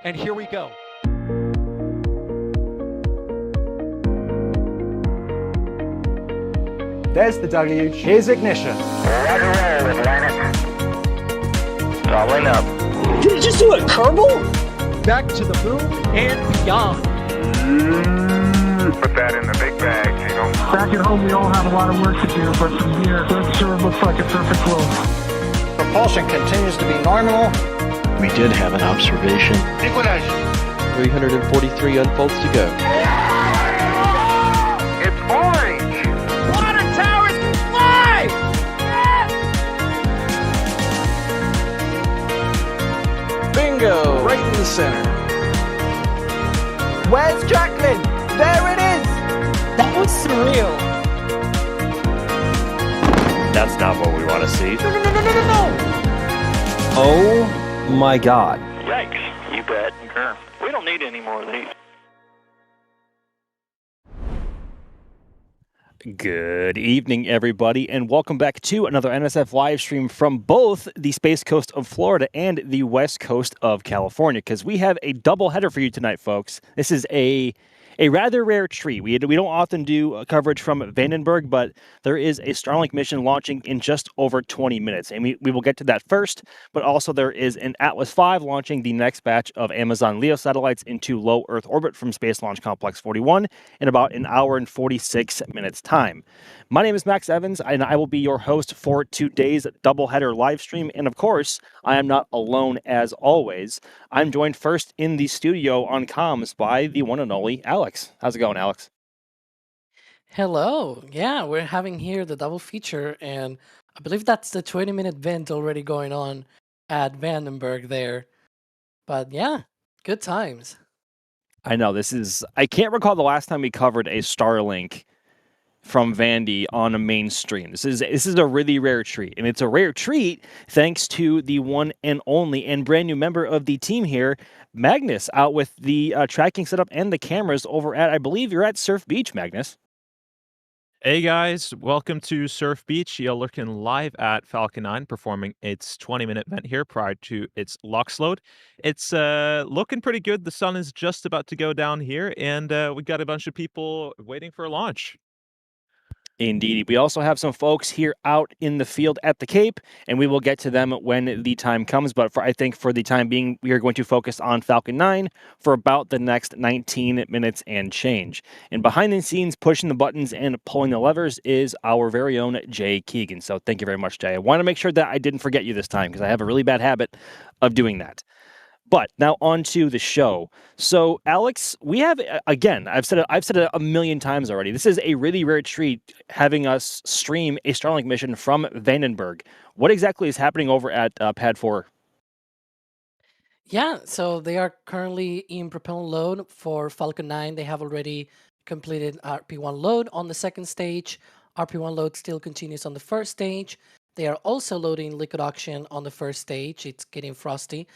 And here we go. There's the W. Here's ignition. Roger, roll, Atlantic. Doubling up. Did it just do a Kerbal? Back to the moon and beyond. Put that in the big bag, you know. Back at home, we all have a lot of work to do, but from here, it sure looks like a perfect flow. Propulsion continues to be normal. We did have an observation. Equalize. 343 unfolds to go. It's orange. Water towers can fly! Bingo! Right in the center. Where's Jacqueline? There it is! That was surreal. That's not what we want to see. No. Oh my god. Yikes. You bet. Sure. We don't need any more of these. Good evening, everybody, and welcome back to another NSF live stream from both the Space Coast of Florida and the West Coast of California, because we have a double header for you tonight, folks. This is a rather rare treat. We don't often do coverage from Vandenberg, but there is a Starlink mission launching in just over 20 minutes, and we will get to that first, but also there is an Atlas V launching the next batch of Amazon LEO satellites into low Earth orbit from Space Launch Complex 41 in about an hour and 46 minutes time. My name is Max Evans, and I will be your host for today's doubleheader live stream, and of course, I am not alone as always. I'm joined first in the studio on comms by the one and only Alex. How's it going, Alex? Hello. Yeah, we're having here the double feature, and I believe that's the 20-minute vent already going on at Vandenberg there. But yeah, good times. I know I can't recall the last time we covered a Starlink from Vandy on a mainstream. This is a really rare treat, and it's a rare treat thanks to the one and only and brand new member of the team here, Magnus, out with the tracking setup and the cameras over at, I believe you're at Surf Beach, Magnus. Hey guys, welcome to Surf Beach. You're looking live at Falcon 9 performing its 20-minute event here prior to its LOX load. It's looking pretty good. The sun is just about to go down here, and we got a bunch of people waiting for a launch. Indeed. We also have some folks here out in the field at the Cape, and we will get to them when the time comes. But I think for the time being, we are going to focus on Falcon 9 for about the next 19 minutes and change. And behind the scenes, pushing the buttons and pulling the levers is our very own Jay Keegan. So thank you very much, Jay. I want to make sure that I didn't forget you this time because I have a really bad habit of doing that. But now on to the show. So, Alex, we have, again, I've said it a million times already. This is a really rare treat having us stream a Starlink mission from Vandenberg. What exactly is happening over at Pad 4? Yeah, so they are currently in propellant load for Falcon 9. They have already completed RP1 load on the second stage. RP1 load still continues on the first stage. They are also loading liquid oxygen on the first stage. It's getting frosty.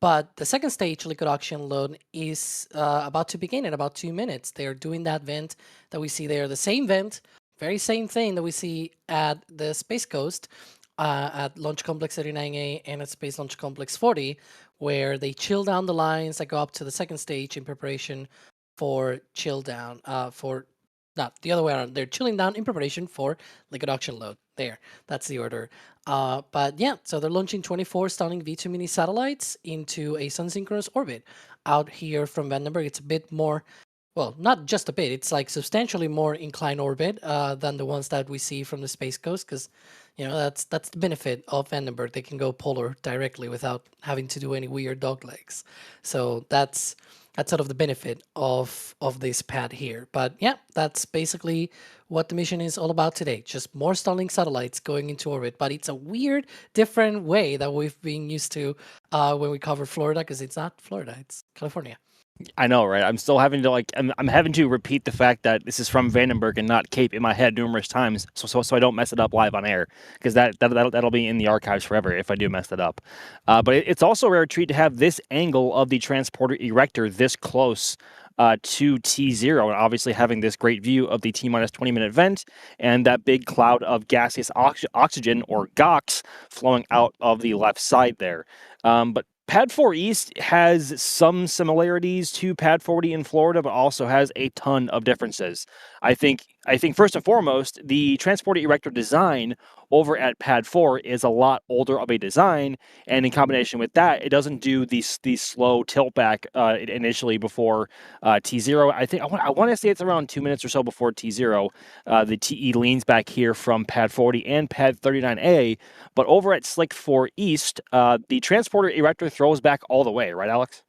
But the second stage liquid oxygen load is about to begin in about 2 minutes. They are doing that vent that we see there, the same vent, very same thing that we see at the Space Coast, at Launch Complex 39A and at Space Launch Complex 40, where they chill down the lines that go up to the second stage in preparation for chill down, not the other way around. They're chilling down in preparation for liquid oxygen load. There, that's the order. But yeah, so they're launching 24 Starlink V2 mini satellites into a sun-synchronous orbit out here from Vandenberg. It's a bit more, well, not just a bit, it's like substantially more inclined orbit than the ones that we see from the Space Coast, because, you know, that's the benefit of Vandenberg. They can go polar directly without having to do any weird dog legs. So that's sort of the benefit of this pad here. But yeah, that's basically what the mission is all about today. Just more Starlink satellites going into orbit. But it's a weird, different way that we've been used to when we cover Florida, because it's not Florida, it's California. I know, right? I'm still having to I'm having to repeat the fact that this is from Vandenberg and not Cape in my head numerous times, so I don't mess it up live on air, because that'll be in the archives forever if I do mess that up. But it's also a rare treat to have this angle of the transporter erector this close to T0, and obviously having this great view of the T-minus 20-minute vent and that big cloud of gaseous oxygen, or GOX, flowing out of the left side there. But Pad 4 East has some similarities to Pad 40 in Florida, but also has a ton of differences. I think first and foremost, the transporter erector design over at Pad 4 is a lot older of a design, and in combination with that, it doesn't do these slow tilt back initially before T0. I want to say it's around 2 minutes or so before T0. The TE leans back here from Pad 40 and Pad 39A, but over at Slick 4 East, the transporter erector throws back all the way, right, Alex?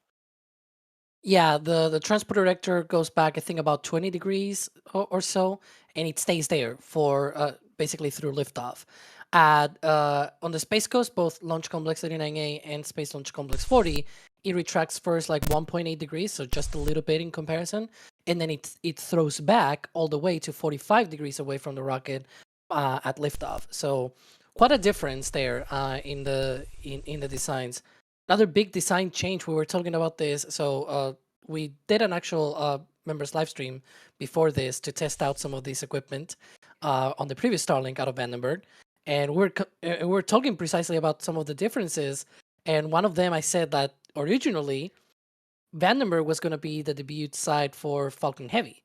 Yeah, the transport director goes back, I think, about 20 degrees or so, and it stays there for basically through liftoff. On the Space Coast, both Launch Complex 39A and Space Launch Complex 40, it retracts first like 1.8 degrees, so just a little bit in comparison, and then it throws back all the way to 45 degrees away from the rocket at liftoff. So quite a difference there in the designs. Another big design change, we were talking about this, so we did an actual members live stream before this to test out some of this equipment on the previous Starlink out of Vandenberg, and we're talking precisely about some of the differences, and one of them I said that originally Vandenberg was going to be the debut site for Falcon Heavy.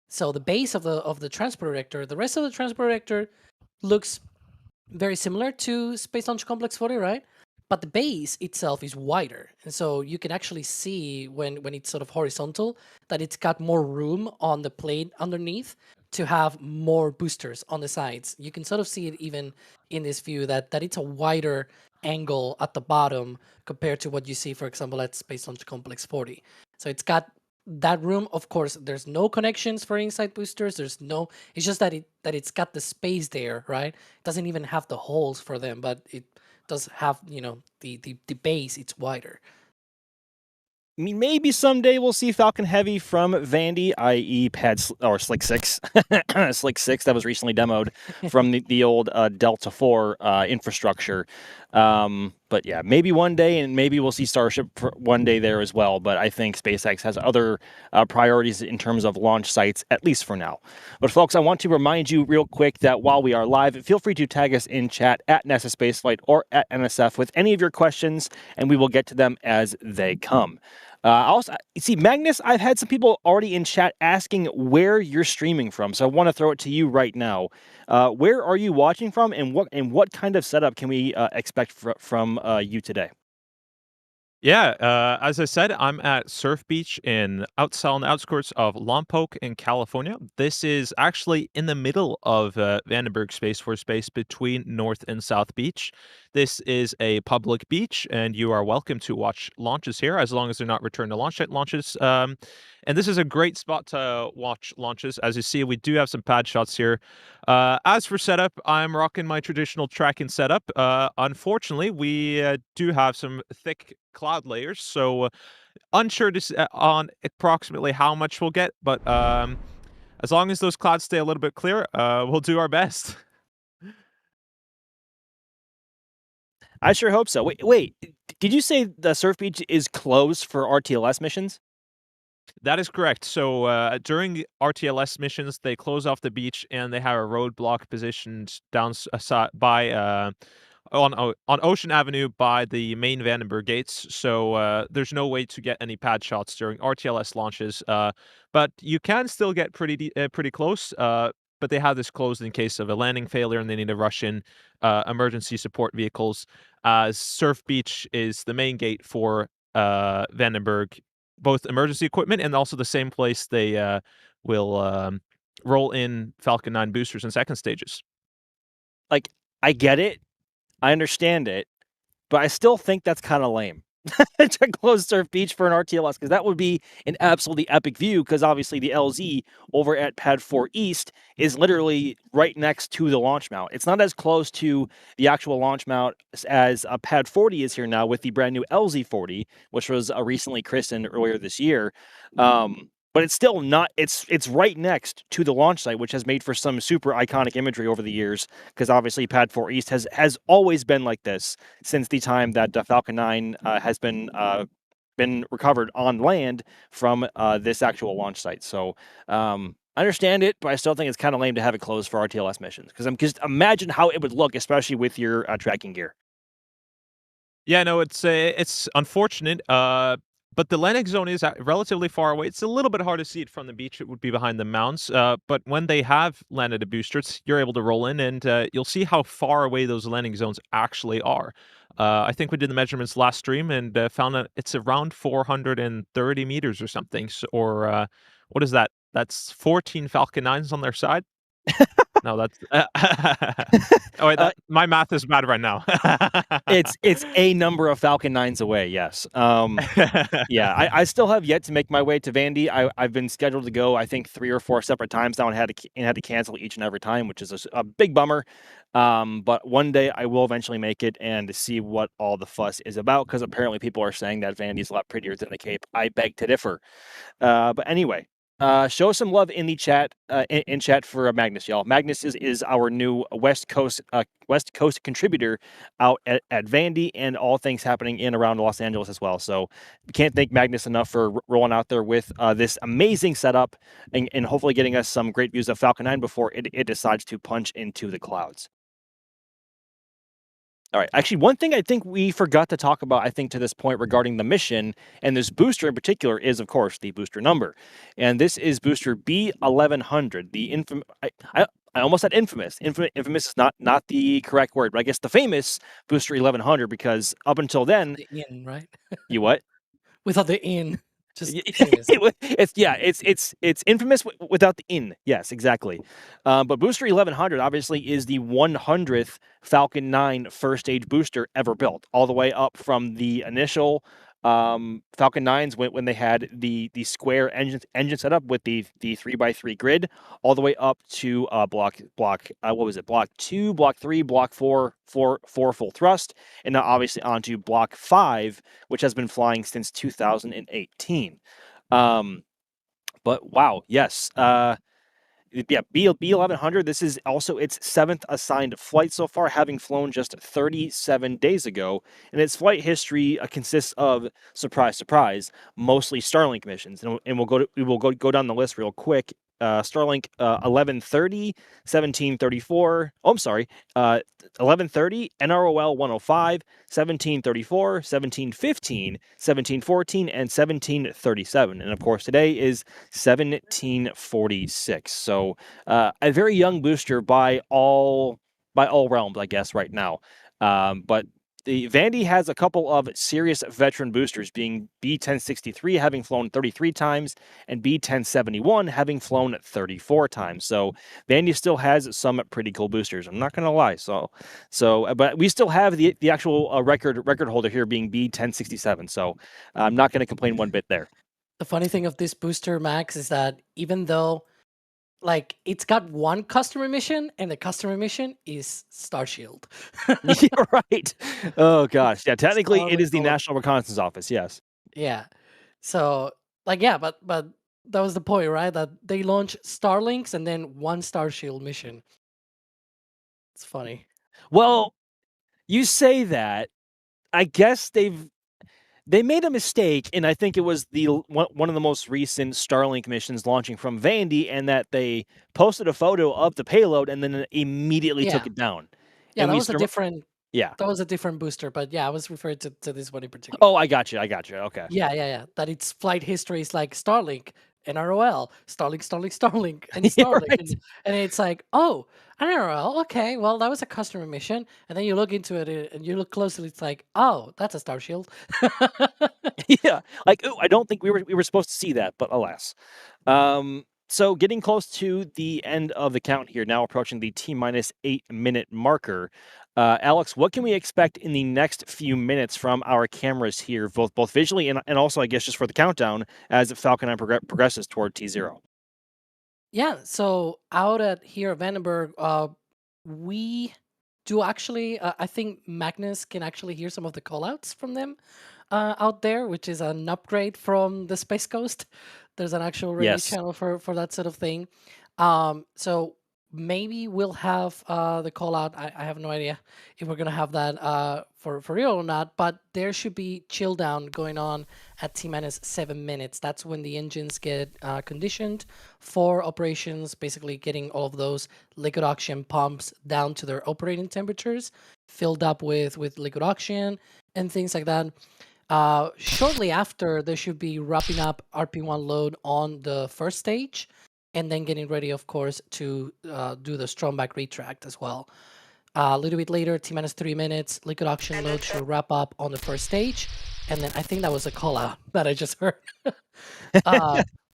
So the base of the transport reactor, the rest of the transport reactor looks very similar to Space Launch Complex 40, right? But the base itself is wider. And so you can actually see when it's sort of horizontal that it's got more room on the plate underneath to have more boosters on the sides. You can sort of see it even in this view that it's a wider angle at the bottom compared to what you see, for example, at Space Launch Complex 40. So it's got that room. Of course, there's no connections for inside boosters. It's just that it's got the space there, right? It doesn't even have the holes for them, but it does have, the base, it's wider. I mean, maybe someday we'll see Falcon Heavy from Vandy, i.e. Slick 6. Slick 6 that was recently demoed from the old Delta 4 infrastructure. But yeah, maybe one day, and maybe we'll see Starship one day there as well. But I think SpaceX has other priorities in terms of launch sites, at least for now. But folks, I want to remind you real quick that while we are live, feel free to tag us in chat at NASASpaceflight or at NSF with any of your questions, and we will get to them as they come. Also, see, Magnus, I've had some people already in chat asking where you're streaming from, so I want to throw it to you right now. Where are you watching from, and what kind of setup can we expect from you today? Yeah, as I said, I'm at Surf Beach on the outskirts of Lompoc in California. This is actually in the middle of Vandenberg Space Force Base between North and South Beach. This is a public beach, and you are welcome to watch launches here as long as they're not return to launch site launches. And this is a great spot to watch launches. As you see, we do have some pad shots here. As for setup, I'm rocking my traditional tracking setup. Unfortunately, we do have some thick cloud layers, so unsure on approximately how much we'll get, but as long as those clouds stay a little bit clear, we'll do our best. I sure hope so. Wait, did you say the Surf Beach is closed for RTLS missions? That is correct. So during RTLS missions, they close off the beach and they have a roadblock positioned down by on Ocean Avenue by the main Vandenberg gates. So there's no way to get any pad shots during RTLS launches. But you can still get pretty close. But they have this closed in case of a landing failure and they need to rush in emergency support vehicles. Surf Beach is the main gate for Vandenberg, both emergency equipment and also the same place they will roll in Falcon 9 boosters and second stages. Like, I get it. I understand it. But I still think that's kind of lame to close Surf Beach for an RTLS, because that would be an absolutely epic view, because obviously the LZ over at Pad 4 East is literally right next to the launch mount. It's not as close to the actual launch mount as Pad 40 is here now with the brand new LZ40, which was recently christened earlier this year. But it's still not, it's right next to the launch site, which has made for some super iconic imagery over the years, because obviously Pad 4 East has always been like this since the time that Falcon 9 has been recovered on land from this actual launch site. So I understand it, but I still think it's kind of lame to have it closed for RTLS missions, because just imagine how it would look, especially with your tracking gear. Yeah, no, it's unfortunate. But the landing zone is relatively far away. It's a little bit hard to see it from the beach. It would be behind the mounds. But when they have landed a booster, you're able to roll in, and you'll see how far away those landing zones actually are. I think we did the measurements last stream and found that it's around 430 meters or something. Or what is that? That's 14 Falcon 9s on their side. No, that's oh wait, my math is bad right now. It's a number of Falcon 9s away, yes. Yeah, I still have yet to make my way to Vandy. I've been scheduled to go, I think, 3 or 4 separate times now and had to cancel each and every time, which is a big bummer. But one day I will eventually make it and see what all the fuss is about, because apparently people are saying that Vandy's a lot prettier than the Cape. I beg to differ. But anyway, show some love in the chat, in chat for Magnus, y'all. Magnus is our new West Coast contributor out at Vandy and all things happening in around Los Angeles as well. So can't thank Magnus enough for rolling out there with this amazing setup and hopefully getting us some great views of Falcon 9 before it decides to punch into the clouds. All right. Actually, one thing I think we forgot to talk about, I think, to this point regarding the mission and this booster in particular is, of course, the booster number. And this is booster B1100. The I almost said infamous. Infamous is not the correct word, but I guess the famous booster 1100, because up until then, The in, right? you what? Without the in. Just famous. It's infamous without the in. Yes, exactly. But booster 1100 obviously is the 100th Falcon 9 first stage booster ever built, all the way up from the initial Falcon 9s when they had the square engine setup with the 3x3 grid, all the way up to block what was it, block 2, block 3, block 4 full thrust, and now obviously onto block 5, which has been flying since 2018. But wow, yes. Yeah, B1100, this is also its 7th assigned flight so far, having flown just 37 days ago. And its flight history consists of, surprise, surprise, mostly Starlink missions. And we will go down the list real quick. Starlink 1130, 1734. Oh, I'm sorry. 1130, NROL 105, 1734, 1715, 1714, and 1737. And of course, today is 1746. So a very young booster by all realms, I guess, right now. But the Vandy has a couple of serious veteran boosters, being B1063 having flown 33 times and B1071 having flown 34 times. So Vandy still has some pretty cool boosters. I'm not going to lie. So, but we still have the actual record holder here being B1067. So I'm not going to complain one bit there. The funny thing of this booster, Max, is that even though like it's got one customer mission, and the customer mission is Starshield. Yeah, right. Oh gosh, yeah. Technically, Starlink it is the alone. National Reconnaissance Office. Yes. Yeah. So like yeah, but that was the point, right? That they launch Starlinks and then one Starshield mission. It's funny. Well, you say that. I guess they made a mistake, and I think it was one of the most recent Starlink missions launching from Vandy, and that they posted a photo of the payload and then immediately took Yeah. it down. Yeah, And that we was a different Yeah. that was a different booster, but yeah, I was referring to this one in particular. Oh, I got you. Okay. Yeah. That its flight history is like Starlink, NROL, Starlink, and Yeah, Starlink. right. And it's like, oh, NROL, okay, well, that was a customer mission. And then you look into it and you look closely, it's like, oh, that's a Starshield. Yeah. Like, ooh, I don't think we were supposed to see that, but alas. So getting close to the end of the count here, now approaching the T-minus 8-minute marker. Alex, what can we expect in the next few minutes from our cameras here, both visually and also, I guess, just for the countdown as Falcon 9 progresses toward T0? Yeah, so out at here at Vandenberg, we do actually, I think Magnus can actually hear some of the callouts from them out there, which is an upgrade from the Space Coast. There's an actual radio Yes. channel for that sort of thing. So maybe we'll have the call out. I have no idea if we're gonna have that for real or not, but there should be chill down going on at T-minus 7 minutes. That's when the engines get conditioned for operations, basically getting all of those liquid oxygen pumps down to their operating temperatures, filled up with liquid oxygen and things like that. Shortly after, they should be wrapping up RP1 load on the first stage, and then getting ready, of course, to do the Stromback retract as well. A little bit later, T-minus 3 minutes, liquid oxygen load should wrap up on the first stage. And then I think that was a call out that I just heard.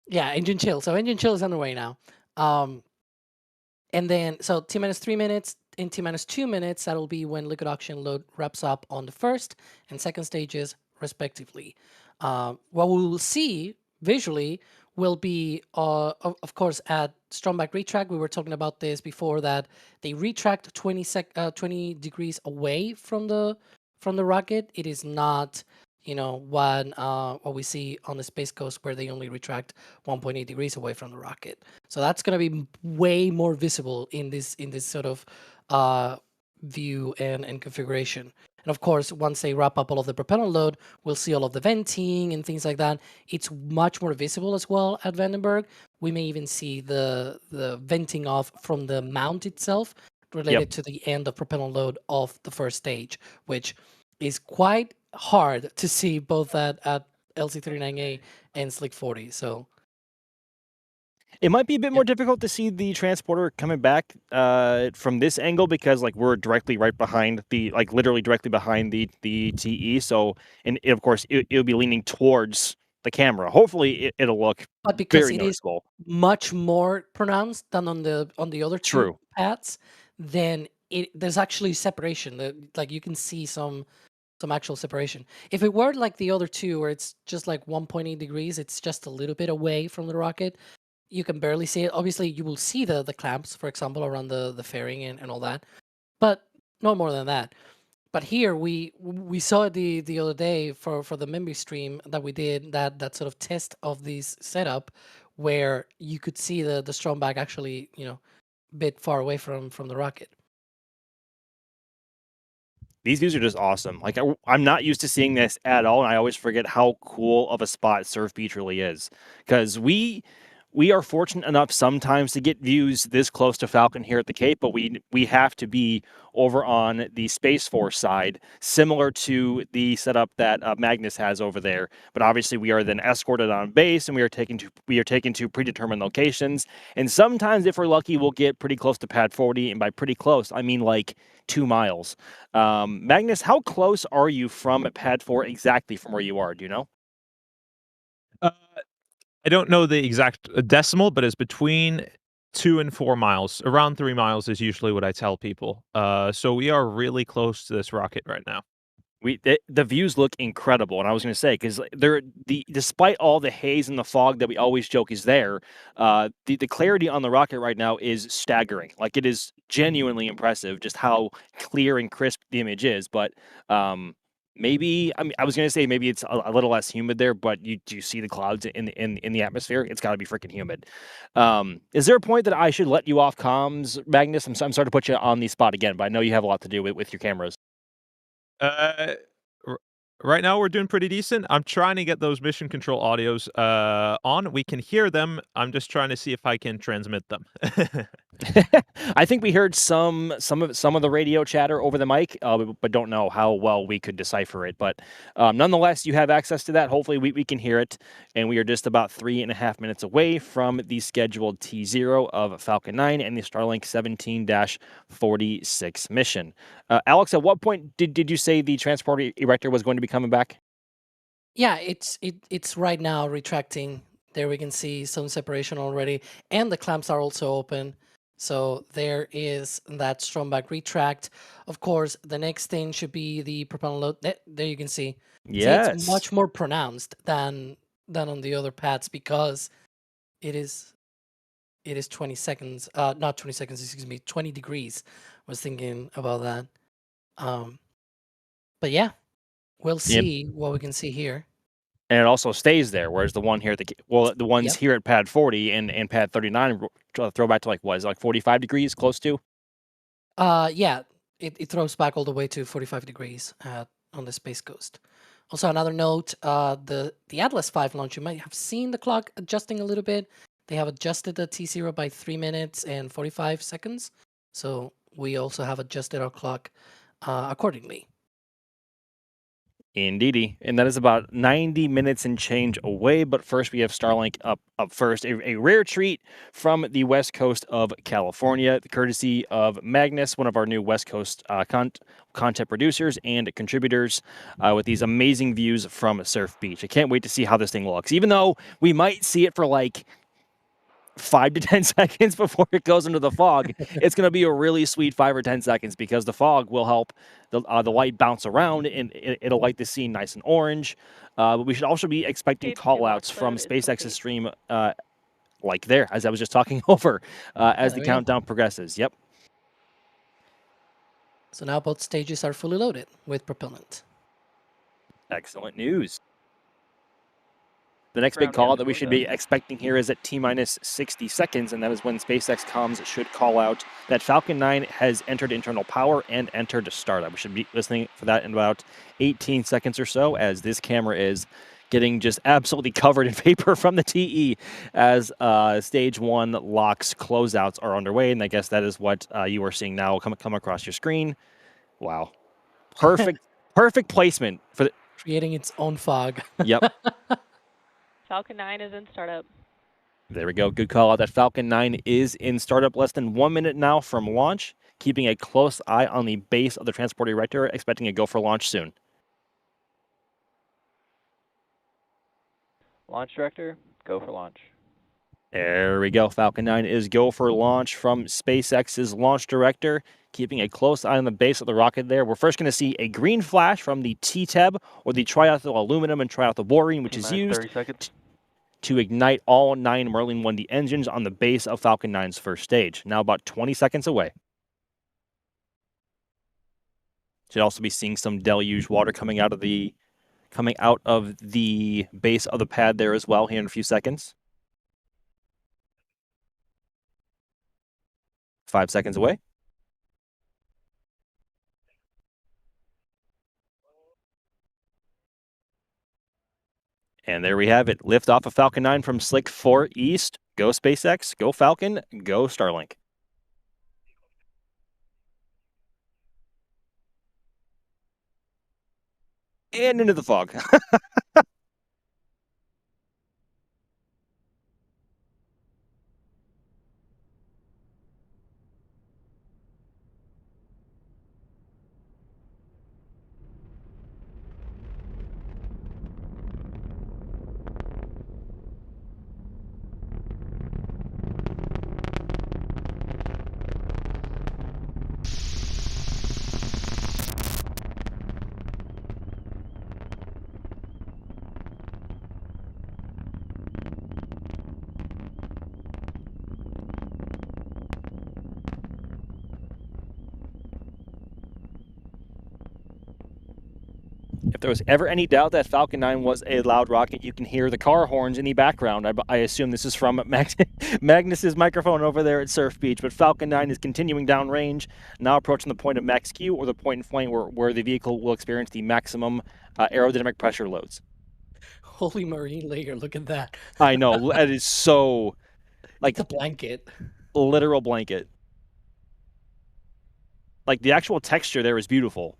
Yeah, engine chill. So engine chill is underway now. And then, so T-minus 3 minutes, in T-minus 2 minutes, that'll be when liquid oxygen load wraps up on the first and second stages, respectively. What we will see visually will be, of course, at Stromback retract. We were talking about this before, that they retract 20 degrees away from the rocket. It is not, what we see on the Space Coast, where they only retract 1.8 degrees away from the rocket. So that's going to be way more visible in this sort of view and configuration. And of course, once they wrap up all of the propellant load, we'll see all of the venting and things like that. It's much more visible as well at Vandenberg. We may even see the venting off from the mount itself, related to the end of propellant load of the first stage, which is quite hard to see both at LC-39A and Slick 40. So it might be a bit more difficult to see the transporter coming back from this angle, because we're directly right behind literally directly behind the TE. So, and of course it'll be leaning towards the camera. Hopefully it'll look but because very it noticeable. is much more pronounced than on the other two pads, then there's actually separation. You can see some actual separation. If it were like the other two, where it's just like 1.8 degrees, it's just a little bit away from the rocket, you can barely see it. Obviously, you will see the clamps, for example, around the fairing and all that, but no more than that. But here we saw it the other day for the Memby stream that we did, that sort of test of this setup, where you could see the Stromback actually, a bit far away from the rocket. These views are just awesome. I'm not used to seeing this at all, and I always forget how cool of a spot Surf Beach really is, because we are fortunate enough sometimes to get views this close to Falcon here at the Cape, but we have to be over on the Space Force side, similar to the setup that Magnus has over there. But obviously, we are then escorted on base, and we are taken to predetermined locations. And sometimes, if we're lucky, we'll get pretty close to Pad 40, and by pretty close, I mean like 2 miles. Magnus, how close are you from Pad 4 exactly from where you are? Do you know? I don't know the exact decimal, but it's between 2 and 4 miles. Around 3 miles is usually what I tell people. So we are really close to this rocket right now. The views look incredible, and I was going to say, because despite all the haze and the fog that we always joke is there, the clarity on the rocket right now is staggering. It is genuinely impressive just how clear and crisp the image is. But maybe, I was going to say maybe it's a little less humid there, but you see the clouds in the atmosphere. It's got to be freaking humid. Is there a point that I should let you off comms, Magnus? I'm sorry to put you on the spot again, but I know you have a lot to do with your cameras. Right now we're doing pretty decent. I'm trying to get those mission control audios on. We can hear them. I'm just trying to see if I can transmit them. I think we heard some of the radio chatter over the mic, but don't know how well we could decipher it. But nonetheless, you have access to that. Hopefully, we can hear it. And we are just about 3.5 minutes away from the scheduled T0 of Falcon 9 and the Starlink 17-46 mission. Alex, at what point did you say the transporter erector was going to be coming back? Yeah, it's right now retracting. There we can see some separation already, and the clamps are also open. So there is that Stromback retract. Of course, the next thing should be the propellant load. There you can see. Yes. See, it's much more pronounced than on the other pads, because it is 20 seconds. Not 20 seconds. Excuse me. 20 degrees. I was thinking about that. But yeah, we'll see what we can see here. And it also stays there, whereas the one here, the ones here at Pad 40 and Pad 39 throw back to 45 degrees, close to? Yeah, it throws back all the way to 45 degrees on the Space Coast. Also, another note, the Atlas V launch, you might have seen the clock adjusting a little bit. They have adjusted the T0 by 3 minutes and 45 seconds. So we also have adjusted our clock accordingly. Indeedy. And that is about 90 minutes and change away. But first, we have Starlink up first. A rare treat from the west coast of California, courtesy of Magnus, one of our new West Coast content producers and contributors, with these amazing views from Surf Beach. I can't wait to see how this thing looks, even though we might see it for like 5 to 10 seconds before it goes into the fog. It's going to be a really sweet 5 or 10 seconds because the fog will help the light bounce around and it'll light the scene nice and orange. But we should also be expecting call-outs from SpaceX's stream like there, as I was just talking over, as the countdown progresses. Yep. So now both stages are fully loaded with propellant. Excellent news. The next big call that we should be expecting here is at T-minus 60 seconds, and that is when SpaceX comms should call out that Falcon 9 has entered internal power and entered startup. We should be listening for that in about 18 seconds or so, as this camera is getting just absolutely covered in vapor from the TE as stage 1 locks closeouts are underway, and I guess that is what you are seeing now come across your screen. Wow. Perfect placement for the... Creating its own fog. Yep. Falcon 9 is in startup. There we go. Good call out. That Falcon 9 is in startup less than 1 minute now from launch, keeping a close eye on the base of the transport erector, expecting a go for launch soon. Launch director, go for launch. There we go. Falcon 9 is go for launch from SpaceX's launch director, keeping a close eye on the base of the rocket there. We're first going to see a green flash from the T-tab, or the triethyl aluminum and triethyl borine, which is used 30 seconds. to ignite all 9 Merlin 1D engines on the base of Falcon 9's first stage. Now about 20 seconds away. Should also be seeing some deluge water coming out of the base of the pad there as well here in a few seconds. 5 seconds away. And there we have it. Lift off of Falcon 9 from Slick 4 East. Go SpaceX, go Falcon, go Starlink. And into the fog. If there was ever any doubt that Falcon 9 was a loud rocket, you can hear the car horns in the background. I assume this is from Magnus's microphone over there at Surf Beach, but Falcon 9 is continuing downrange, now approaching the point of max Q, or the point in flight where the vehicle will experience the maximum aerodynamic pressure loads. Holy marine layer, look at that. I know, it is so... like it's a blanket. Literal blanket. Like, the actual texture there is beautiful,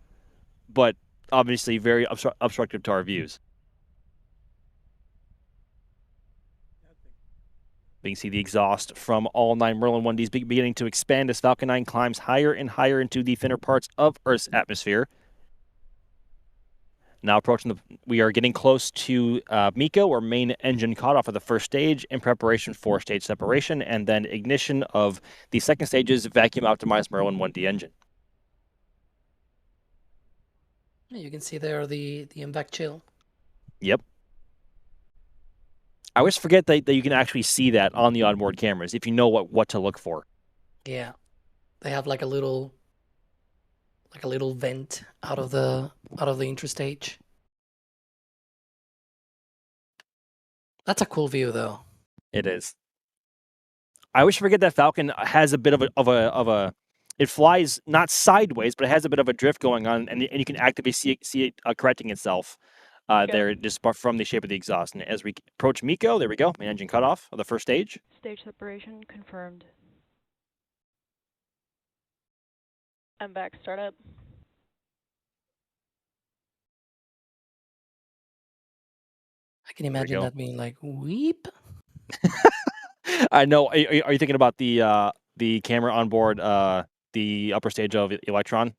but obviously very obstructive to our views. You can see the exhaust from all 9 Merlin 1Ds beginning to expand as Falcon 9 climbs higher and higher into the thinner parts of Earth's atmosphere. Now approaching we are getting close to MECO, or main engine cutoff of the first stage, in preparation for stage separation, and then ignition of the second stage's vacuum-optimized Merlin 1D engine. You can see there the MVAC chill. Yep. I always forget that you can actually see that on the onboard cameras if you know what to look for. Yeah, they have like a little vent out of the interstage. That's a cool view, though. It is. I always forget that Falcon has a bit of a it flies not sideways, but it has a bit of a drift going on, and you can actively see it correcting itself there just from the shape of the exhaust. And as we approach MECO, there we go, main engine cutoff of the first stage. Stage separation confirmed. MVAC startup. I can imagine go. that being like weep. I know. Are you thinking about the camera on board the upper stage of Electron?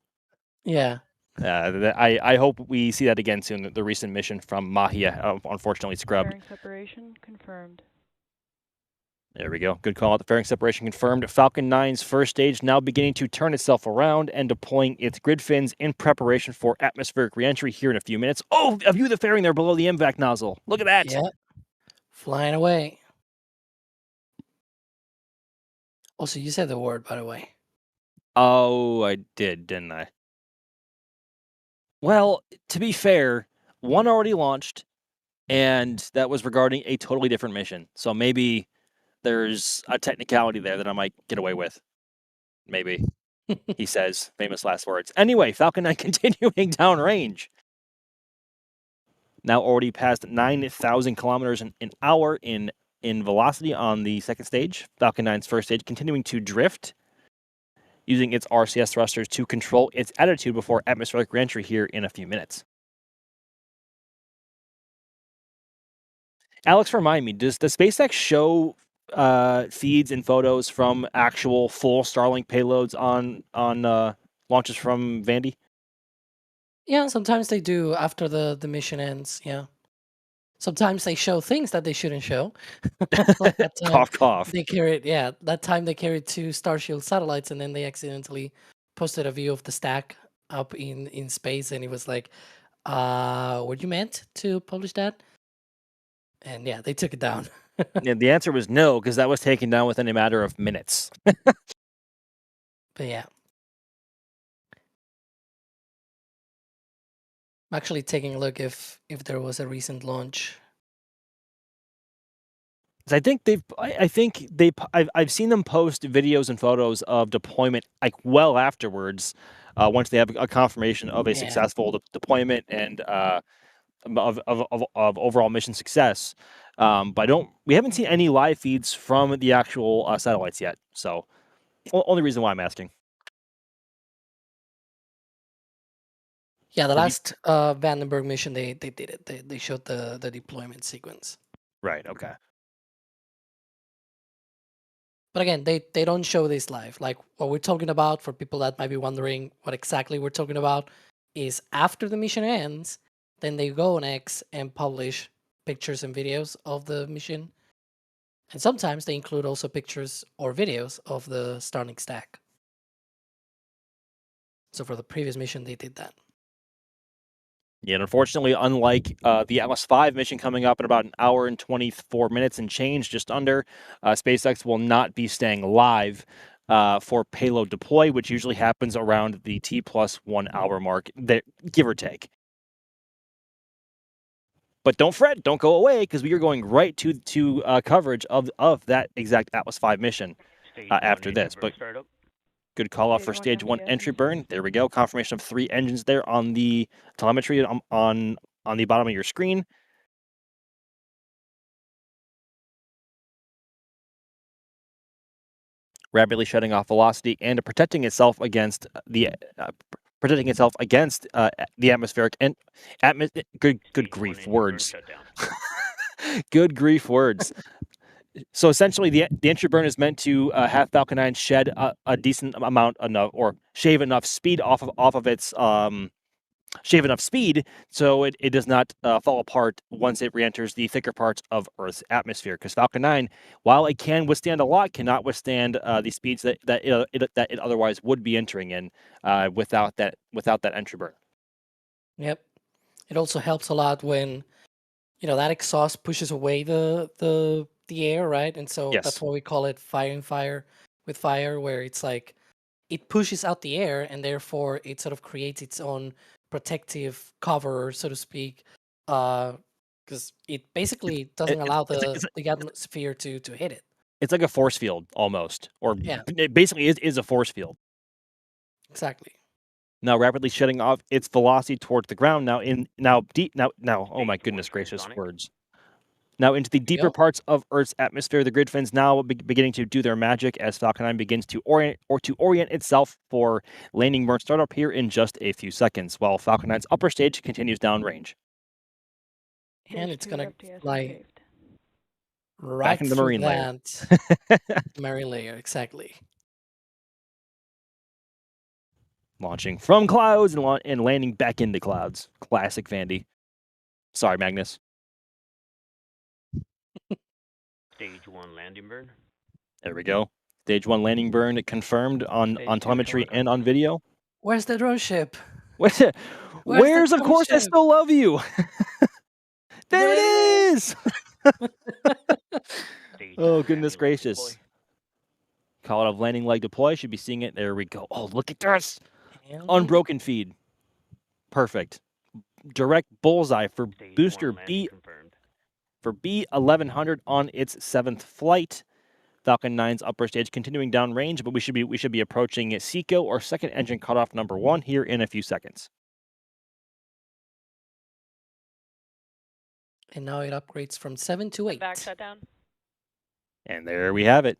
Yeah. I hope we see that again soon. The recent mission from Mahia, unfortunately scrubbed. Fairing separation confirmed. There we go. Good call out. The fairing separation confirmed. Falcon 9's first stage now beginning to turn itself around and deploying its grid fins in preparation for atmospheric reentry here in a few minutes. Oh, a view of the fairing there below the MVAC nozzle. Look at that. Yeah. Flying away. Also, you said the word, by the way. Oh, I did, didn't I? Well, to be fair, one already launched, and that was regarding a totally different mission. So maybe there's a technicality there that I might get away with. Maybe, he says, famous last words. Anyway, Falcon 9 continuing downrange. Now already past 9,000 kilometers an hour in velocity on the second stage. Falcon 9's first stage continuing to drift, using its RCS thrusters to control its attitude before atmospheric reentry here in a few minutes. Alex, remind me, does the SpaceX show feeds and photos from actual full Starlink payloads on launches from Vandy? Yeah, sometimes they do after the mission ends. Yeah. Sometimes they show things that they shouldn't show. Like that time Cough, cough. They carried, that time they carried 2 Starship satellites, and then they accidentally posted a view of the stack up in space, and it was like, were you meant to publish that? And yeah, they took it down. Yeah, the answer was no, because that was taken down within a matter of minutes. But yeah. I'm actually taking a look if there was a recent launch. I think I've seen them post videos and photos of deployment like well afterwards, once they have a confirmation of a successful deployment and of overall mission success. But we haven't seen any live feeds from the actual satellites yet. So, only reason why I'm asking. Yeah, the last Vandenberg mission, they did it. They showed the deployment sequence. Right. Okay. But again, they don't show this live. Like what we're talking about, for people that might be wondering what exactly we're talking about, is after the mission ends, then they go on X and publish pictures and videos of the mission. And sometimes they include also pictures or videos of the Starlink stack. So for the previous mission, they did that. Yeah, and unfortunately, unlike the Atlas V mission coming up in about an hour and 24 minutes and change, just under, SpaceX will not be staying live for payload deploy, which usually happens around the T+1 hour mark, give or take. But don't fret, don't go away, because we are going right to coverage of that exact Atlas V mission after this. But good call out for stage 1 entry burn. There we go. Confirmation of 3 engines there on the telemetry on the bottom of your screen. Rapidly shutting off velocity and protecting itself against the atmospheric and good grief words. Good grief words. So essentially, the entry burn is meant to have Falcon 9 shed a decent amount enough, or shave enough speed off of its shave enough speed so it does not fall apart once it re-enters the thicker parts of Earth's atmosphere. Because Falcon 9, while it can withstand a lot, cannot withstand the speeds that it otherwise would be entering in without that entry burn. Yep. It also helps a lot when that exhaust pushes away the air, right? And so that's why we call it firing fire with fire, where it's like it pushes out the air and therefore it sort of creates its own protective cover, so to speak, because it basically doesn't allow the atmosphere to hit it. It's like a force field almost, or it basically is a force field. Exactly. Now rapidly shutting off its velocity towards the ground. Now oh my goodness gracious words. Now into the deeper parts of Earth's atmosphere, the grid fins now beginning to do their magic as Falcon 9 begins to orient itself for landing burn startup here in just a few seconds, while Falcon 9's upper stage continues downrange. And it's gonna FTS fly received. right Back in the through marine layer. that marine layer, exactly. Launching from clouds and landing back into clouds. Classic Vandy. Sorry, Magnus. Stage 1 landing burn. There we go. Stage 1 landing burn confirmed on Stage 2 telemetry torque. and on video. Where's the drone ship? Where's the of drone course I ship? still love you. There it is. Stage Oh 1 goodness landing leg gracious. deploy. Call it a landing leg deploy. Should be seeing it. There we go. Oh, look at this. And Unbroken feed. Perfect. Direct bullseye for Stage booster 1 landing B confirmed. for B1100 on its 7th flight. Falcon 9's upper stage continuing downrange, but we should be approaching SECO or second engine cutoff number 1 here in a few seconds. And now it upgrades from 7 to 8. Back shut down. And there we have it.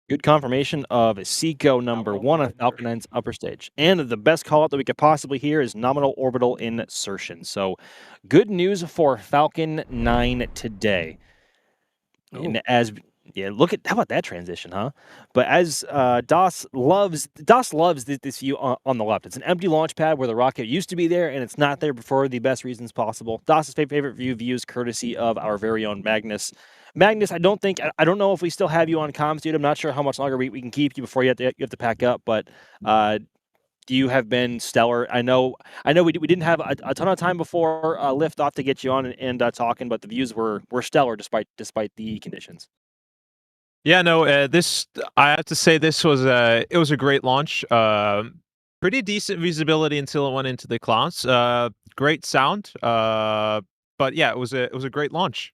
Good confirmation of SECO number 1 on Falcon 9's upper stage. And the best call out that we could possibly hear is nominal orbital insertion. So good news for Falcon 9 today. And as look at how about that transition, huh? But as DOS loves this view on the left. It's an empty launch pad where the rocket used to be there, and it's not there for the best reasons possible. DOS's favorite views courtesy of our very own Magnus. Magnus, I don't know if we still have you on comms, dude. I'm not sure how much longer we can keep you before you have to pack up, but you have been stellar. I know we didn't have a ton of time before lift off to get you on and talking, but the views were stellar despite the conditions. Yeah, no, I have to say this was it was a great launch. Pretty decent visibility until it went into the clouds. Great sound. But yeah, it was a great launch.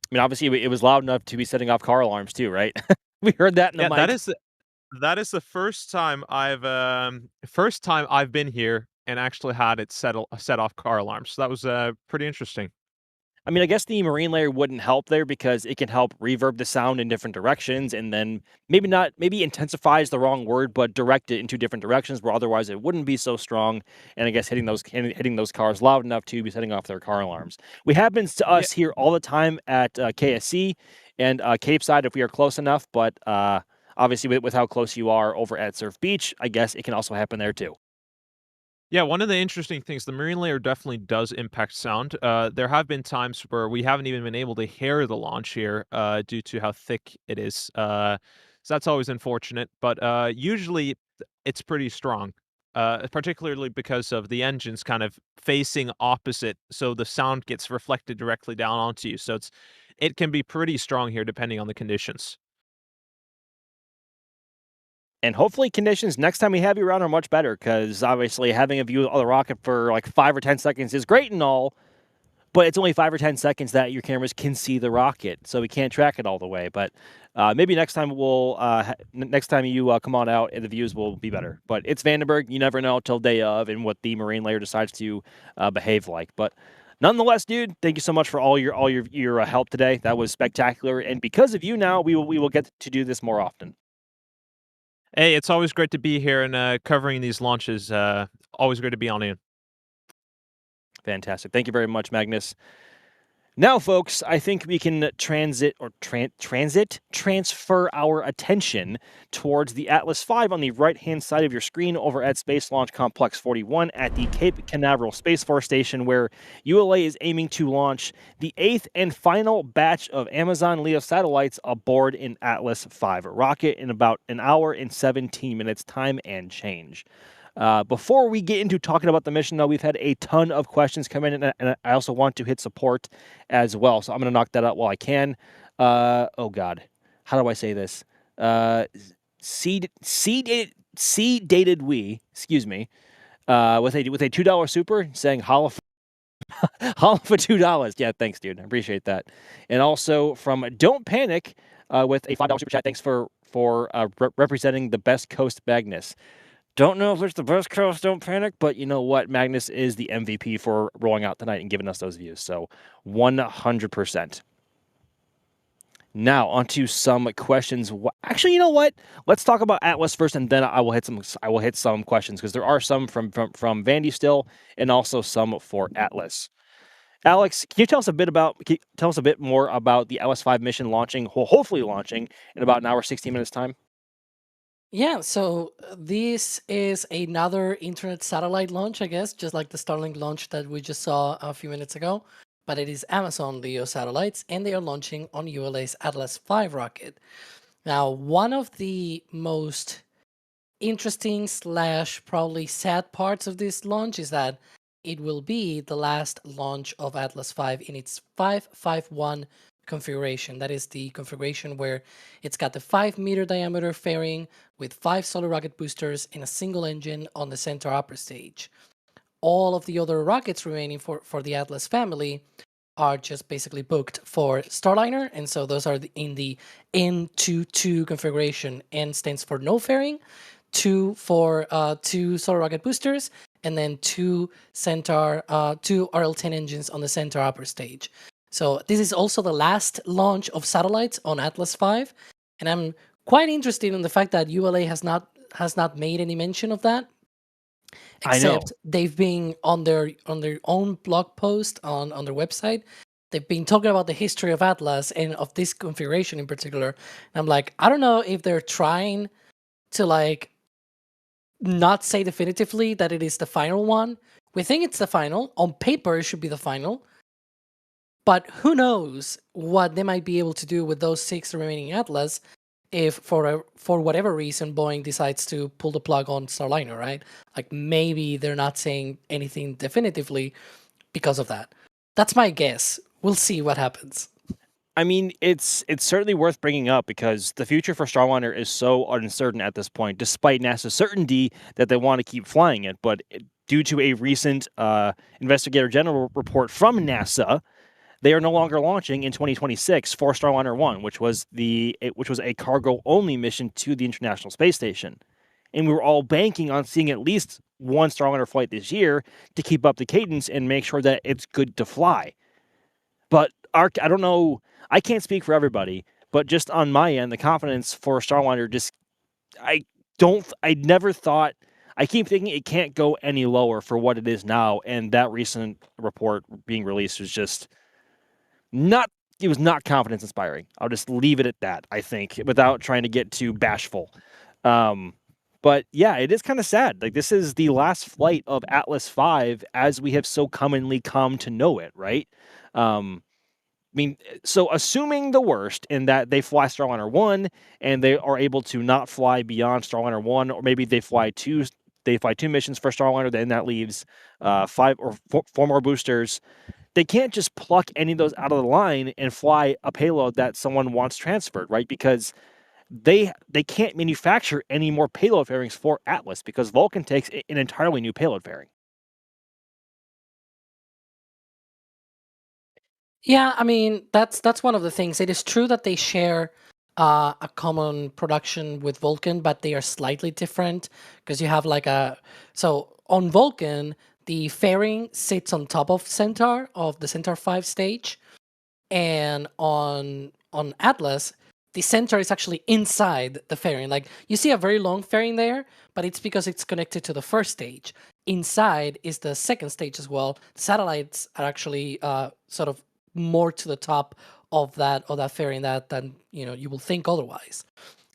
I mean, obviously it was loud enough to be setting off car alarms too, right? We heard that in the mic. That is the first time I've been here and actually had it set off car alarms. So that was pretty interesting. I mean, I guess the marine layer wouldn't help there because it can help reverb the sound in different directions, and then maybe intensifies the wrong word, but direct it in 2 different directions where otherwise it wouldn't be so strong. And I guess hitting those cars loud enough to be setting off their car alarms. It happens to us here all the time at KSC and Cape Side if we are close enough, but obviously with how close you are over at Surf Beach, I guess it can also happen there too. Yeah, one of the interesting things, the marine layer definitely does impact sound. There have been times where we haven't even been able to hear the launch here due to how thick it is. So that's always unfortunate, but usually it's pretty strong, particularly because of the engines kind of facing opposite, so the sound gets reflected directly down onto you. So it can be pretty strong here depending on the conditions. And hopefully conditions next time we have you around are much better, because obviously having a view of the rocket for like 5 or 10 seconds is great and all, but it's only 5 or 10 seconds that your cameras can see the rocket, so we can't track it all the way. But maybe next time next time you come on out, and the views will be better. But it's Vandenberg. You never know till day of and what the marine layer decides to behave like. But nonetheless, dude, thank you so much for all your help today. That was spectacular, and because of you, now we will get to do this more often. Hey, it's always great to be here and covering these launches. Always great to be on in. Fantastic. Thank you very much, Magnus. Now, folks, I think we can transfer our attention towards the Atlas V on the right-hand side of your screen over at Space Launch Complex 41 at the Cape Canaveral Space Force Station, where ULA is aiming to launch the 8th and final batch of Amazon LEO satellites aboard an Atlas V rocket in about an hour and 17 minutes time and change. Before we get into talking about the mission, though, we've had a ton of questions come in, and I also want to hit support as well. So I'm going to knock that out while I can. Oh, God. How do I say this? C-dated we, excuse me, with a $2 super saying holla for $2. Yeah, thanks, dude. I appreciate that. And also from Don't Panic with a $5 super chat. Thanks for representing the best coast Magnus. Don't know if it's the best coast, Don't Panic, but you know what? Magnus is the MVP for rolling out tonight and giving us those views. So 100%. Now onto some questions. Actually, you know what? Let's talk about Atlas first, and then I will hit some questions because there are some from Vandy still, and also some for Atlas. Alex, can you tell us a bit more about the LS-5 mission launching, hopefully launching in about an hour 16 minutes time? Yeah, so this is another internet satellite launch, I guess, just like the Starlink launch that we just saw a few minutes ago. But it is Amazon LEO satellites, and they are launching on ULA's Atlas V rocket. Now, one of the most interesting / probably sad parts of this launch is that it will be the last launch of Atlas V in its 551 configuration. That is the configuration where it's got the 5-meter diameter fairing with 5 solar rocket boosters and a single engine on the center upper stage. All of the other rockets remaining for the Atlas family are just basically booked for Starliner, and so those are in the N22 configuration. N stands for no fairing, 2 for 2 solar rocket boosters, and then 2 RL-10 engines on the center upper stage. So this is also the last launch of satellites on Atlas V, and I'm quite interested in the fact that ULA has not made any mention of that. Except they've been on their own blog post on their website. They've been talking about the history of Atlas and of this configuration in particular. And I'm like, I don't know if they're trying to like not say definitively that it is the final one. We think it's the final. On paper, it should be the final. But who knows what they might be able to do with those 6 remaining Atlas if for whatever reason Boeing decides to pull the plug on Starliner, right? Like maybe they're not saying anything definitively because of that. That's my guess. We'll see what happens. I mean, it's certainly worth bringing up because the future for Starliner is so uncertain at this point, despite NASA's certainty that they want to keep flying it. But due to a recent investigator general report from NASA, they are no longer launching in 2026 for Starliner 1, which was a cargo-only mission to the International Space Station. And we were all banking on seeing at least one Starliner flight this year to keep up the cadence and make sure that it's good to fly. But I don't know, I can't speak for everybody, but just on my end, the confidence for Starliner I never thought, I keep thinking it can't go any lower for what it is now, and that recent report being released was just it was not confidence inspiring. I'll just leave it at that, I think, without trying to get too bashful. But yeah, it is kind of sad. Like, this is the last flight of Atlas V as we have so commonly come to know it, right? I mean, so assuming the worst in that they fly Starliner 1 and they are able to not fly beyond Starliner 1, or maybe they fly two missions for Starliner, then that leaves 5 or 4 more boosters. They can't just pluck any of those out of the line and fly a payload that someone wants transferred, right? Because they can't manufacture any more payload fairings for Atlas because Vulcan takes an entirely new payload fairing. Yeah, I mean, that's one of the things. It is true that they share a common production with Vulcan, but they are slightly different because you have so on Vulcan, the fairing sits on top of Centaur, of the Centaur 5 stage, and on Atlas, the Centaur is actually inside the fairing. Like, you see a very long fairing there, but it's because it's connected to the first stage. Inside is the second stage as well. The satellites are actually sort of more to the top of that fairing than you will think otherwise.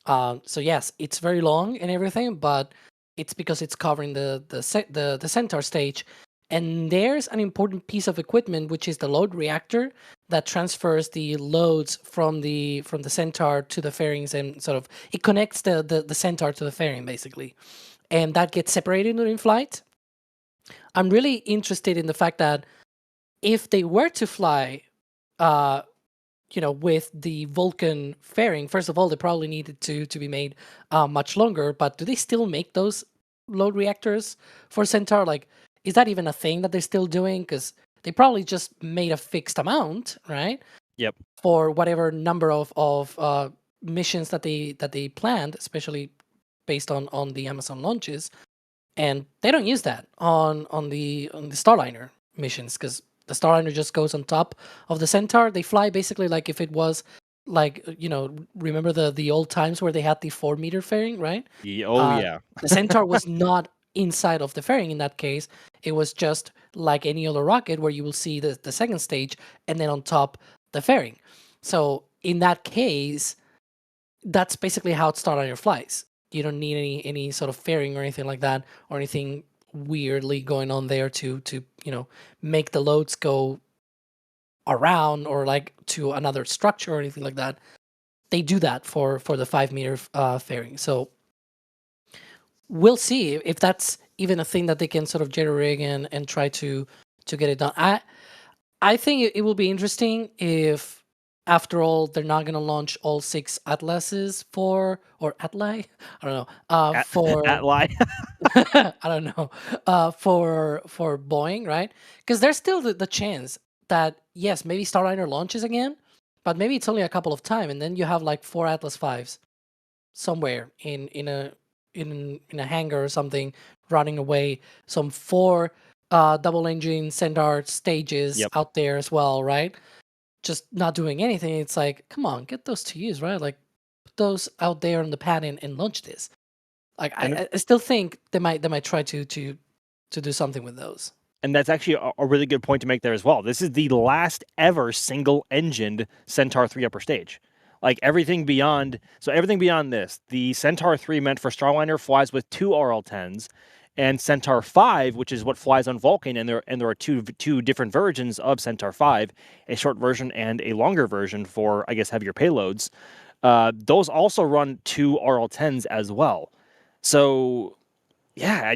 So yes, it's very long and everything, but it's because it's covering the Centaur stage. And there's an important piece of equipment, which is the load reactor that transfers the loads from the Centaur to the fairings, and sort of it connects the Centaur to the fairing basically, and that gets separated during flight. I'm really interested in the fact that if they were to fly, with the Vulcan fairing, first of all, they probably needed to be made much longer. But do they still make those load reactors for Centaur? Like, is that even a thing that they're still doing? Because they probably just made a fixed amount, right? Yep. For whatever number of missions that they planned, especially based on the Amazon launches, and they don't use that on the Starliner missions because the Starliner just goes on top of the Centaur. They fly basically like if it was like remember the old times where they had the 4-meter fairing, right? Yeah. The Centaur was not inside of the fairing in that case. It was just like any other rocket where you will see the second stage and then on top the fairing. So in that case, that's basically how Starliner flies. You don't need any sort of fairing or anything like that, or anything weirdly going on there to make the loads go around or like to another structure or anything like that. They do that for the 5-meter fairing. So we'll see if that's even a thing that they can sort of jerry rig and try to get it done. I think it will be interesting if, after all, they're not going to launch all 6 Atlases or Atli. I don't know. For Atli. I don't know. For Boeing, right? Because there's still the chance that yes, maybe Starliner launches again, but maybe it's only a couple of time, and then you have like 4 Atlas 5s somewhere in a hangar or something, running away. Some 4 double engine Centaur stages out there as well, right? Just not doing anything. It's like, come on, get those to use, right? Like, put those out there on the pad and launch this. Like, I still think they might try to do something with those. And that's actually a really good point to make there as well. This is the last ever single-engined Centaur 3 upper stage. Like everything beyond this, the Centaur 3 meant for Starliner flies with 2 RL-10s, and Centaur 5, which is what flies on Vulcan, and there are two different versions of Centaur 5, a short version and a longer version for, I guess, heavier payloads. Those also run 2 RL-10s as well. So, yeah,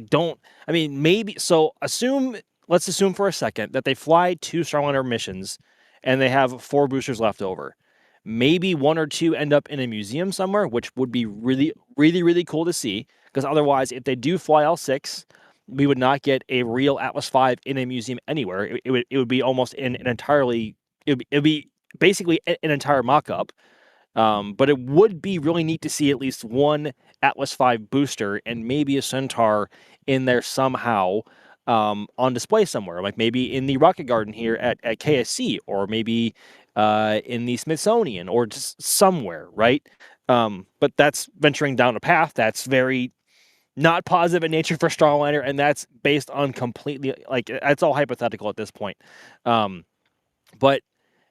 let's assume for a second that they fly 2 Starliner missions and they have 4 boosters left over. Maybe 1 or 2 end up in a museum somewhere, which would be really, really, really cool to see. Because otherwise, if they do fly all 6, we would not get a real Atlas V in a museum anywhere. It would be almost it would be basically an entire mock-up. But it would be really neat to see at least 1 Atlas V booster and maybe a Centaur in there somehow on display somewhere, like maybe in the Rocket Garden here at KSC, or maybe in the Smithsonian, or just somewhere, right? But that's venturing down a path that's very not positive in nature for Starliner, and that's based on completely, like, it's all hypothetical at this point. But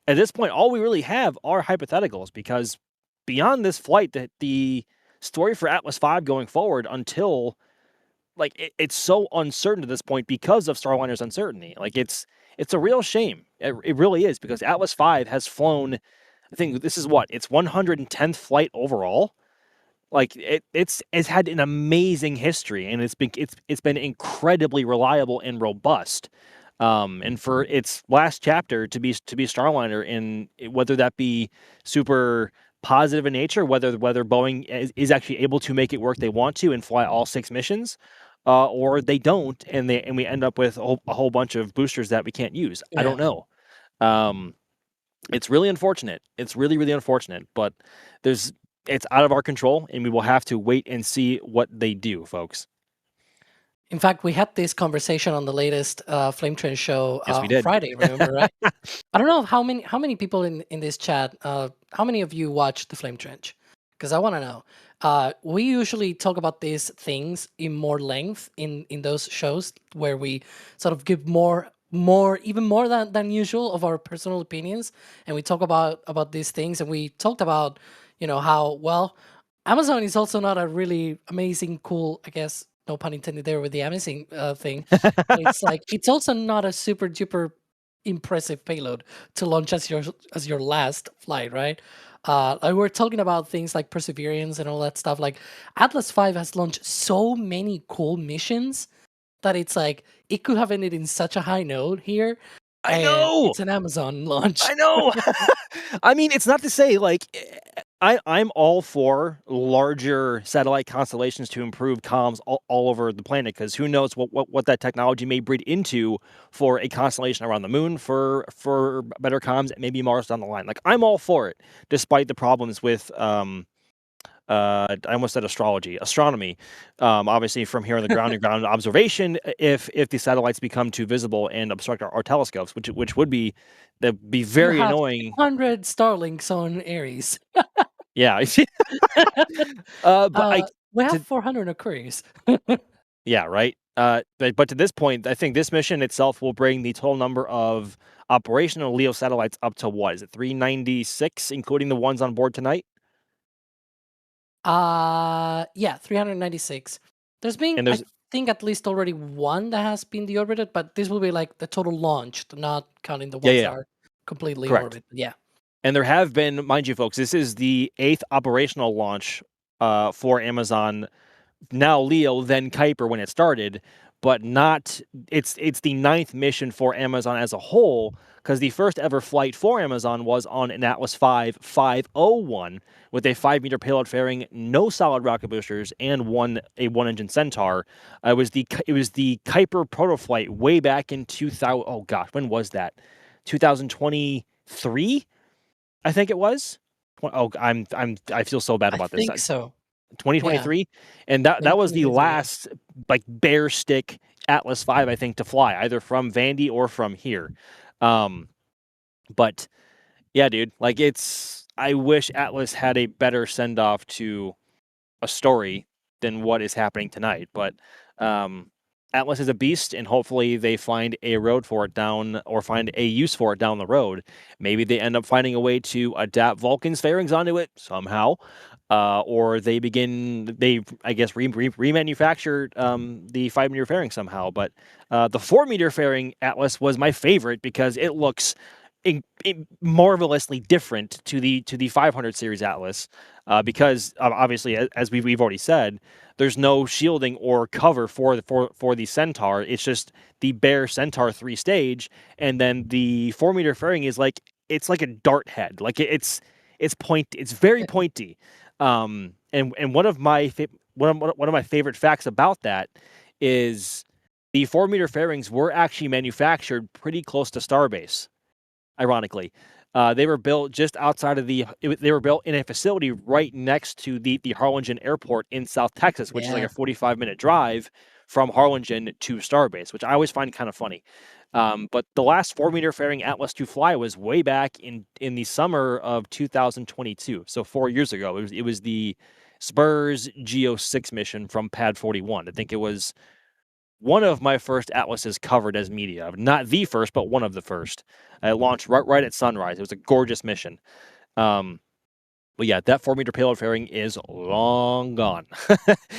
at this point, all we really have are hypotheticals, because beyond this flight, that the story for Atlas V going forward until, like, it's so uncertain at this point because of Starliner's uncertainty. Like, it's a real shame. It really is, because Atlas V has flown, I think this is its 110th flight overall. Like, it's had an amazing history, and it's been incredibly reliable and robust. And for its last chapter to be Starliner, in whether that be super positive in nature, whether Boeing is actually able to make it work they want to and fly all 6 missions, or they don't, and we end up with a whole bunch of boosters that we can't use. Yeah. I don't know. It's really unfortunate. It's really, really unfortunate, but it's out of our control, and we will have to wait and see what they do, folks. In fact, we had this conversation on the latest Flame Trench show we did. Friday, remember, right? I don't know how many people in this chat, how many of you watched the Flame Trench? Because I want to know. We usually talk about these things in more length in those shows, where we sort of give even more than usual of our personal opinions, and we talk about these things, and we talked about how, well, Amazon is also not a really amazing, cool, I guess, no pun intended there with the amazing thing. It's like, it's also not a super duper impressive payload to launch as your last flight, right? We're talking about things like Perseverance and all that stuff. Like, Atlas V has launched so many cool missions that it's like it could have ended in such a high note here. I know it's an Amazon launch. I know. I mean, it's not to say, like, I'm all for larger satellite constellations to improve comms all over the planet, because who knows what that technology may breed into for a constellation around the moon for better comms, maybe Mars down the line. Like, I'm all for it, despite the problems with I almost said astronomy. Obviously, from here on the ground and ground observation, if the satellites become too visible and obstruct our telescopes, which would be very annoying. 100 Starlinks on Aries. Yeah, but we have 400 Aquarius. yeah, right. But to this point, I think this mission itself will bring the total number of operational LEO satellites up to what is it, 396, including the ones on board tonight? Yeah, 396. There's been, I think, at least already one that has been deorbited, but this will be like the total launched, not counting the ones that are completely orbited. Yeah. And there have been, mind you, folks, this is the 8th operational launch for Amazon, now Leo, then Kuiper when it started, but not, it's the 9th mission for Amazon as a whole, because the first ever flight for Amazon was on an Atlas V 501 with a 5-meter payload fairing, no solid rocket boosters, and a one-engine Centaur. It was the Kuiper protoflight way back in 2000. Oh gosh, when was that? 2023, I think it was. Oh, I feel so bad about this. I think so. 2023, and that was the last like bare stick Atlas V, I think, to fly either from Vandy or from here. But yeah, dude, like I wish Atlas had a better send off to a story than what is happening tonight. But Atlas is a beast, and hopefully they find a road for it down, or find a use for it down the road. Maybe they end up finding a way to adapt Vulcan's fairings onto it somehow. Or they I guess, remanufacture the 5-meter fairing somehow. But the 4-meter fairing Atlas was my favorite because it looks marvelously different to the 500 series Atlas. Because obviously, as we've already said, there's no shielding or cover for the Centaur. It's just the bare Centaur 3 stage, and then the 4-meter fairing is like a dart head. Like it's very pointy. And one of my favorite facts about that is the 4-meter fairings were actually manufactured pretty close to Starbase. Ironically, they were built just outside of they were built in a facility right next to the Harlingen Airport in South Texas, which is like a 45-minute drive from Harlingen to Starbase, which I always find kind of funny. But the last 4-meter fairing Atlas to fly was way back in the summer of 2022. So 4 years ago, it was the Spurs Geo 6 mission from Pad 41. I think it was one of my first Atlases covered as media. Not the first, but one of the first. It launched right at sunrise. It was a gorgeous mission. But yeah, that 4-meter payload fairing is long gone.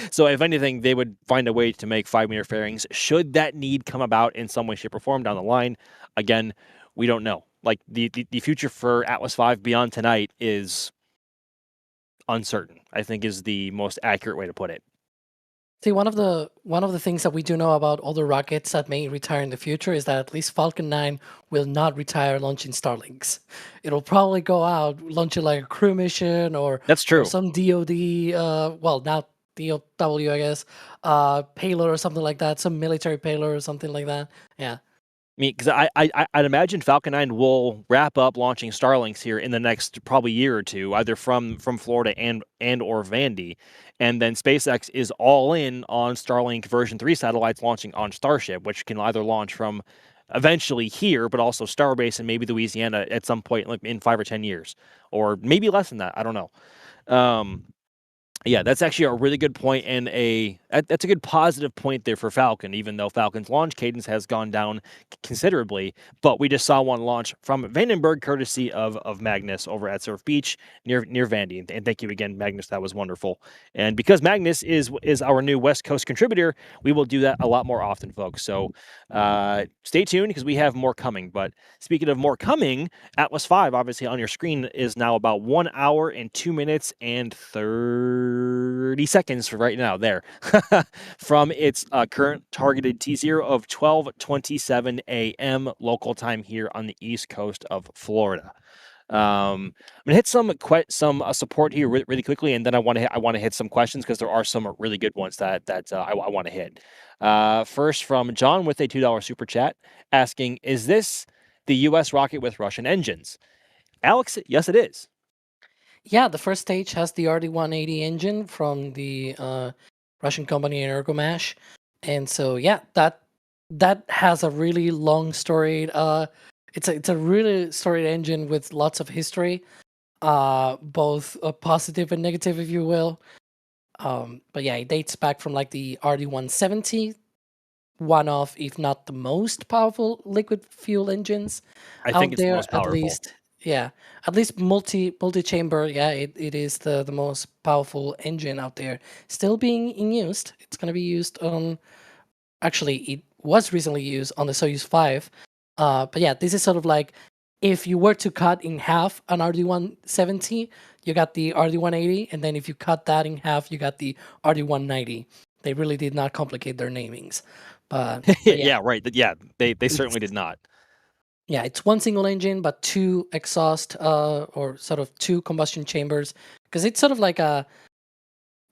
So if anything, they would find a way to make 5-meter fairings should that need come about in some way, shape, or form down the line. Again, we don't know. Like the future for Atlas V beyond tonight is uncertain, I think is the most accurate way to put it. See, one of the things that we do know about other rockets that may retire in the future is that at least Falcon 9 will not retire launching Starlinks. It'll probably go out, launch it like a crew mission or that's true. Or some DoD, well, not DOW, I guess, payload or something like that, some military payload or something like that. Yeah. I mean, because I'd imagine Falcon 9 will wrap up launching Starlinks here in the next probably year or two, either from Florida and or Vandy, and then SpaceX is all in on Starlink version 3 satellites launching on Starship, which can either launch from eventually here, but also Starbase and maybe Louisiana at some point, like in 5 or 10 years, or maybe less than that. I don't know. Yeah, that's actually a really good point, and that's a good positive point there for Falcon, even though Falcon's launch cadence has gone down considerably. But we just saw one launch from Vandenberg, courtesy of Magnus over at Surf Beach near Vandy. And thank you again, Magnus. That was wonderful. And because Magnus is our new West Coast contributor, we will do that a lot more often, folks. So stay tuned because we have more coming. But speaking of more coming, Atlas V, obviously on your screen, is now about 1 hour and 2 minutes and 30 seconds for right now there from its current targeted T0 of 12:27 a.m. local time here on the East Coast of Florida. I'm gonna hit some support here really quickly, and then I want to hit some questions because there are some really good ones that I want to hit. First from John with a $2 super chat asking, "Is this the U.S. rocket with Russian engines?" Alex, yes, it is. Yeah, the first stage has the RD-180 engine from the Russian company Energomash, and so yeah, that has a really long storied. It's a really storied engine with lots of history, both positive and negative, if you will. But yeah, it dates back from like the RD-170, one of, if not the most powerful liquid fuel engines I think out it's the there, most at powerful. least. Yeah, at least multi-chamber. Yeah, it is the most powerful engine out there, still being in used. It's going to be used on. Actually, it was recently used on the Soyuz 5. But yeah, this is sort of like if you were to cut in half an RD-170, you got the RD-180, and then if you cut that in half, you got the RD-190. They really did not complicate their namings, but yeah, Yeah, right. Yeah, they certainly did not. yeah, it's one single engine, but two exhaust, or sort of two combustion chambers, because it's sort of like a,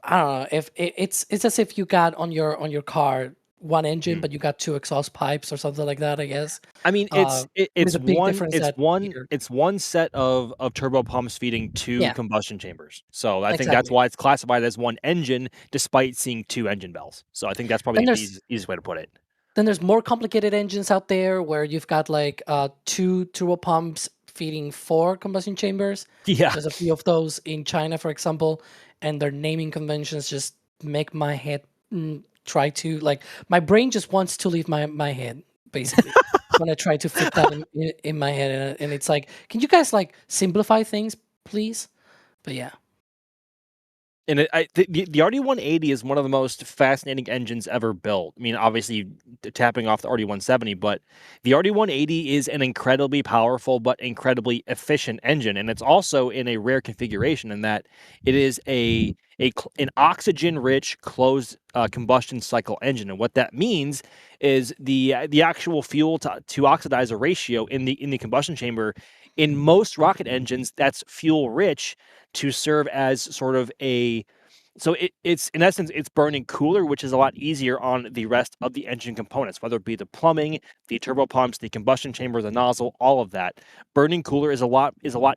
I don't know, if it's as if you got on your car one engine, but you got two exhaust pipes or something like that, I guess. I mean, There's it's a big one difference it's that one here. it's one set of turbo pumps feeding two Yeah. combustion chambers. So I think that's Exactly. why it's classified as one engine, despite seeing two engine bells. So I think that's probably Then the there's easiest way to put it. Then there's more complicated engines out there where you've got like two turbo pumps feeding four combustion chambers. Yeah. There's a few of those in China, for example, and their naming conventions just make my head try to, like, my brain just wants to leave my head, basically, when I try to fit that in my head. And it's like, can you guys like simplify things, please? But yeah. And the RD-180 is one of the most fascinating engines ever built. I mean, obviously tapping off the RD-170, but the RD-180 is an incredibly powerful but incredibly efficient engine, and it's also in a rare configuration in that it is an oxygen-rich closed combustion cycle engine. And what that means is the actual fuel to oxidizer ratio in the combustion chamber in most rocket engines, that's fuel rich to serve as sort of it's in essence, it's burning cooler, which is a lot easier on the rest of the engine components, whether it be the plumbing, the turbo pumps, the combustion chamber, the nozzle, all of that. Burning cooler is a lot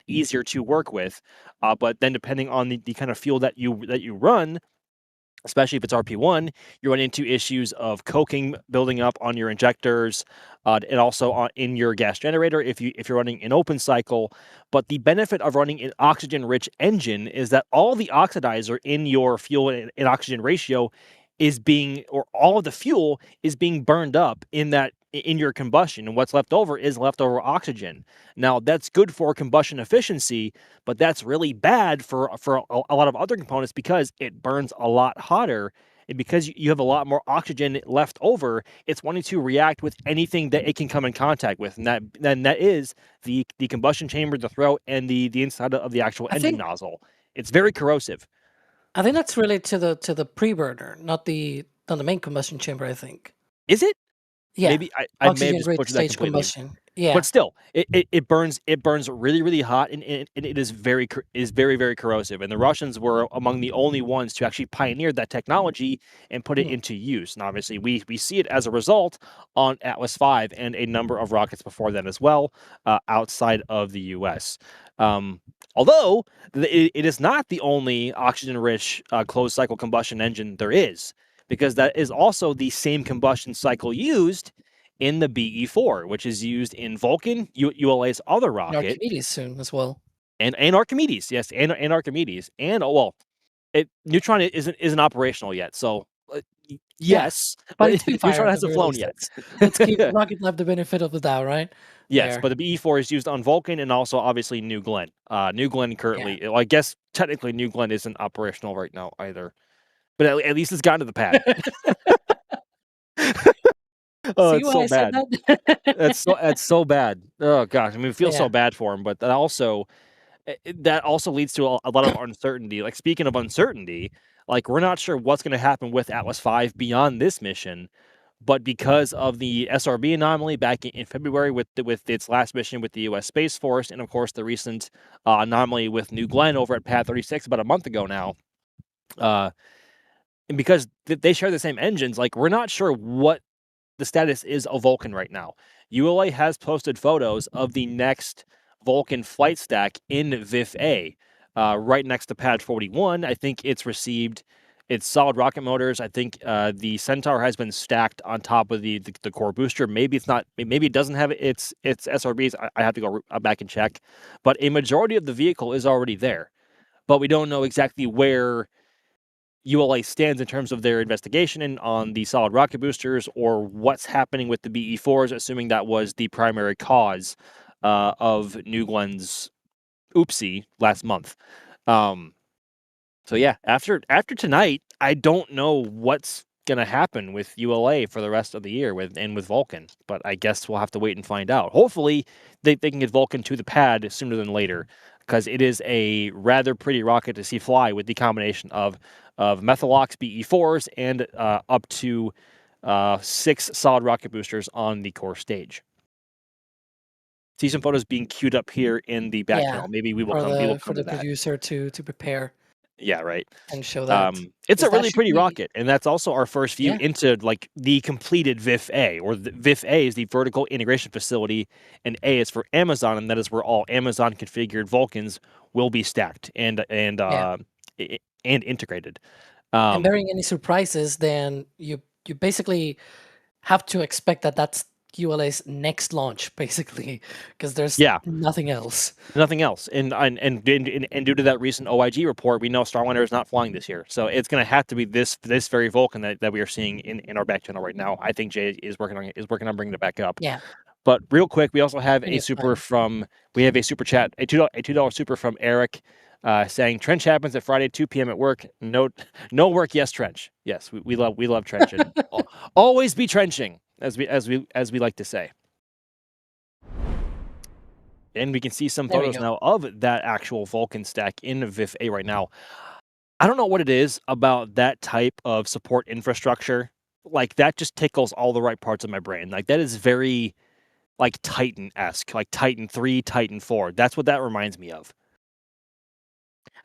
easier to work with. But then depending on the kind of fuel that you run, especially if it's RP1, you run into issues of coking building up on your injectors, and also in your gas generator if you're running an open cycle. But the benefit of running an oxygen-rich engine is that all the oxidizer in your fuel and oxygen ratio or all of the fuel is being burned up in your combustion, and what's left over is leftover oxygen. Now, that's good for combustion efficiency, but that's really bad for a lot of other components because it burns a lot hotter, and because you have a lot more oxygen left over, it's wanting to react with anything that it can come in contact with, and that is the combustion chamber, the throat, and the inside of the actual engine nozzle. It's very corrosive. I think that's related to the pre-burner, not the main combustion chamber, I think. Is it? Yeah. Maybe I may have just Oxygen-rich butchered that stage completely. combustion. Yeah. But still, it burns really, really hot, and it is very, very corrosive. And the Russians were among the only ones to actually pioneer that technology and put it into use. And obviously, we see it as a result on Atlas V and a number of rockets before that as well, outside of the U.S. Although it is not the only oxygen-rich closed cycle combustion engine there is, because that is also the same combustion cycle used in the BE-4, which is used in Vulcan, ULA's other rocket. Archimedes soon as well. And Archimedes, yes, and Archimedes. And, Neutron isn't operational yet, so yes, but it's been Neutron fired, hasn't flown yet. Let's give Rocket Lab the benefit of the doubt, right? Yes, There. but the BE-4 is used on Vulcan and also obviously New Glenn. New Glenn currently, I guess technically New Glenn isn't operational right now either, but at least it's gotten to the pad. Oh, See it's why so I said bad. that? That's so bad. Oh gosh, I mean, it feels so bad for him, but that also leads to a lot of uncertainty. Like, speaking of uncertainty, like, we're not sure what's going to happen with Atlas V beyond this mission, but because of the SRB anomaly back in February with its last mission with the U.S. Space Force, and of course the recent anomaly with New Glenn over at Pad 36 about a month ago now, and because they share the same engines, like, we're not sure what the status is of Vulcan right now. ULA has posted photos of the next Vulcan flight stack in VIF A. right next to pad 41. I think it's received its solid rocket motors. I think the Centaur has been stacked on top of the core booster. Maybe it's not. Maybe it doesn't have its SRBs. I have to go back and check. But a majority of the vehicle is already there. But we don't know exactly where ULA stands in terms of their investigation on the solid rocket boosters or what's happening with the BE4s, assuming that was the primary cause of New Glen's oopsie last month. So yeah, after tonight, I don't know what's gonna happen with ULA for the rest of the year with Vulcan, but I guess we'll have to wait and find out. Hopefully, they can get Vulcan to the pad sooner than later, because it is a rather pretty rocket to see fly with the combination of Methalox BE4s and up to 6 solid rocket boosters on the core stage. See some photos being queued up here in the back channel. Maybe we will come. We will come for to the that. producer to prepare. Yeah, right. And show that. It's a really pretty be... rocket, and that's also our first view into like the completed VIF-A, or the VIF-A is the vertical integration facility, and A is for Amazon, and that is where all Amazon configured Vulcans will be stacked and integrated. And barring any surprises, then you basically have to expect that that's ULA's next launch, basically, because there's nothing else. Nothing else, and due to that recent OIG report, we know Starliner is not flying this year, so it's going to have to be this very Vulcan that we are seeing in our back channel right now. I think Jay is working on bringing it back up. Yeah. But real quick, we also have a super we have a super chat, a $2 super from Eric, saying Trench happens at Friday 2 p.m. at work. No work. Yes, Trench. Yes, we love trenching. Always be trenching, as we like to say. And we can see some photos now of that actual Vulcan stack in VIF-A right now. I don't know what it is about that type of support infrastructure. Like, that just tickles all the right parts of my brain. Like, that is very like Titan-esque, like Titan 3, Titan 4. That's what that reminds me of.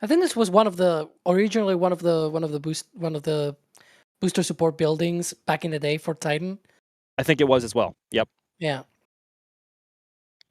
I think this was originally one of the booster support buildings back in the day for Titan. I think it was as well. Yep. Yeah.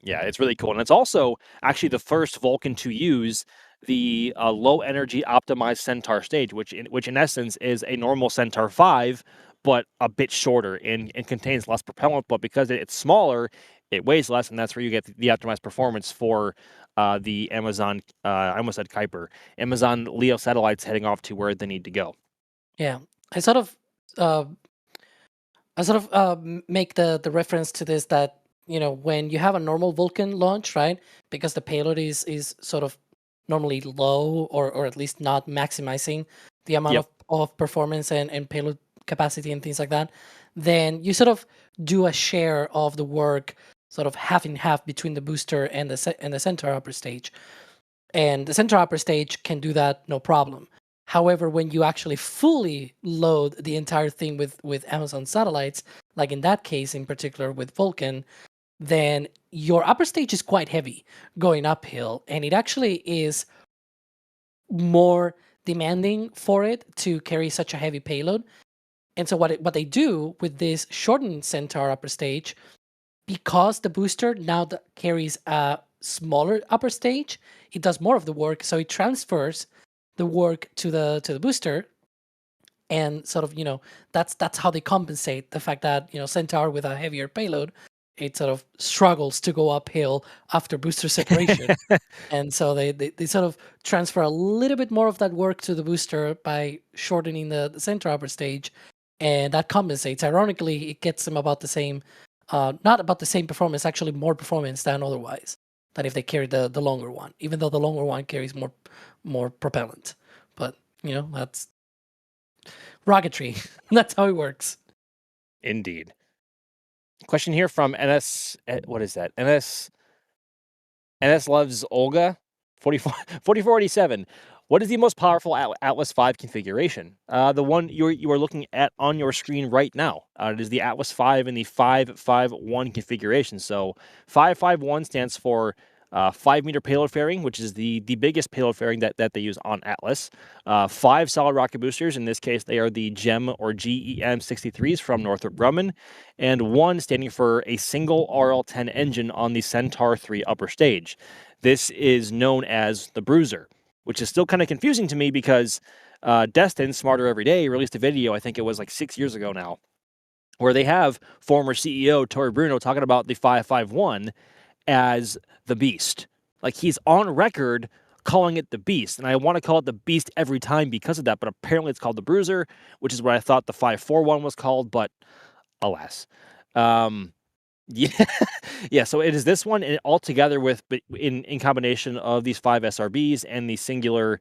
Yeah, it's really cool. And it's also actually the first Vulcan to use the low energy optimized Centaur stage, which in essence is a normal Centaur 5, but a bit shorter and contains less propellant. But because it's smaller, it weighs less, and that's where you get the optimized performance for the Amazon, I almost said Kuiper, Amazon LEO satellites heading off to where they need to go. Yeah, I sort of make the reference to this that, you know, when you have a normal Vulcan launch, right, because the payload is sort of normally low or at least not maximizing the amount of performance and payload capacity and things like that, then you sort of do a share of the work, sort of half and half between the booster and the Centaur upper stage. And the Centaur upper stage can do that no problem. However, when you actually fully load the entire thing with Amazon satellites, like in that case in particular with Vulcan, then your upper stage is quite heavy going uphill, and it actually is more demanding for it to carry such a heavy payload. And so what they do with this shortened Centaur upper stage, because the booster now carries a smaller upper stage, it does more of the work, so it transfers the work to the booster, and sort of, you know, that's how they compensate the fact that, you know, Centaur with a heavier payload, it sort of struggles to go uphill after booster separation. And so they sort of transfer a little bit more of that work to the booster by shortening the Centaur upper stage, and that compensates. Ironically, it gets them about the same, not about the same performance, actually more performance than otherwise, than if they carry the longer one, even though the longer one carries more propellant. But, you know, that's rocketry. That's how it works. Indeed. Question here from NS. What is that? NS loves Olga, 4487. What is the most powerful Atlas 5 configuration? The one you are looking at on your screen right now. It is the Atlas 5 in the 551 configuration. So 551 stands for 5-meter payload fairing, which is the biggest payload fairing that they use on Atlas. 5 solid rocket boosters. In this case, they are the GEM or GEM 63s from Northrop Grumman, and 1 standing for a single RL-10 engine on the Centaur 3 upper stage. This is known as the Bruiser. which is still kind of confusing to me because Destin, Smarter Every Day, released a video, I think it was like 6 years ago now, where they have former CEO Tori Bruno talking about the 551 as the Beast. Like, he's on record calling it the Beast, and I want to call it the Beast every time because of that, but apparently it's called the Bruiser, which is what I thought the 541 was called, but alas. Yeah, yeah. So it is this one, and all together with, but in combination of these 5 SRBs and the singular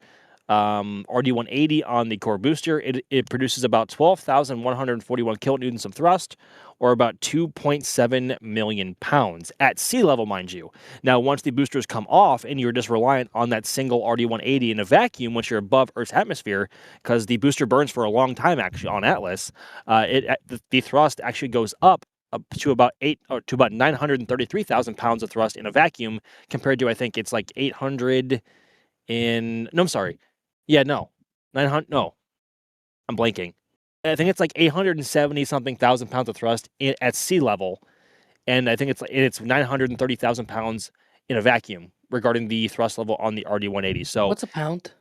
RD-180 on the core booster, it produces about 12,141 kilonewtons of thrust, or about 2.7 million pounds at sea level, mind you. Now, once the boosters come off and you're just reliant on that single RD-180 in a vacuum, once you're above Earth's atmosphere, because the booster burns for a long time actually on Atlas, the thrust actually goes up to about 933,000 pounds of thrust in a vacuum, compared to, I think it's like 800 in, no, I'm sorry. Yeah, no, 900, no, I'm blanking. I think it's like 870 something thousand pounds of thrust at sea level. And I think it's 930,000 pounds in a vacuum regarding the thrust level on the RD-180. So What's a pound?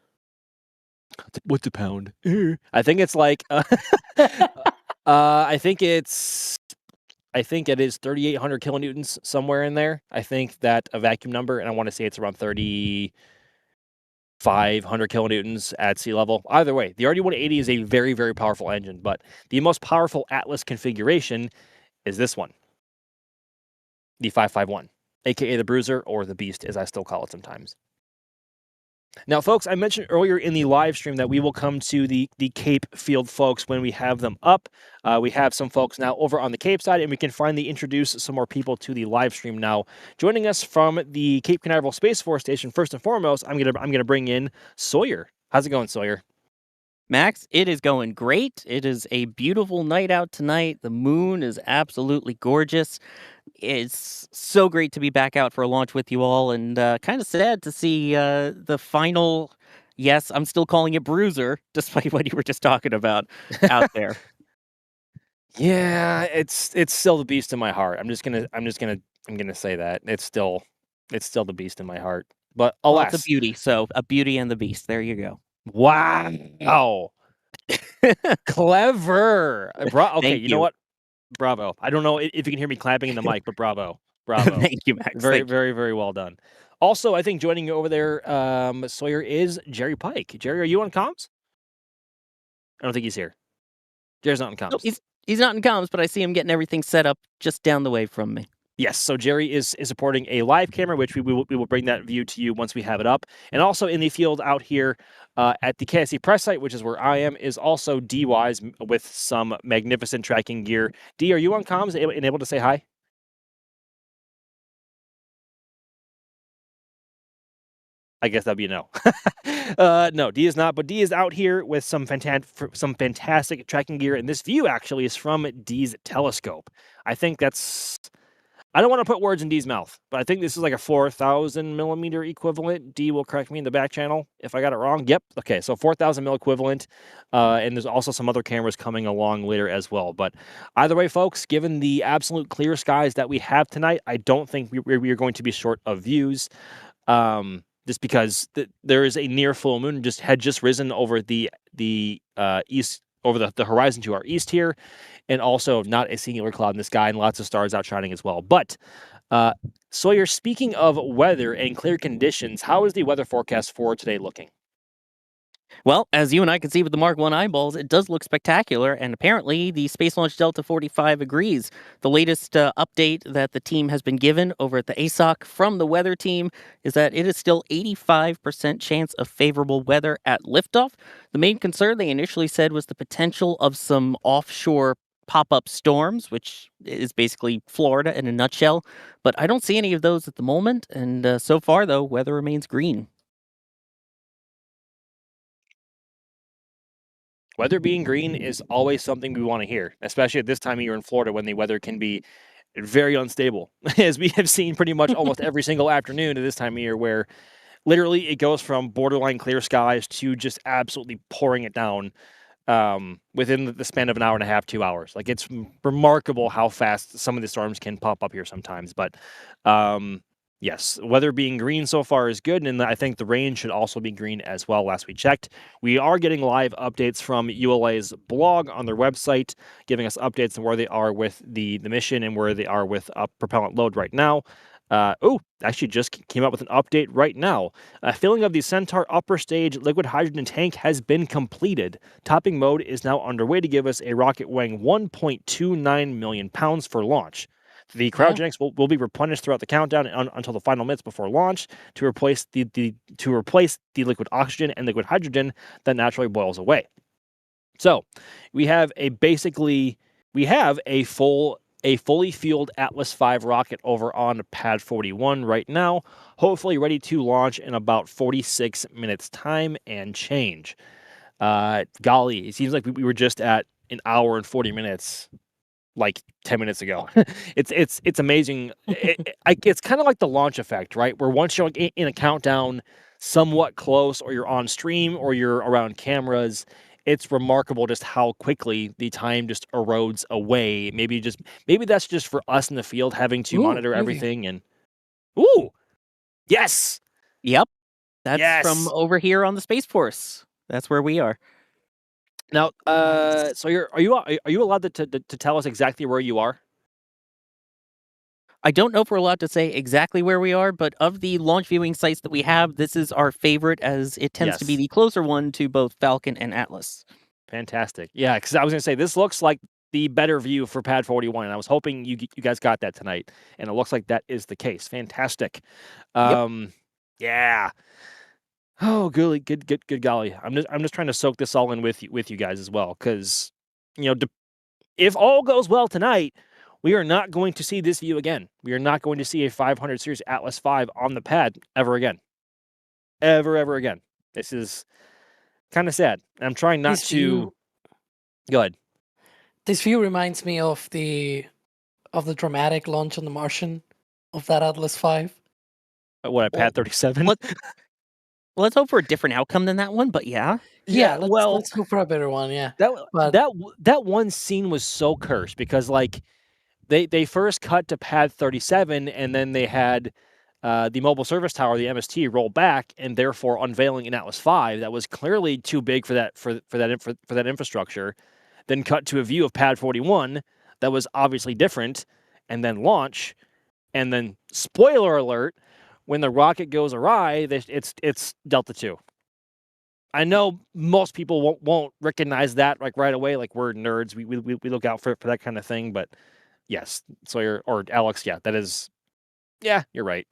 What's a pound? I think it's like, I think it is 3,800 kilonewtons, somewhere in there. I think that a vacuum number, and I want to say it's around 3,500 kilonewtons at sea level. Either way, the RD-180 is a very, very powerful engine, but the most powerful Atlas configuration is this one, the 551, aka the Bruiser, or the Beast, as I still call it sometimes. Now, folks, I mentioned earlier in the live stream that we will come to the Cape field folks when we have them up. We have some folks now over on the Cape side, and we can finally introduce some more people to the live stream now. Joining us from the Cape Canaveral Space Force Station, first and foremost, I'm gonna bring in Sawyer. How's it going, Sawyer? Max, it is going great. It is a beautiful night out tonight. The moon is absolutely gorgeous. It's so great to be back out for a launch with you all, and kind of sad to see the final, yes, I'm still calling it Bruiser, despite what you were just talking about out there. Yeah, it's still the Beast in my heart. I'm gonna say that. It's still the Beast in my heart. But alas. Well, it's a beauty, so a beauty and the Beast. There you go. Wow. Clever. Okay, you know what? Bravo. I don't know if you can hear me clapping in the mic, but bravo. Bravo. Thank you, Max. Very, very, very well done. Also, I think joining you over there, Sawyer, is Jerry Pike. Jerry, are you on comms? I don't think he's here. Jerry's not on comms. No, he's not in comms, but I see him getting everything set up just down the way from me. Yes, so Jerry is supporting a live camera, which we will bring that view to you once we have it up. And also in the field out here at the KSC press site, which is where I am, is also D-Wise with some magnificent tracking gear. D, are you on comms and able to say hi? I guess that'd be a no. No, D is not, but D is out here with some fantastic tracking gear, and this view actually is from D's telescope. I think that's... I don't want to put words in D's mouth, but I think this is like a 4,000 millimeter equivalent. D will correct me in the back channel if I got it wrong. Yep. Okay, so 4,000 mil equivalent, and there's also some other cameras coming along later as well. But either way, folks, given the absolute clear skies that we have tonight, I don't think we are going to be short of views. Just because there is a near full moon had just risen over the east, over the horizon to our east here, and also not a singular cloud in the sky and lots of stars outshining as well. But Sawyer, speaking of weather and clear conditions, how is the weather forecast for today looking? Well, as you and I can see with the Mark 1 eyeballs, it does look spectacular, and apparently the Space Launch Delta 45 agrees. The latest update that the team has been given over at the ASOC from the weather team is that it is still 85% chance of favorable weather at liftoff. The main concern they initially said was the potential of some offshore pop-up storms, which is basically Florida in a nutshell, but I don't see any of those at the moment, and so far, though, weather remains green. Weather being green is always something we want to hear, especially at this time of year in Florida when the weather can be very unstable, as we have seen pretty much almost every single afternoon at this time of year, where literally it goes from borderline clear skies to just absolutely pouring it down within the span of an hour and a half, 2 hours. Like, it's remarkable how fast some of the storms can pop up here sometimes. But Yes, weather being green so far is good, and I think the rain should also be green as well. Last we checked, we are getting live updates from ULA's blog on their website, giving us updates on where they are with the mission and where they are with propellant load right now. Actually just came up with an update right now. Filling of the Centaur upper stage liquid hydrogen tank has been completed. Topping mode is now underway to give us a rocket weighing 1.29 million pounds for launch. The cryogenics will be replenished throughout the countdown until the final minutes before launch to replace the liquid oxygen and liquid hydrogen that naturally boils away. So we have a fully fueled Atlas V rocket over on pad 41 right now, hopefully ready to launch in about 46 minutes time and change. Golly, it seems like we were just at an hour and 40 minutes like 10 minutes ago. It's amazing. It's kind of like the launch effect, right? Where once you're in a countdown somewhat close, or you're on stream, or you're around cameras, it's remarkable just how quickly the time just erodes away. Maybe that's just for us in the field having to monitor everything. And yes. Yep. That's from over here on the Space Force. That's where we are. Now, so are you allowed to tell us exactly where you are? I don't know if we're allowed to say exactly where we are, but of the launch viewing sites that we have, this is our favorite, as it tends to be the closer one to both Falcon and Atlas. Fantastic. Yeah, because I was going to say, this looks like the better view for pad 41, and I was hoping you guys got that tonight, and it looks like that is the case. Fantastic. Yeah. Oh, good golly! I'm just trying to soak this all in with you guys as well, because if all goes well tonight, we are not going to see this view again. We are not going to see a 500 series Atlas V on the pad ever again, ever again. This is kind of sad. I'm trying not to. Go ahead. This view reminds me of the dramatic launch on the Martian of that Atlas V. What, at pad 37? Let's hope for a different outcome than that one, but yeah. Yeah, let's hope for a better one, yeah. That one scene was so cursed, because they first cut to pad 37, and then they had the mobile service tower, the MST, roll back, and therefore unveiling an Atlas V that was clearly too big for that infrastructure. Then cut to a view of pad 41 that was obviously different, and then launch, and then spoiler alert, when the rocket goes awry, it's Delta 2. I know most people won't recognize that right away. Like, we're nerds, we look out for that kind of thing. But yes, Sawyer or Alex, that is, you're right.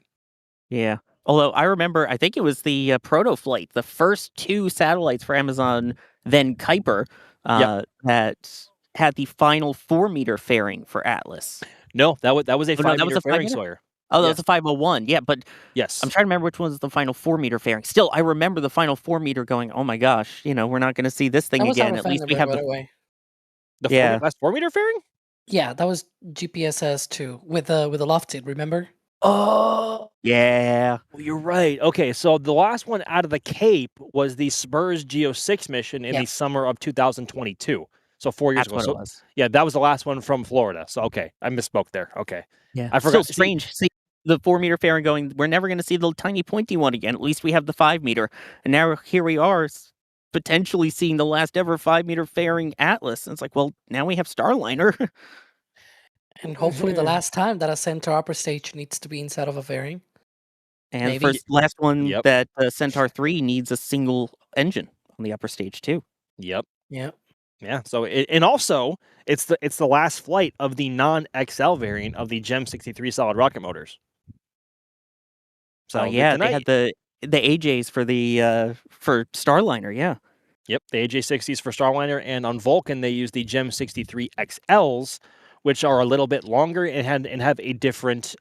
Yeah. Although I remember, I think it was the proto flight, the first 2 satellites for Amazon, then Kuiper, that had the final 4-meter fairing for Atlas. No, that was a 5-meter fairing, Sawyer. Oh, that was a 501. Yeah, but yes, I'm trying to remember which one was the final 4-meter fairing. Still, I remember the final 4-meter going, oh my gosh, we're not going to see this thing again. At least we have the last 4-meter fairing? Yeah, that was GPSS 2 with the lofts, remember? Oh, yeah. Well, you're right. Okay, so the last one out of the Cape was the Spurs Geo 6 mission in the summer of 2022. So 4 years ago. That's what it was. Yeah, that was the last one from Florida. So okay, I misspoke there. Okay. Yeah, I forgot. So strange. See the 4-meter fairing going, we're never going to see the tiny pointy one again. At least we have the 5-meter. And now here we are potentially seeing the last ever 5-meter fairing Atlas. And it's like, well, now we have Starliner. And hopefully the last time that a Centaur upper stage needs to be inside of a fairing. And last one that Centaur 3 needs a single engine on the upper stage too. Yep. Yeah. So and also it's the last flight of the non-XL variant of the GEM 63 solid rocket motors. So they had the AJs for Starliner. Yeah. Yep, the AJ60s for Starliner, and on Vulcan they use the GEM 63 XLs, which are a little bit longer and have a different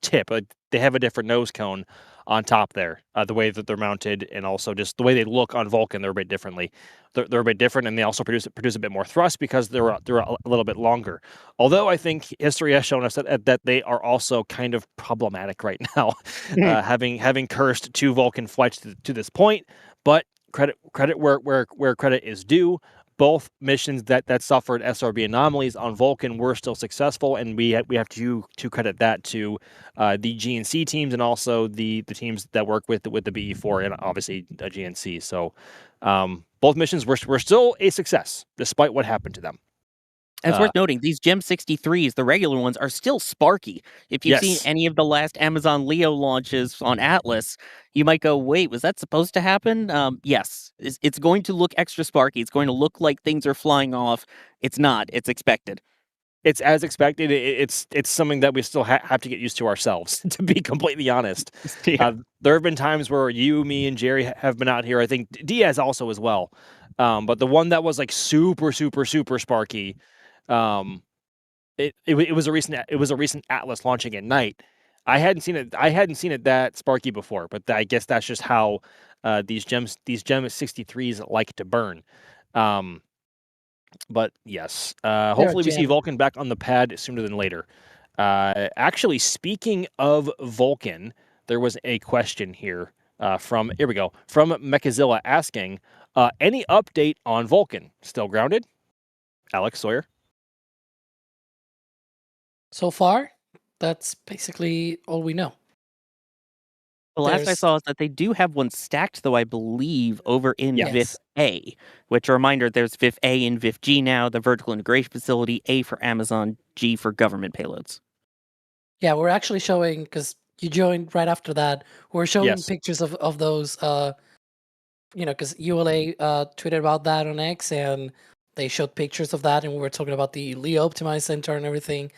tip. They have a different nose cone on top there. The way that they're mounted, and also just the way they look on Vulcan, they're a bit differently. They're a bit different, and they also produce a bit more thrust because they're a little bit longer. Although I think history has shown us that they are also kind of problematic right now, having cursed 2 Vulcan flights to this point. But credit where credit is due. both missions that suffered SRB anomalies on Vulcan were still successful, and we have to credit that to the GNC teams and also the teams that work with the BE4 and obviously GNC. So both missions were still a success despite what happened to them. And it's worth noting, these GEM 63s, the regular ones, are still sparky. If you've seen any of the last Amazon Leo launches on Atlas, you might go, wait, was that supposed to happen? Yes, it's going to look extra sparky. It's going to look like things are flying off. It's not. It's expected. It's as expected. It's something that we still have to get used to ourselves, to be completely honest. Yeah. There have been times where you, me, and Jerry have been out here. I think Diaz also as well. But the one that was like super sparky, it was a recent Atlas launching at night. I hadn't seen it that sparky before, but I guess that's just how these GEM 63s like to burn. But yes, hopefully we see Vulcan back on the pad sooner than later. Actually, speaking of Vulcan, there was a question here from Mechazilla asking, any update on Vulcan? Still grounded? Alex Sawyer? So far, that's basically all we know. The last I saw is that they do have one stacked, though, I believe, over in VIF A, which, a reminder, there's VIF A and VIF G now, the vertical integration facility, A for Amazon, G for government payloads. Yeah, we're actually showing, because you joined right after that, we're showing pictures of those, because ULA tweeted about that on X, and they showed pictures of that, and we were talking about the LEO Optimized Center and everything.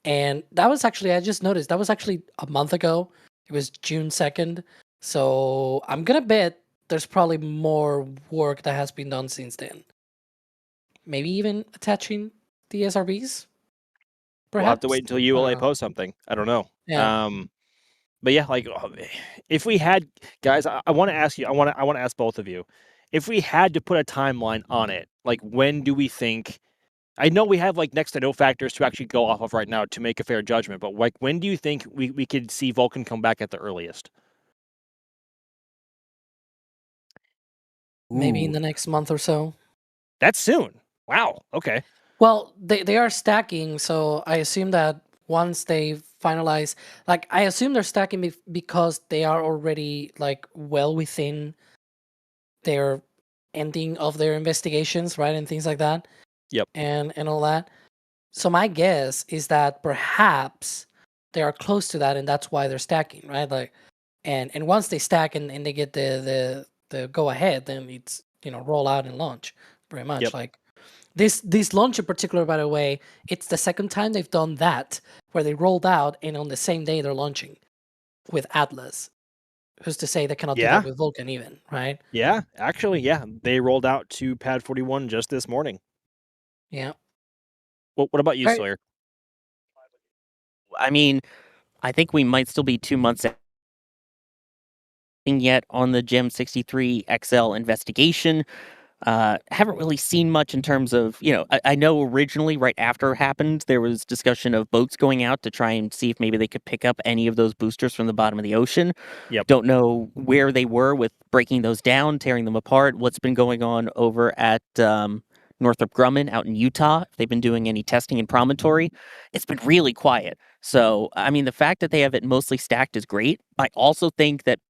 And that was actually, I just noticed, that was actually a month ago. It was June 2nd. So I'm going to bet there's probably more work that has been done since then. Maybe even attaching the SRBs? Perhaps? We'll have to wait until ULA posts something. I don't know. Yeah. But yeah, like if we had, guys, I want to ask you, I want to ask both of you, if we had to put a timeline on it, like when do we think, I know we have like next to no factors to actually go off of right now to make a fair judgment, but like when do you think we could see Vulcan come back at the earliest? Maybe in the next month or so. That's soon. Wow. Okay. Well, they are stacking, so I assume that once they finalize, like I assume they're stacking because they are already like well within their ending of their investigations, right, and things like that. Yep. And all that. So my guess is that perhaps they are close to that, and that's why they're stacking, right? Like, and once they stack and they get the go ahead, then it's roll out and launch, pretty much. Yep. Like this launch in particular, by the way, it's the second time they've done that where they rolled out and on the same day they're launching with Atlas. Who's to say they cannot do that with Vulcan even, right? Yeah, actually, yeah, they rolled out to Pad 41 just this morning. Yeah. What about you, Sawyer? I mean, I think we might still be 2 months yet on the GEM 63 XL investigation. Haven't really seen much in terms of, I know originally right after it happened, there was discussion of boats going out to try and see if maybe they could pick up any of those boosters from the bottom of the ocean. Yep. Don't know where they were with breaking those down, tearing them apart, what's been going on over at Northrop Grumman out in Utah. If they've been doing any testing in Promontory. It's been really quiet. So, I mean, the fact that they have it mostly stacked is great. I also think that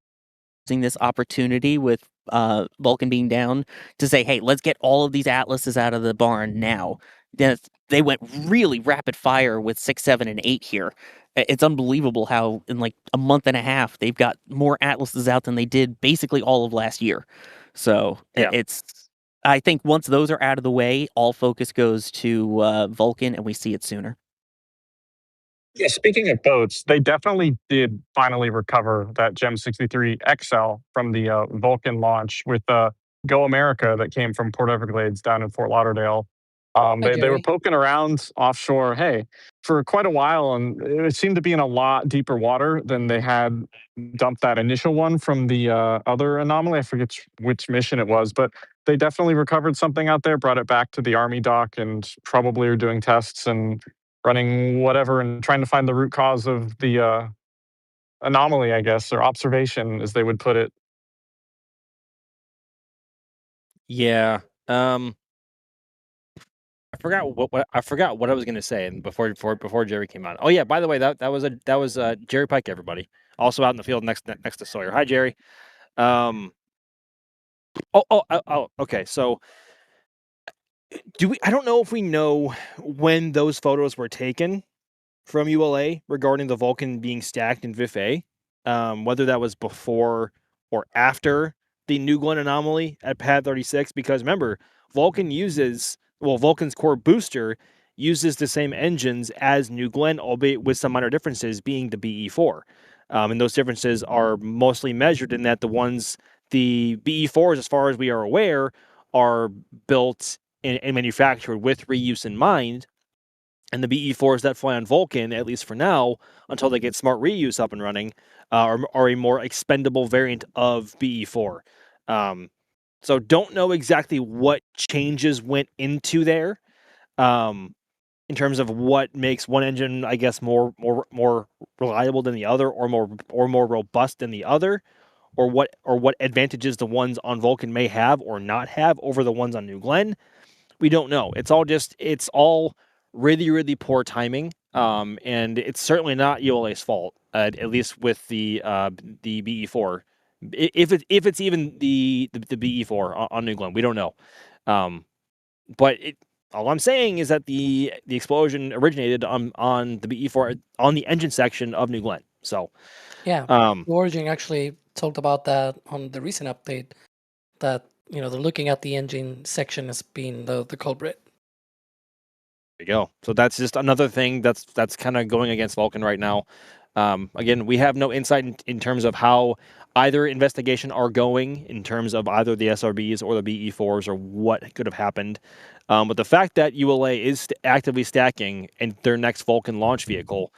using this opportunity with Vulcan being down to say, hey, let's get all of these Atlases out of the barn now. They went really rapid fire with 6, 7, and 8 here. It's unbelievable how in like a month and a half they've got more Atlases out than they did basically all of last year. So I think once those are out of the way, all focus goes to Vulcan and we see it sooner. Yeah, speaking of boats, they definitely did finally recover that GEM 63 XL from the Vulcan launch with Go America that came from Port Everglades down in Fort Lauderdale. They were poking around offshore, for quite a while, and it seemed to be in a lot deeper water than they had dumped that initial one from the other anomaly. I forget which mission it was, but they definitely recovered something out there, brought it back to the Army dock, and probably are doing tests and running whatever and trying to find the root cause of the anomaly, I guess, or observation, as they would put it. Yeah. I forgot what I was going to say, and before Jerry came on. Oh yeah, by the way, that was Jerry Pike, everybody, also out in the field next to Sawyer. Hi, Jerry. Okay. So I don't know if we know when those photos were taken from ULA regarding the Vulcan being stacked in VIF A, whether that was before or after the New Glenn anomaly at Pad 36, because remember, Vulcan's core booster uses the same engines as New Glenn, albeit with some minor differences, being the BE4. And those differences are mostly measured in that the BE4s, as far as we are aware, are built and manufactured with reuse in mind. And the BE4s that fly on Vulcan, at least for now, until they get smart reuse up and running, are a more expendable variant of BE4. So don't know exactly what changes went into there, in terms of what makes one engine, I guess, more reliable than the other, or more robust than the other, or what advantages the ones on Vulcan may have or not have over the ones on New Glenn. We don't know. It's all really, really poor timing. And it's certainly not ULA's fault, at least with the BE4. If it's even the BE4 on New Glenn, we don't know. But all I'm saying is that the explosion originated on the BE4 on the engine section of New Glenn. So yeah, Origin actually talked about that on the recent update, that they're looking at the engine section as being the culprit. There you go. So that's just another thing that's kind of going against Vulcan right now. Again, we have no insight in terms of how either investigation are going in terms of either the SRBs or the BE4s or what could have happened. But the fact that ULA is actively stacking in their next Vulcan launch vehicle,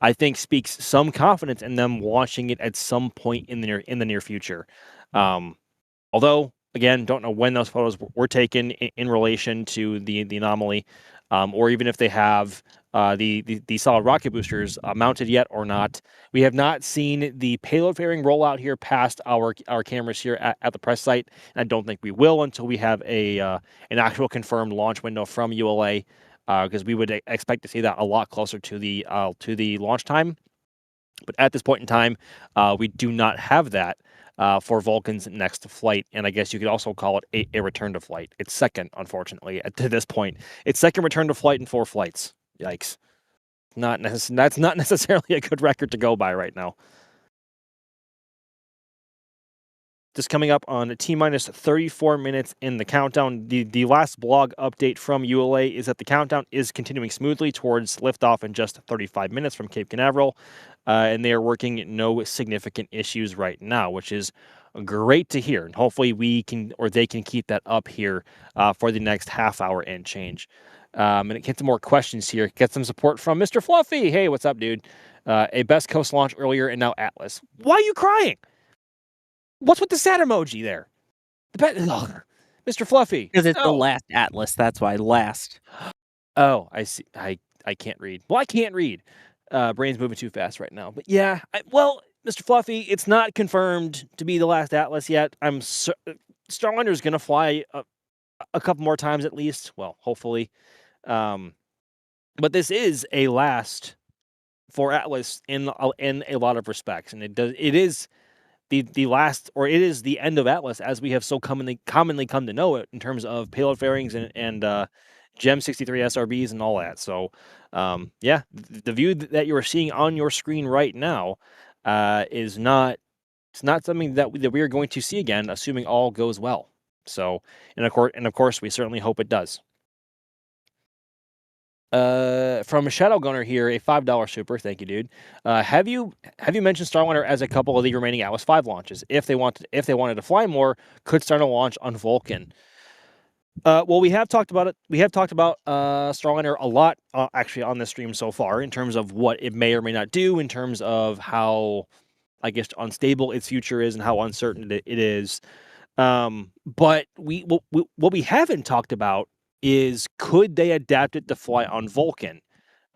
I think speaks some confidence in them launching it at some point in the near future. Although, again, don't know when those photos were taken in relation to the anomaly, or even if they have the solid rocket boosters mounted yet or not. We have not seen the payload fairing rollout here past our cameras here at the press site, and I don't think we will until we have an actual confirmed launch window from ULA, because we would expect to see that a lot closer to the launch time. But at this point in time, we do not have that for Vulcan's next flight, and I guess you could also call it a return to flight. It's second, unfortunately, to this point. It's second return to flight in 4 flights. Yikes! That's not necessarily a good record to go by right now. Just coming up on T-minus 34 minutes in the countdown. The last blog update from ULA is that the countdown is continuing smoothly towards liftoff in just 35 minutes from Cape Canaveral, and they are working no significant issues right now, which is great to hear. And hopefully they can keep that up here for the next half hour and change. And get some more questions here. Get some support from Mr. Fluffy. Hey, what's up, dude? A Best Coast launch earlier and now Atlas. Why are you crying? What's with the sad emoji there? Mr. Fluffy. Because it's the last Atlas. That's why last. Oh, I see. I can't read. Well, I can't read. Brain's moving too fast right now. But yeah, Mr. Fluffy, it's not confirmed to be the last Atlas yet. Starlinder's going to fly a couple more times at least. Well, hopefully. But this is a last for Atlas in a lot of respects, and it is the last, or it is the end of Atlas as we have so commonly come to know it in terms of payload fairings and Gem 63 SRBs and all that. So yeah, the view that you are seeing on your screen right now is not something that we are going to see again, assuming all goes well. So and of course we certainly hope it does. From Shadow Gunner here, a $5 super. Thank you, dude. Have you mentioned Starliner as a couple of the remaining Atlas 5 launches? If they wanted to fly more, could start a launch on Vulcan. Well, we have talked about it. We have talked about Starliner a lot, actually, on this stream so far, in terms of what it may or may not do, in terms of how, I guess, unstable its future is and how uncertain it is. But what we haven't talked about is, could they adapt it to fly on Vulcan?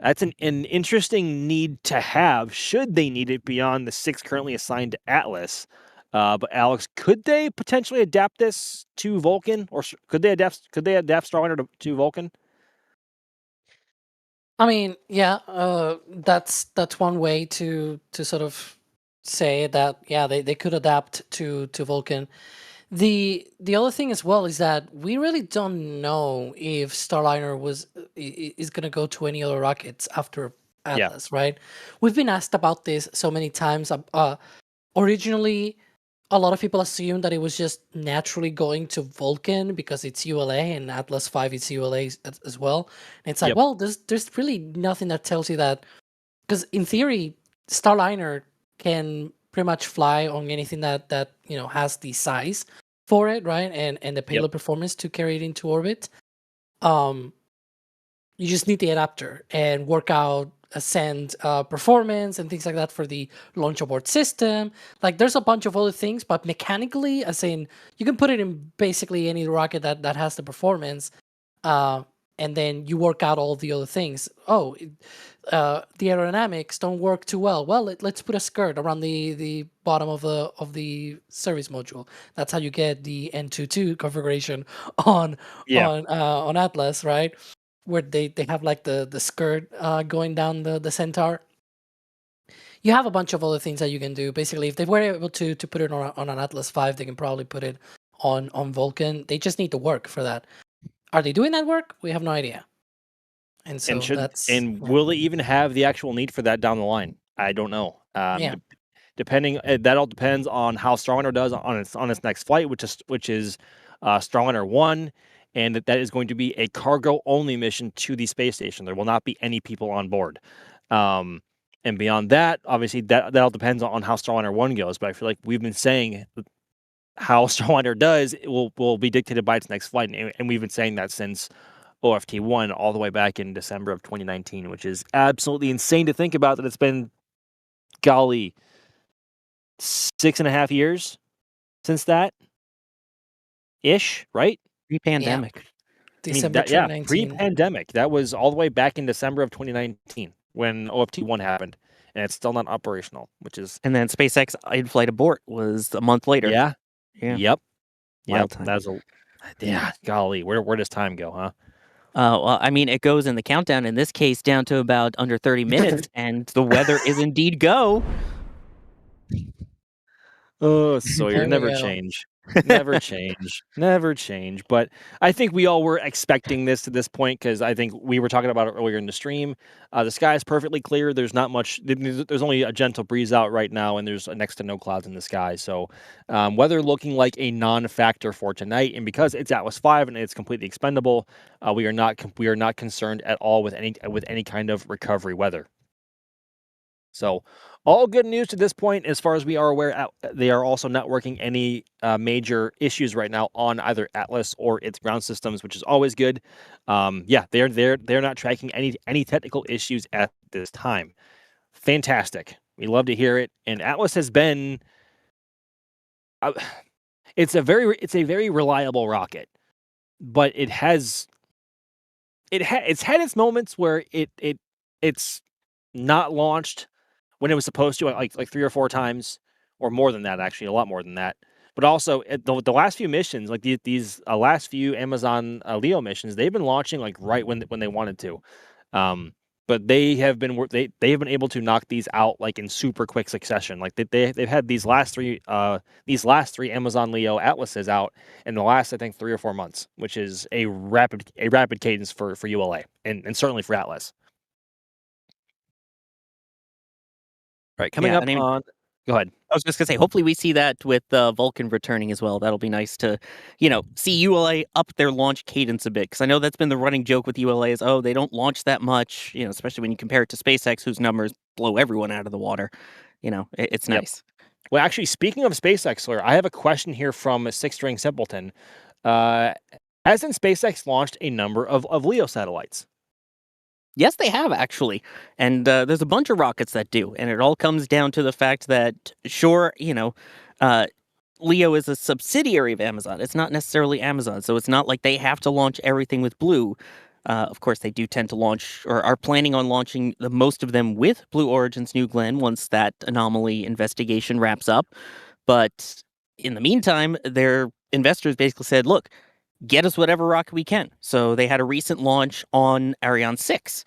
That's an interesting need to have, should they need it beyond the 6 currently assigned to Atlas. But Alex, could they potentially adapt this to Vulcan, or could they adapt Starliner to Vulcan? I mean, yeah, that's one way to sort of say that. Yeah, they could adapt to Vulcan. The other thing as well is that we really don't know if Starliner is going to go to any other rockets after Yeah. Atlas, right? We've been asked about this so many times. Originally, a lot of people assumed that it was just naturally going to Vulcan because it's ULA and Atlas 5 is ULA as well. And it's like, Yep. well, there's really nothing that tells you that, because in theory, Starliner can pretty much fly on anything that has the size for it, right? And the payload performance to carry it into orbit. You just need the adapter and work out ascend performance and things like that for the launch abort system. Like there's a bunch of other things, but mechanically, as in you can put it in basically any rocket that has the performance, and then you work out all the other things. The aerodynamics don't work too well. Well, let's put a skirt around the bottom of the service module. That's how you get the N22 configuration on Atlas, right? Where they have like the skirt going down the Centaur. You have a bunch of other things that you can do. Basically, if they were able to put it on an Atlas 5, they can probably put it on Vulcan. They just need to work for that. Are they doing that work? We have no idea. And so will they even have the actual need for that down the line? I don't know. Depending, that all depends on how Starliner does on its next flight, which is Starliner 1, and that is going to be a cargo only mission to the space station. There will not be any people on board. And beyond that, obviously that all depends on how Starliner 1 goes. But I feel like we've been saying how Starliner does will be dictated by its next flight, and we've been saying that since OFT1 all the way back in December of 2019, which is absolutely insane to think about. That it's been, golly, 6.5 years since that ish, right? Pre-pandemic. December 2019. Pre-pandemic. That was all the way back in December of 2019 when OFT1 happened, and it's still not operational, which is. And then SpaceX in-flight abort was a month later. Yeah. Yep. That's golly, where does time go, huh? Well, I mean, it goes in the countdown, in this case, down to about under 30 minutes, and the weather is indeed go. Oh, Sawyer, never change. Never change. But I think we all were expecting this to this point, because I think we were talking about it earlier in the stream. The sky is perfectly clear. There's not much. There's only a gentle breeze out right now, and there's next to no clouds in the sky. So weather looking like a non-factor for tonight. And because it's Atlas 5 and it's completely expendable, we are not concerned at all with any kind of recovery weather. So all good news to this point. As far as we are aware, they are also not working any major issues right now on either Atlas or its ground systems, which is always good. They're not tracking any technical issues at this time. Fantastic. We love to hear it. And Atlas has been it's a very reliable rocket, but it's had its moments where it's not launched when it was supposed to, like 3 or 4 times, or more than that, actually, a lot more than that. But also, the last few missions, like these last few Amazon LEO missions, they've been launching like right when they wanted to. But they have been able to knock these out like in super quick succession. Like they've had these last three Amazon LEO Atlases out in the last, I think, 3 or 4 months, which is a rapid cadence for ULA and certainly for Atlas. Right, coming up on. Go ahead. I was just gonna say, hopefully we see that with Vulcan returning as well. That'll be nice to, see ULA up their launch cadence a bit, because I know that's been the running joke with ULA is, they don't launch that much, especially when you compare it to SpaceX, whose numbers blow everyone out of the water. It's nice. Well, actually, speaking of SpaceX, Sawyer, I have a question here from Six String Simpleton. Hasn't SpaceX launched a number of LEO satellites? Yes, they have, actually. And there's a bunch of rockets that do. And it all comes down to the fact that, sure, LEO is a subsidiary of Amazon. It's not necessarily Amazon. So it's not like they have to launch everything with Blue. Of course, they do tend to launch, or are planning on launching most of them with Blue Origin's New Glenn once that anomaly investigation wraps up. But in the meantime, their investors basically said, look, get us whatever rocket we can. So they had a recent launch on Ariane 6.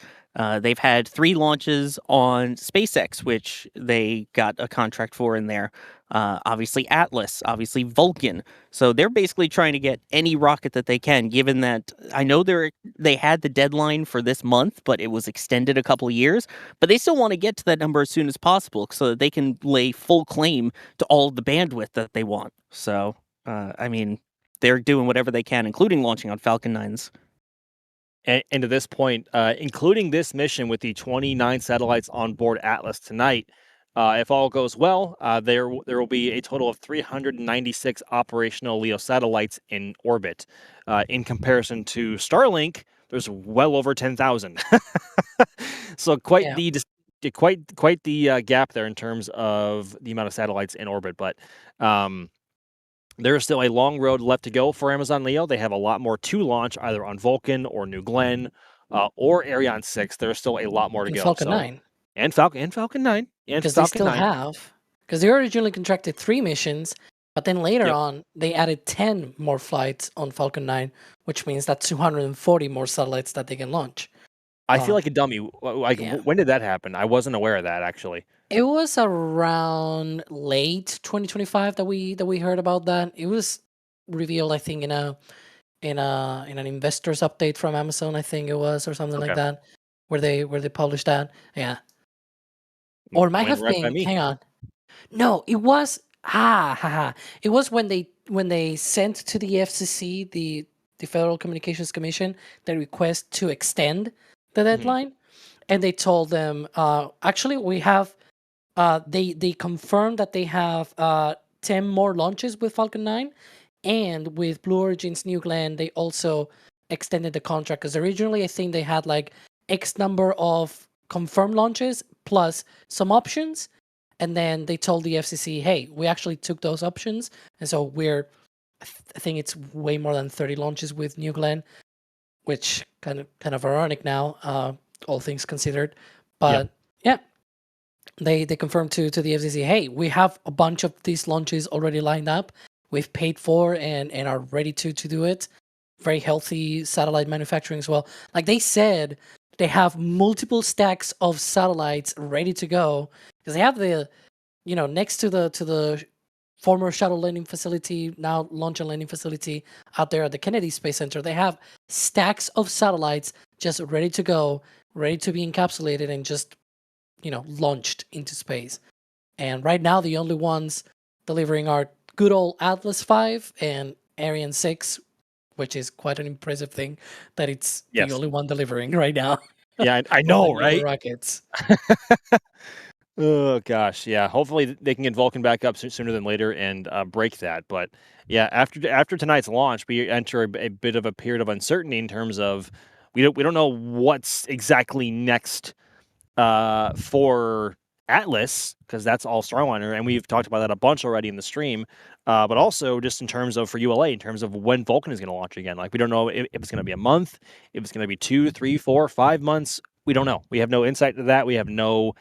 They've had 3 launches on SpaceX, which they got a contract for in there. Obviously Atlas, obviously Vulcan. So they're basically trying to get any rocket that they can, given that I know they had the deadline for this month, but it was extended a couple of years. But they still want to get to that number as soon as possible so that they can lay full claim to all of the bandwidth that they want. So, I mean, they're doing whatever they can, including launching on Falcon 9s. And to this point, including this mission with the 29 satellites on board Atlas tonight, if all goes well, there will be a total of 396 operational LEO satellites in orbit. In comparison to Starlink, there's well over 10,000. So quite the gap there in terms of the amount of satellites in orbit. But there is still a long road left to go for Amazon LEO. They have a lot more to launch, either on Vulcan or New Glenn or Ariane 6. There's still a lot more to go. Falcon 9. And Falcon 9. Because they still have, because they originally contracted 3 missions, but then later on, they added 10 more flights on Falcon 9, which means that's 240 more satellites that they can launch. I feel like a dummy. When did that happen? I wasn't aware of that, actually. It was around late 2025 that we heard about that. It was revealed, I think, in an investors update from Amazon, I think it was, or something like that, where they published that. Yeah. Or it might have been. Hang on. No, it was. It was when they sent to the FCC, the Federal Communications Commission, the request to extend the deadline, and they told them, actually, we have. They confirmed that they have 10 more launches with Falcon 9, and with Blue Origin's New Glenn, they also extended the contract, because originally I think they had like X number of confirmed launches plus some options, and then they told the FCC, hey, we actually took those options, and so I think it's way more than 30 launches with New Glenn, which kind of ironic now, all things considered, but yeah. They confirmed to the FCC, hey, we have a bunch of these launches already lined up. We've paid for and are ready to do it. Very healthy satellite manufacturing as well. Like they said, they have multiple stacks of satellites ready to go, because they have the, next to the former shuttle landing facility, now launch and landing facility out there at the Kennedy Space Center. They have stacks of satellites just ready to go, ready to be encapsulated and just launched into space. And right now, the only ones delivering are good old Atlas 5 and Ariane 6, which is quite an impressive thing that it's the only one delivering right now. Yeah, I know, right? Rockets. Oh, gosh. Yeah. Hopefully they can get Vulcan back up sooner than later and break that. But yeah, after tonight's launch, we enter a bit of a period of uncertainty in terms of we don't know what's exactly next for Atlas, because that's all Starliner, and we've talked about that a bunch already in the stream. But also just in terms of for ULA, in terms of when Vulcan is going to launch again. Like we don't know if it's going to be a month, if it's going to be 2, 3, 4, 5 months. We don't know. We have no insight to that. We have no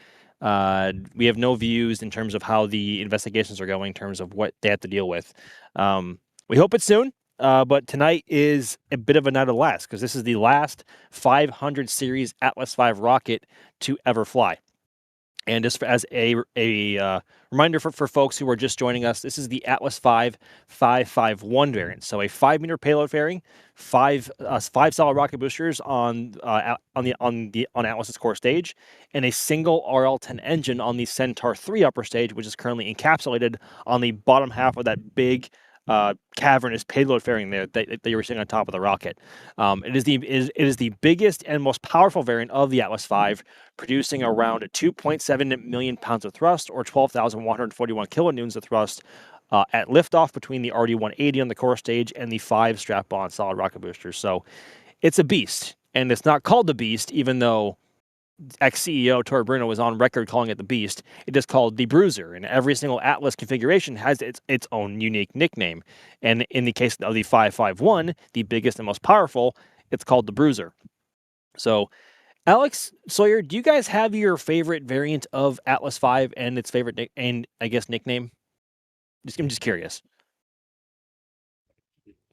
views in terms of how the investigations are going, in terms of what they have to deal with. We hope it's soon. But tonight is a bit of a night of the last, because this is the last 500 series Atlas V rocket to ever fly. And just as a reminder for folks who are just joining us, this is the Atlas V 551 variant. So a 5-meter payload fairing, 5 solid rocket boosters on Atlas's core stage, and a single RL-10 engine on the Centaur 3 upper stage, which is currently encapsulated on the bottom half of that big cavernous payload fairing there that you were seeing on top of the rocket. It is the biggest and most powerful variant of the Atlas V, producing around 2.7 million pounds of thrust, or 12,141 kilonewtons of thrust at liftoff between the RD-180 on the core stage and the 5 strap-on solid rocket boosters. So it's a beast, and it's not called the Beast, even though ex-CEO Tor Bruno was on record calling it the Beast. It is called the Bruiser, and every single Atlas configuration has its own unique nickname. And in the case of the 551, the biggest and most powerful, it's called the Bruiser. So, Alex, Sawyer, do you guys have your favorite variant of Atlas V and its favorite nickname? I'm just curious.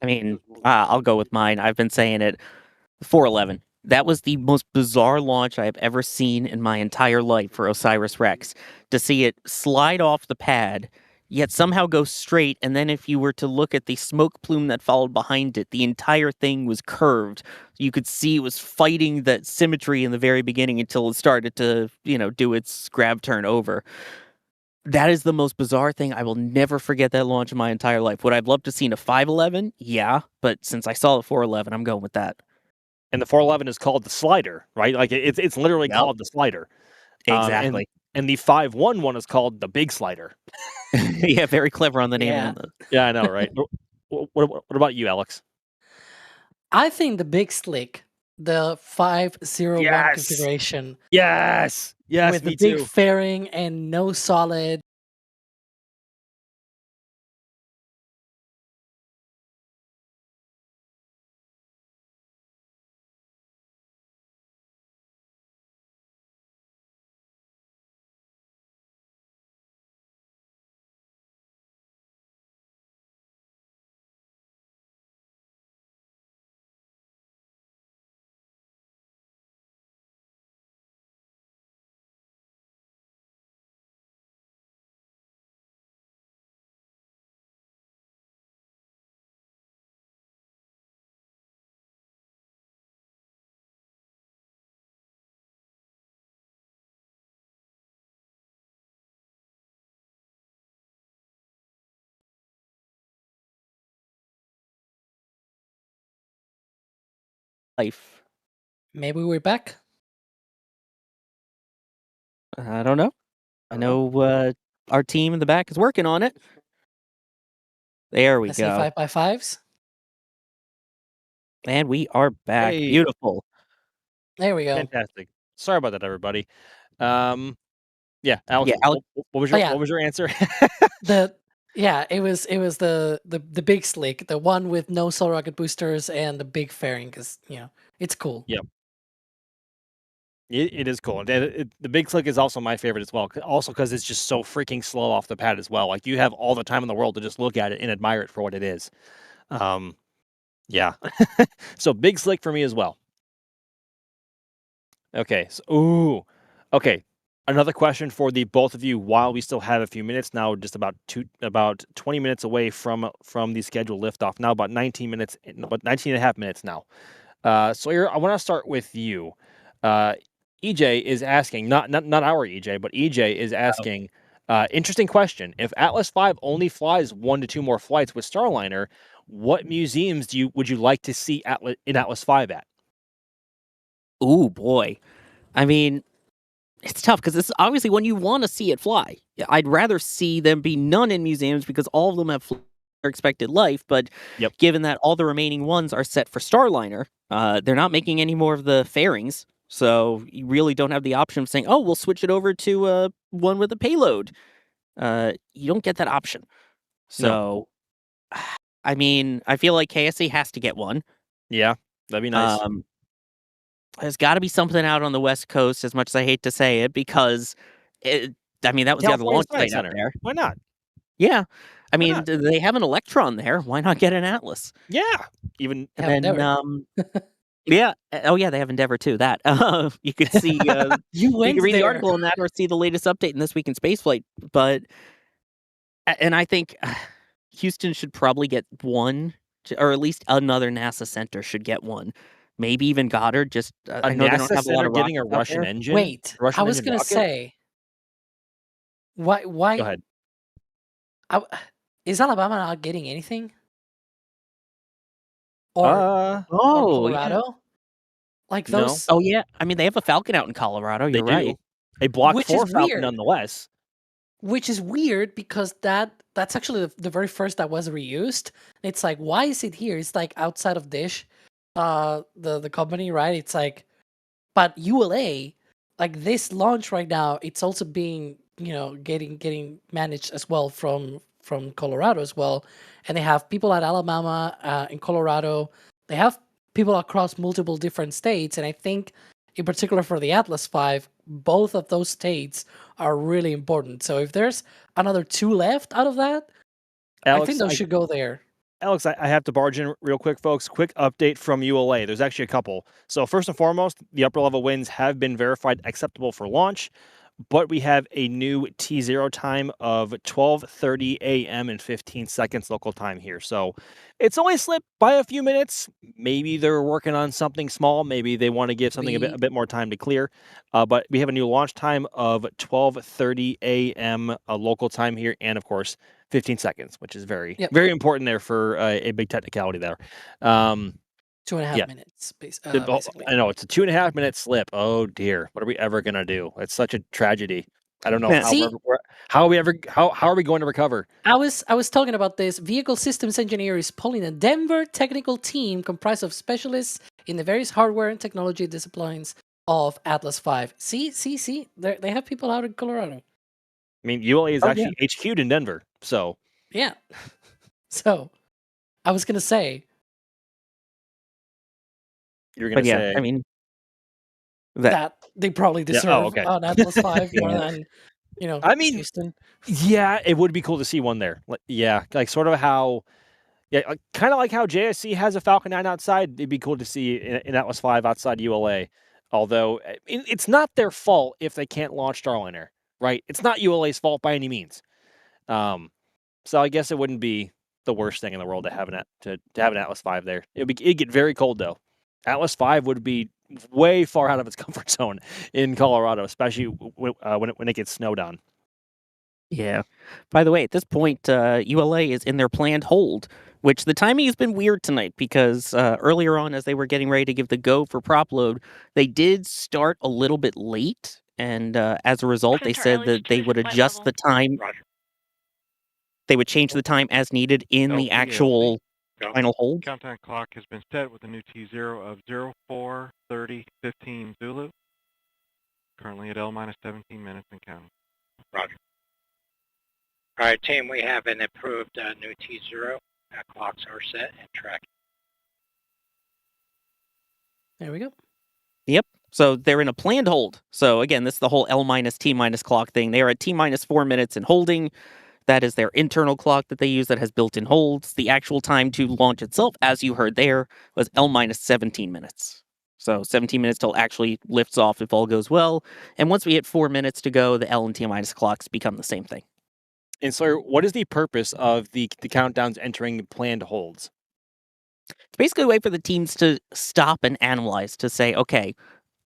I mean, I'll go with mine. I've been saying it. 411. That was the most bizarre launch I have ever seen in my entire life for OSIRIS-REx. To see it slide off the pad, yet somehow go straight, and then if you were to look at the smoke plume that followed behind it, the entire thing was curved. You could see it was fighting that symmetry in the very beginning until it started to, do its grab turn over. That is the most bizarre thing. I will never forget that launch in my entire life. Would I have loved to seen a 511? Yeah, but since I saw the 411, I'm going with that. And the 411 is called the slider, right? Like it's literally called the slider. Exactly. And the 511 is called the big slider. Yeah, very clever on the naming. Yeah. Yeah, I know, right? What about you, Alex? I think the big slick, the 501 Yes! configuration Yes, with me the big too. fairing and no solid. Life. Maybe we're back. I don't know. I know our team in the back is working on it. There we I see go. 5x5s. And we are back. Hey. Beautiful. There we go. Fantastic. Sorry about that, everybody. Yeah, Alex, Alex- what was your answer? It was the big slick, the one with no solar rocket boosters and the big fairing, because it's cool. Yep. It is cool. The big slick is also my favorite as well. Also because it's just so freaking slow off the pad as well. Like you have all the time in the world to just look at it and admire it for what it is. Yeah. So big slick for me as well. Okay. Okay. Another question for the both of you while we still have a few minutes now, just about 20 minutes away from the scheduled liftoff. Now about 19 minutes, about 19 and a half minutes now. Sawyer, I want to start with you. EJ is asking, not our EJ, but EJ is asking, interesting question. If Atlas V only flies 1 to 2 more flights with Starliner, what museums would you like to see in Atlas V at? Ooh, boy. I mean, it's tough because this is obviously when you want to see it fly. I'd rather see them be none in museums because all of them have expected life, but given that all the remaining ones are set for Starliner, they're not making any more of the fairings. So you really don't have the option of saying, oh, we'll switch it over to one with a payload. You don't get that option. So, I mean, I feel like KSC has to get one. Yeah, that'd be nice. There's got to be something out on the West Coast, as much as I hate to say it, because, that was the other launch site out there. Why not? Yeah. I mean, they have an Electron there. Why not get an Atlas? Yeah. Even and then, yeah. Oh, yeah. They have Endeavor too. That you could see. You can read the article on that, or see the latest update in This Week in Spaceflight. And I think Houston should probably get one, or at least another NASA center should get one. Maybe even Goddard. Just I know they don't have a lot of getting a Russian engine. Wait, I was gonna say, why? Go ahead. Is Alabama not getting anything? Or Colorado? Yeah. Like those? No. Oh yeah. I mean, they have a Falcon out in Colorado. You're right. A Block 4 Falcon, nonetheless. Which is weird because that's actually the very first that was reused. It's like, why is it here? It's like outside of Dish, the company, right? It's like, but ULA, like this launch right now, it's also being getting managed as well from Colorado as well, and they have people at Alabama, in Colorado. They have people across multiple different states, and I think in particular for the Atlas V, both of those states are really important. So if there's another 2 left out of that, Alex, I think those should go there. Alex, I have to barge in real quick, folks. Quick update from ULA. There's actually a couple. So first and foremost, the upper level winds have been verified acceptable for launch, but we have a new T0 time of 12:30 a.m. and 15 seconds local time here. So it's only slipped by a few minutes. Maybe they're working on something small. Maybe they want to give something a bit more time to clear. But we have a new launch time of 12:30 a.m. Local time here, and of course 15 seconds, which is very important there for a big technicality there. 2.5 minutes, basically. I know it's a 2.5 minute slip. Oh dear, what are we ever gonna do? It's such a tragedy. I don't know how are we going to recover? I was talking about this. Vehicle systems engineer is pulling a Denver technical team comprised of specialists in the various hardware and technology disciplines of Atlas V. See, they have people out in Colorado. I mean, ULA is actually HQ'd in Denver, so yeah. So, I was gonna say. You're gonna say, I mean, that they probably deserve an Atlas V more than, I mean, Houston. Yeah, it would be cool to see one there. Like sort of how, kind of like how JSC has a Falcon 9 outside. It'd be cool to see an Atlas V outside ULA. Although it's not their fault if they can't launch Starliner, right? It's not ULA's fault by any means. So I guess it wouldn't be the worst thing in the world to have an Atlas V there. It'd get very cold though. Atlas V would be way far out of its comfort zone in Colorado, especially when it gets snowed on. Yeah. By the way, at this point, ULA is in their planned hold, which the timing has been weird tonight because earlier on, as they were getting ready to give the go for prop load, they did start a little bit late. And as a result, they said that they would adjust the time. They would change the time as needed in the actual final hold. Countdown clock has been set with a new T0 of 04:30:15 Zulu. Currently at L-17 minutes and counting. Roger. All right, team, we have an approved new T0. Clocks are set and tracking. There we go. Yep. So they're in a planned hold. So again, this is the whole L-T- clock thing. They are at T-4 minutes and holding. That is their internal clock that they use that has built-in holds. The actual time to launch itself, as you heard there, was L-17 minutes. So 17 minutes till actually lifts off if all goes well. And once we hit 4 minutes to go, the L and T- clocks become the same thing. And so what is the purpose of the countdowns entering planned holds? It's basically a way for the teams to stop and analyze, to say, okay,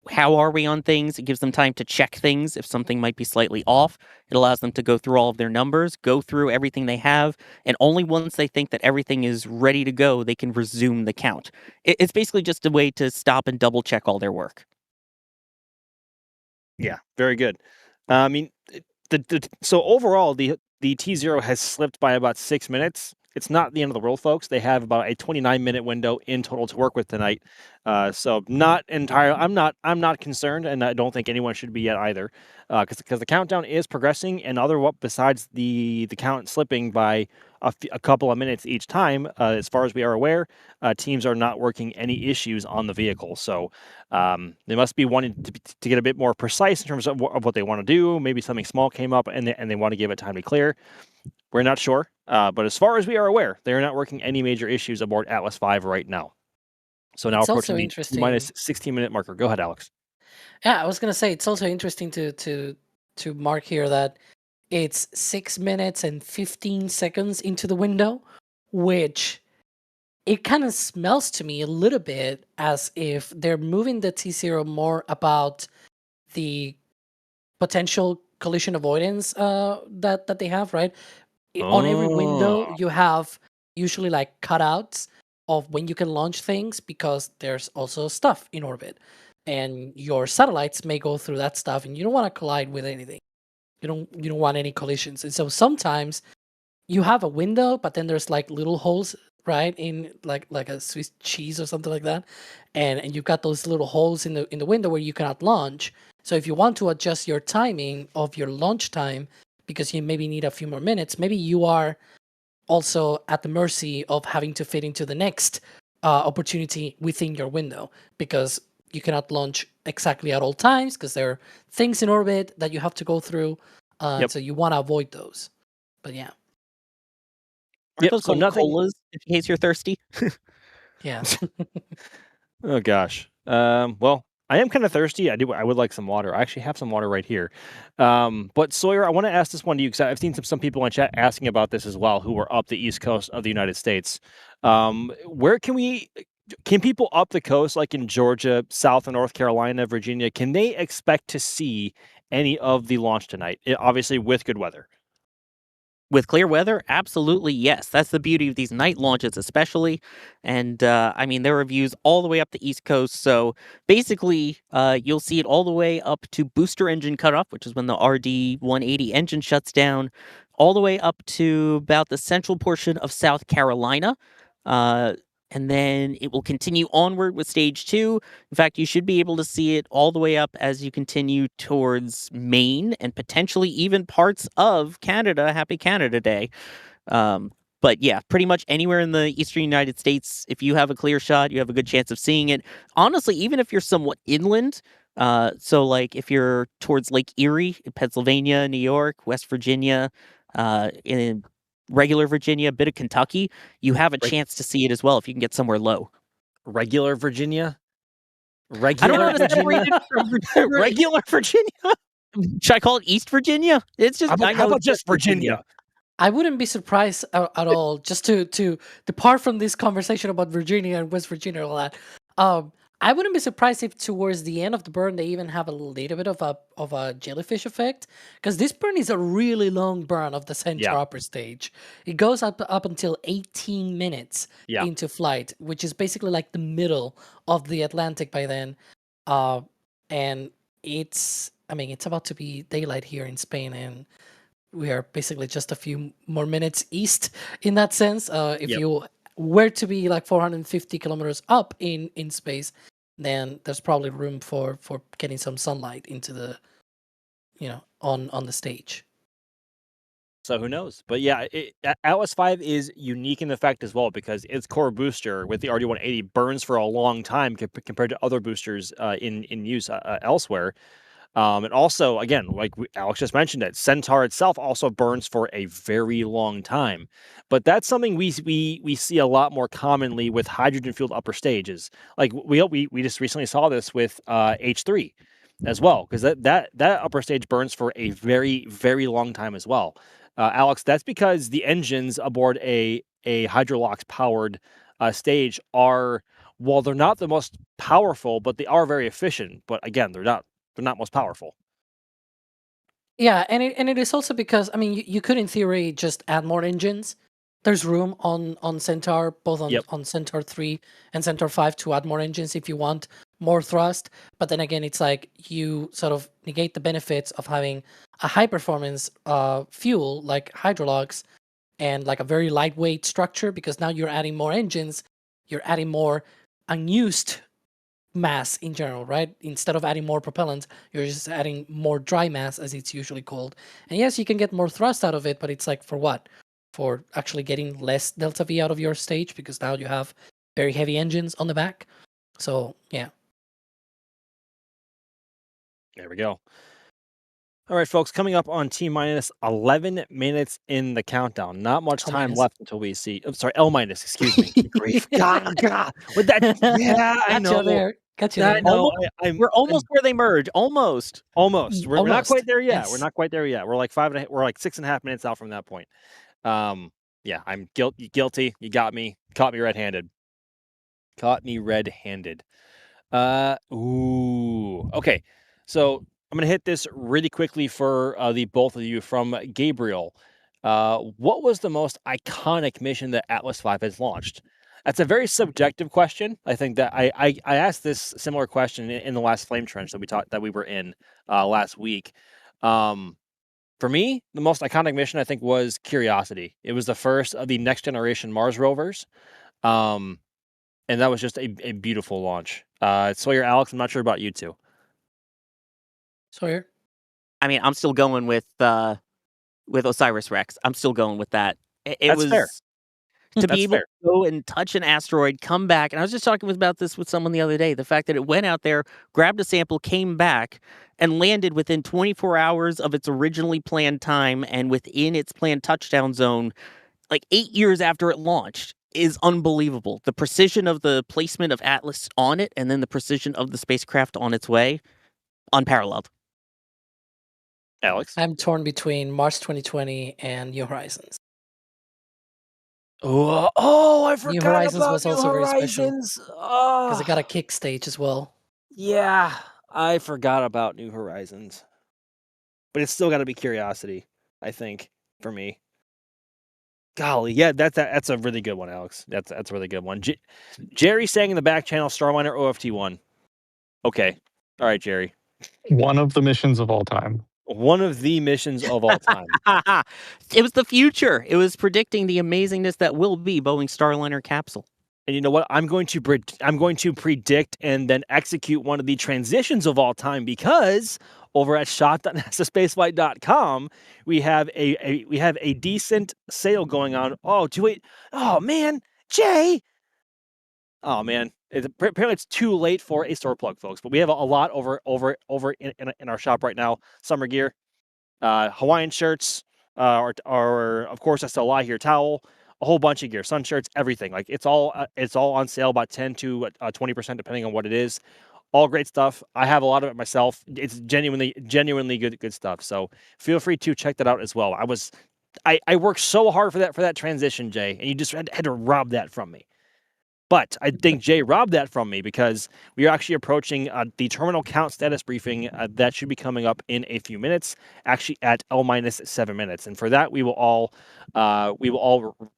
how are we on things? It gives them time to check things if something might be slightly off. It allows them to go through all of their numbers, go through everything they have, and only once they think that everything is ready to go, they can resume the count. It's basically just a way to stop and double check all their work. Yeah, very good. I mean, so overall, the T0 has slipped by about 6 minutes. It's not the end of the world, folks. They have about a 29-minute window in total to work with tonight. So not entirely. I'm not concerned, and I don't think anyone should be yet either, because the countdown is progressing, and besides the count slipping by a couple of minutes each time, as far as we are aware, teams are not working any issues on the vehicle. So they must be wanting to get a bit more precise in terms of what they want to do. Maybe something small came up, and they want to give it time to clear. We're not sure, but as far as we are aware, they are not working any major issues aboard Atlas V right now. So now approaching the minus 16-minute marker. Go ahead, Alex. Yeah, I was gonna say it's also interesting to mark here that it's 6 minutes and 15 seconds into the window, which it kind of smells to me a little bit as if they're moving the T0 more about the potential collision avoidance that they have, right? On every window, you have usually like cutouts of when you can launch things because there's also stuff in orbit. And your satellites may go through that stuff and you don't want to collide with anything. You don't want any collisions. And so sometimes you have a window, but then there's like little holes, right? In like a Swiss cheese or something like that. And you've got those little holes in the window where you cannot launch. So if you want to adjust your timing of your launch time, because you maybe need a few more minutes, maybe you are also at the mercy of having to fit into the next opportunity within your window, because you cannot launch exactly at all times because there are things in orbit that you have to go through. So you want to avoid those. But yeah. Yep, so nothing. Colas? in case you're thirsty. Yeah. Oh gosh. Well, I am kind of thirsty. I would like some water. I actually have some water right here. But Sawyer, I want to ask this one to you because I've seen some people in chat asking about this as well, who are up the east coast of the United States. Where can people up the coast, like in Georgia, South and North Carolina, Virginia, can they expect to see any of the launch tonight? Obviously, with good weather. With clear weather, absolutely yes. That's the beauty of these night launches, especially. And I mean, there are views all the way up the East Coast. So basically, you'll see it all the way up to booster engine cutoff, which is when the RD-180 engine shuts down, all the way up to about the central portion of South Carolina. And then it will continue onward with stage 2. In fact, you should be able to see it all the way up as you continue towards Maine and potentially even parts of Canada. Happy Canada Day. But yeah, pretty much anywhere in the eastern United States, if you have a clear shot, you have a good chance of seeing it. Honestly, even if you're somewhat inland, so like if you're towards Lake Erie, Pennsylvania, New York, West Virginia, in regular Virginia, a bit of Kentucky, you have a chance to see it as well if you can get somewhere low. Regular Virginia? I don't know how to separate it from Regular Virginia? Should I call it East Virginia? It's just how about just Virginia? I wouldn't be surprised at all, just to depart from this conversation about Virginia and West Virginia and all that. I wouldn't be surprised if towards the end of the burn they even have a little bit of a jellyfish effect, because this burn is a really long burn of the center upper stage. It goes up until 18 minutes into flight, which is basically like the middle of the Atlantic by then. And it's about to be daylight here in Spain, and we are basically just a few more minutes east in that sense. If you were to be like 450 kilometers up in space, then there's probably room for getting some sunlight into the, on the stage. So who knows? But yeah, Atlas V is unique in the fact as well because its core booster with the RD-180 burns for a long time compared to other boosters in use elsewhere. And also, again, like Alex just mentioned, it Centaur itself also burns for a very long time. But that's something we see a lot more commonly with hydrogen-fueled upper stages. Like we just recently saw this with H3 as well, because that upper stage burns for a very, very long time as well. Alex, that's because the engines aboard a Hydrolox-powered stage are, well, they're not the most powerful, but they are very efficient. But again, they're not most powerful. Yeah, and it is also because you could in theory just add more engines. There's room on Centaur, both on Centaur 3 and Centaur 5 to add more engines if you want more thrust. But then again, it's like you sort of negate the benefits of having a high performance fuel like Hydrolox and like a very lightweight structure, because now you're adding more engines, you're adding more unused mass in general, right? Instead of adding more propellant, you're just adding more dry mass, as it's usually called. And yes, you can get more thrust out of it, but it's like for what? For actually getting less delta V out of your stage, because now you have very heavy engines on the back. So yeah. There we go. All right, folks, coming up on T-minus 11 minutes in the countdown. Not much time left until we see... I'm sorry, L-minus, excuse me. Grief. God. With that... Yeah, I know. Got you there. We're almost where they merge. Almost. We're not quite there yet. Yes. We're not quite there yet. We're like 6.5 minutes out from that point. Yeah, I'm guilty. You got me. Caught me red-handed. Ooh. Okay, so... I'm going to hit this really quickly for the both of you. From Gabriel. What was the most iconic mission that Atlas V has launched? That's a very subjective question. I think that I asked this similar question in the last Flame Trench that we were in last week. For me, the most iconic mission I think was Curiosity. It was the first of the next generation Mars rovers. And that was just a beautiful launch. Sawyer, Alex, I'm not sure about you two. Sawyer? I mean, I'm still going with Osiris Rex. I'm still going with that. It was fair. To be able to go and touch an asteroid, come back. And I was just talking about this with someone the other day. The fact that it went out there, grabbed a sample, came back, and landed within 24 hours of its originally planned time and within its planned touchdown zone, like 8 years after it launched. is unbelievable. The precision of the placement of Atlas on it, and then the precision of the spacecraft on its way, unparalleled. Alex? I'm torn between Mars 2020 and New Horizons. Oh, I forgot New Horizons about was New also very special Horizons. because it got a kick stage as well. Yeah, I forgot about New Horizons. But it's still got to be Curiosity, I think, for me. Golly, yeah, that's a really good one, Alex. That's a really good one. Jerry saying in the back channel, Starliner OFT1. Okay. All right, Jerry. One of the missions of all time. One of the missions of all time. It was the future. It was predicting the amazingness that will be Boeing's Starliner capsule. And you know what? I'm going to predict and then execute one of the transitions of all time, because over at shop.nasaspaceflight.com we have a decent sale going on. Oh man, Jay. Oh man, apparently it's too late for a store plug, folks. But we have a lot over in our shop right now. Summer gear, Hawaiian shirts, or of course SLI here towel, a whole bunch of gear, sun shirts, everything. Like it's all on sale, about 10 to 20% depending on what it is. All great stuff. I have a lot of it myself. It's genuinely good stuff. So feel free to check that out as well. I worked so hard for that transition, Jay, and you just had to rob that from me. But I think Jay robbed that from me, because we are actually approaching the terminal count status briefing that should be coming up in a few minutes, actually at L-7 minutes. And for that, we will all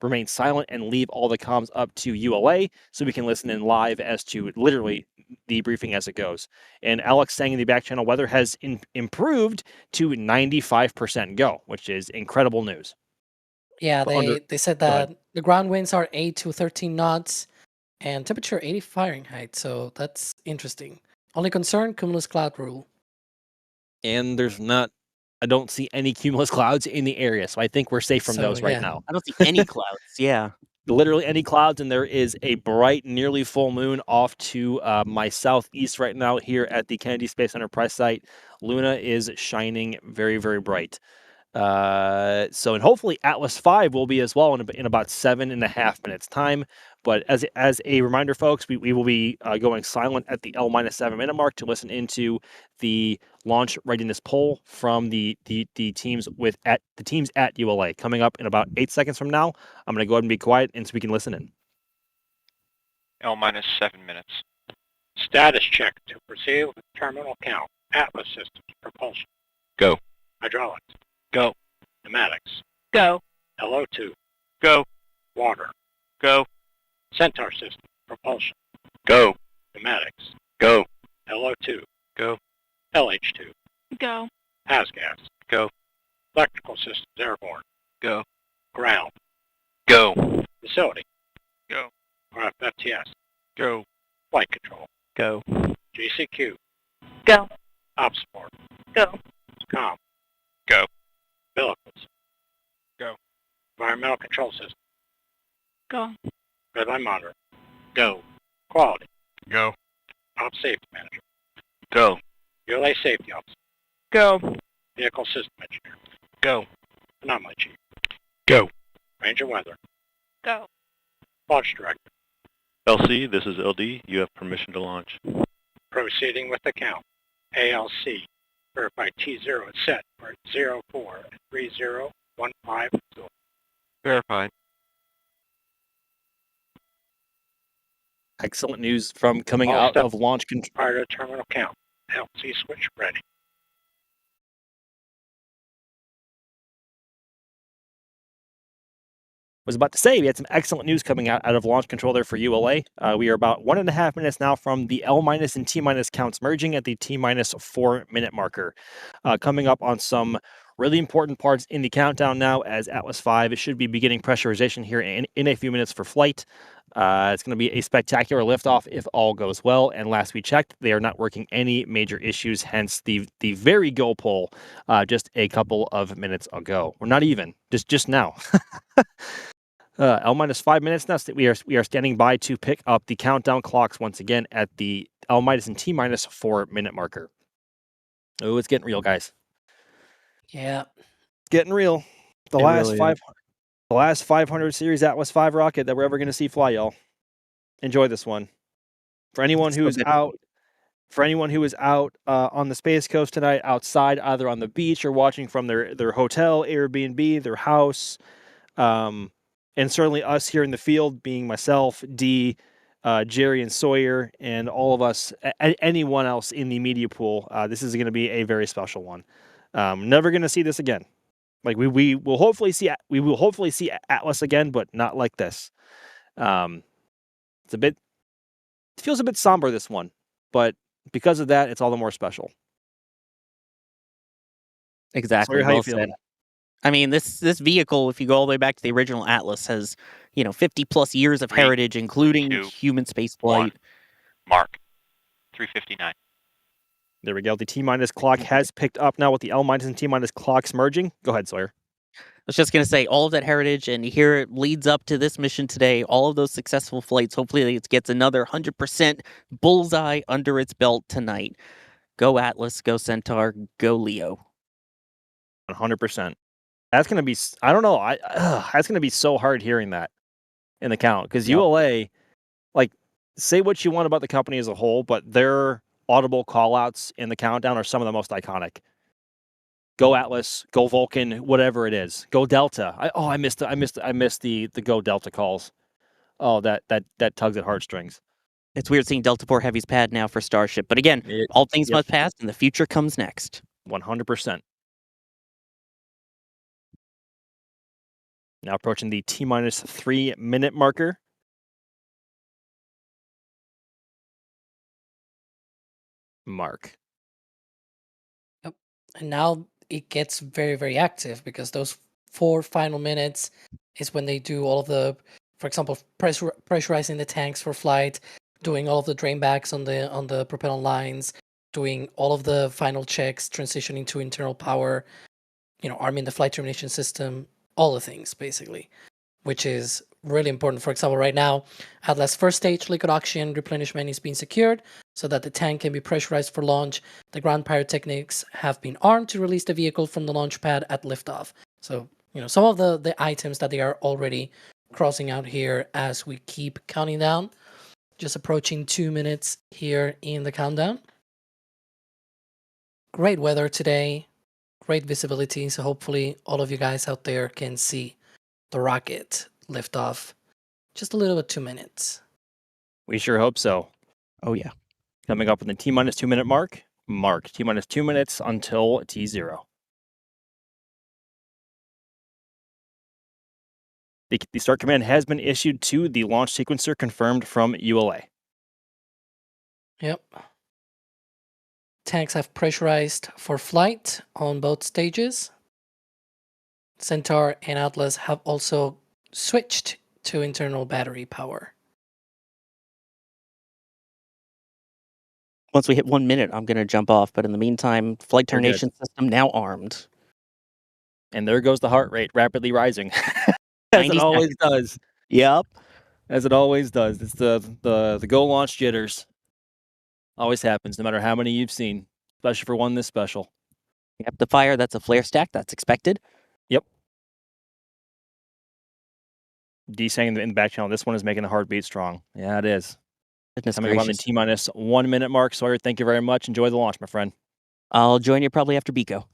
remain silent and leave all the comms up to ULA so we can listen in live as to literally the briefing as it goes. And Alex saying in the back channel, weather has improved to 95% go, which is incredible news. Yeah, they said that the ground winds are 8 to 13 knots. And temperature 80 Fahrenheit, so that's interesting. Only concern, cumulus cloud rule. And I don't see any cumulus clouds in the area, so I think we're safe from those right now. I don't see any clouds, yeah. Literally any clouds, and there is a bright, nearly full moon off to my southeast right now here at the Kennedy Space Center press site. Luna is shining very, very bright. And hopefully Atlas 5 will be as well in about 7.5 minutes time. But as a reminder, folks, we will be going silent at the L-7 minute mark to listen into the launch readiness poll from the teams at ULA coming up in about 8 seconds from now. I'm going to go ahead and be quiet and so we can listen in. L-7 minutes. Status check to proceed with terminal count. Atlas systems, propulsion. Go. Hydraulics. Go. Pneumatics. Go. LO2. Go. Water. Go. Centaur system, propulsion. Go. Pneumatics. Go. LO2. Go. LH2. Go. ASGAS. Go. Electrical systems, airborne. Go. Ground. Go. Facility. Go. RFFTS. Go. Flight control. Go. GCQ. Go. Op support. Go. COM. Go. Umbilicals. Go. Environmental control system. Go. Redline monitor. Go. Quality. Go. Op safety manager. Go. ULA safety officer. Go. Vehicle system engineer. Go. Anomaly chief. Go. Ranger weather. Go. Launch director. LC, this is LD. You have permission to launch. Proceeding with the count. ALC. Verified T0 is set for 043015. Verified. Excellent news from coming All out steps of launch control. prior to terminal count. LC switch ready. Was about to say we had some excellent news coming out of launch control there for ULA. We are about 1.5 minutes now from the L- and T- counts merging at the T-4 minute marker. Coming up on some really important parts in the countdown now, as Atlas 5 should be beginning pressurization here in a few minutes for flight. It's going to be a spectacular liftoff if all goes well. And last we checked, they are not working any major issues, hence the very go poll just a couple of minutes ago. Or not even, just now. L-5 minutes now. We are standing by to pick up the countdown clocks once again at the L- and T-4 minute marker. Oh, it's getting real, guys. Yeah. Getting real. The It last really five. is. The last 500 series Atlas V rocket that we're ever going to see fly, y'all. Enjoy this one. For anyone who is out, on the Space Coast tonight, outside, either on the beach or watching from their hotel, Airbnb, their house, and certainly us here in the field, being myself, Dee, Jerry and Sawyer, and all of us, anyone else in the media pool, this is going to be a very special one. Never going to see this again. Like we will hopefully see Atlas again, but not like this. It feels a bit somber, this one, but because of that, it's all the more special. Exactly. Sawyer, how you Well feeling? said. I mean, this vehicle, if you go all the way back to the original Atlas, has 50 plus years of heritage, including human spaceflight. Mark, 3:59. There we go. The T-minus clock has picked up now with the L-minus and T-minus clocks merging. Go ahead, Sawyer. I was just going to say, all of that heritage, and here it leads up to this mission today, all of those successful flights. Hopefully it gets another 100% bullseye under its belt tonight. Go Atlas, go Centaur, go Leo. 100%. That's going to be, I don't know, that's going to be so hard hearing that in the count, because ULA, like, say what you want about the company as a whole, but their audible callouts in the countdown are some of the most iconic. Go Atlas, go Vulcan, whatever it is. Go Delta. I missed the Go Delta calls. Oh, that tugs at heartstrings. It's weird seeing Delta IV Heavy's pad now for Starship, but again, all things must pass, and the future comes next. 100%. Now approaching the T-minus 3 minute marker. Mark. Yep. And now it gets very, very active, because those 4 final minutes is when they do all of the, for example, pressurizing the tanks for flight, doing all of the drainbacks on the propellant lines, doing all of the final checks, transitioning to internal power, arming the flight termination system, all the things basically, which is really important. For example, right now, Atlas first stage liquid oxygen replenishment is being secured so that the tank can be pressurized for launch. The ground pyrotechnics have been armed to release the vehicle from the launch pad at liftoff. So, some of the items that they are already crossing out here as we keep counting down. Just approaching 2 minutes here in the countdown. Great weather today, great visibility. So hopefully all of you guys out there can see the rocket lift off just a little bit 2 minutes. We sure hope so. Oh yeah. Coming up on the T-minus 2 minute mark. T-minus 2 minutes until T0. The start command has been issued to the launch sequencer, confirmed from ULA. Yep. Tanks have pressurized for flight on both stages. Centaur and Atlas have also switched to internal battery power. Once we hit 1 minute, I'm going to jump off, but in the meantime, flight termination system now armed. And there goes the heart rate, rapidly rising. As it always does. Yep. As it always does. It's the go launch jitters. Always happens, no matter how many you've seen, especially for one this special. Yep, the fire, that's a flare stack. That's expected. Yep. D saying in the back channel, this one is making the heartbeat strong. Yeah, it is. Goodness Coming up on the gracious. T-minus 1 minute mark. Sawyer, thank you very much. Enjoy the launch, my friend. I'll join you probably after Bico.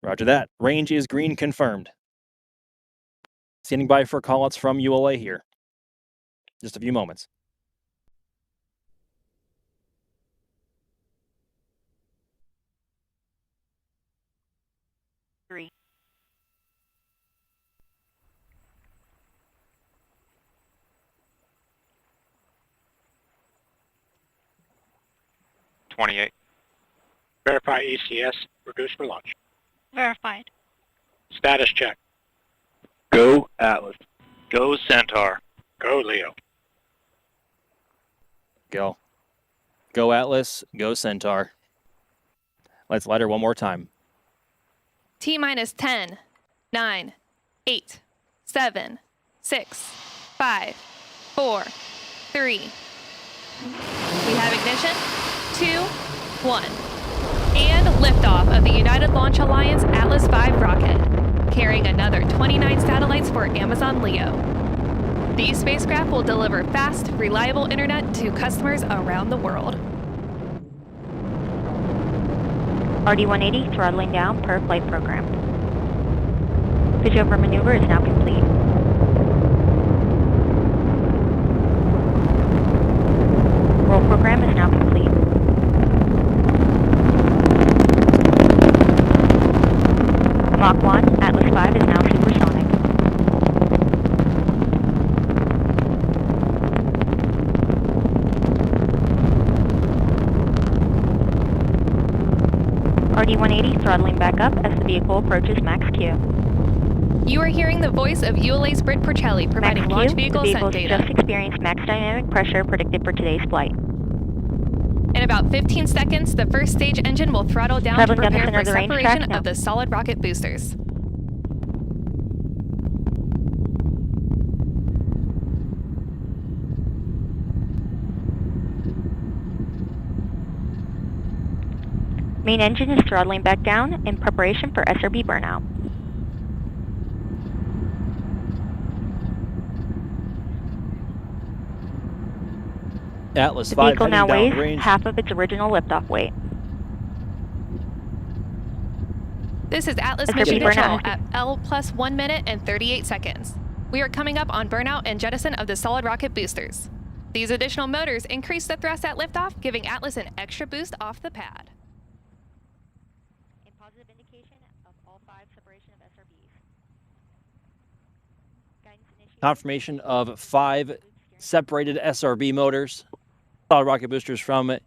Roger that. Range is green confirmed. Standing by for callouts from ULA here. Just a few moments. Three. Verify ECS. We're good for launch. Verified. Status check. Go Atlas. Go Centaur. Go Leo. Go. Go Atlas. Go Centaur. Let's light her one more time. T-minus 10, 9, 8, 7, 6, 5, 4, 3. We have ignition. 2, 1. And liftoff of the United Launch Alliance Atlas V rocket. carrying another 29 satellites for Amazon LEO. These spacecraft will deliver fast, reliable internet to customers around the world. RD-180 throttling down per flight program. Switchover maneuver is now complete. Roll program is now complete. Mach 1, Atlas 5 is now supersonic. RD-180 throttling back up as the vehicle approaches max Q. You are hearing the voice of ULA's Britt Porcelli providing Max launch Q, vehicle the scent vehicle data. just experienced max dynamic pressure predicted for today's flight. In about 15 seconds, the first stage engine will throttle down Traveling to down the prepare center for of the range separation track now. of the solid rocket boosters. Main engine is throttling back down in preparation for SRB burnout. Atlas The 5 vehicle heading now weighs downrange. half of its original liftoff weight. This is Atlas SRB Mission burnout Control has at L plus 1 minute and 38 seconds. We are coming up on burnout and jettison of the solid rocket boosters. These additional motors increase the thrust at liftoff, giving Atlas an extra boost off the pad. In positive indication of all 5 separation of SRBs. Guidance initiated. Confirmation of 5 separated SRB motors. Solid rocket boosters from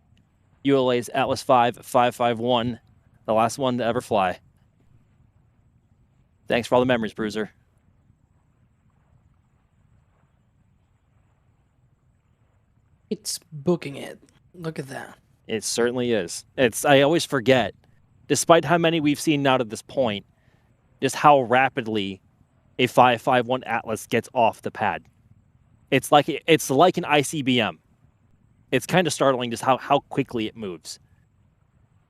ULA's Atlas 5 551, the last one to ever fly. Thanks for all the memories, Bruiser. It's booking it. Look at that. It certainly is. I always forget, despite how many we've seen now to this point, just how rapidly a 551 Atlas gets off the pad. It's like an ICBM. It's kind of startling just how quickly it moves.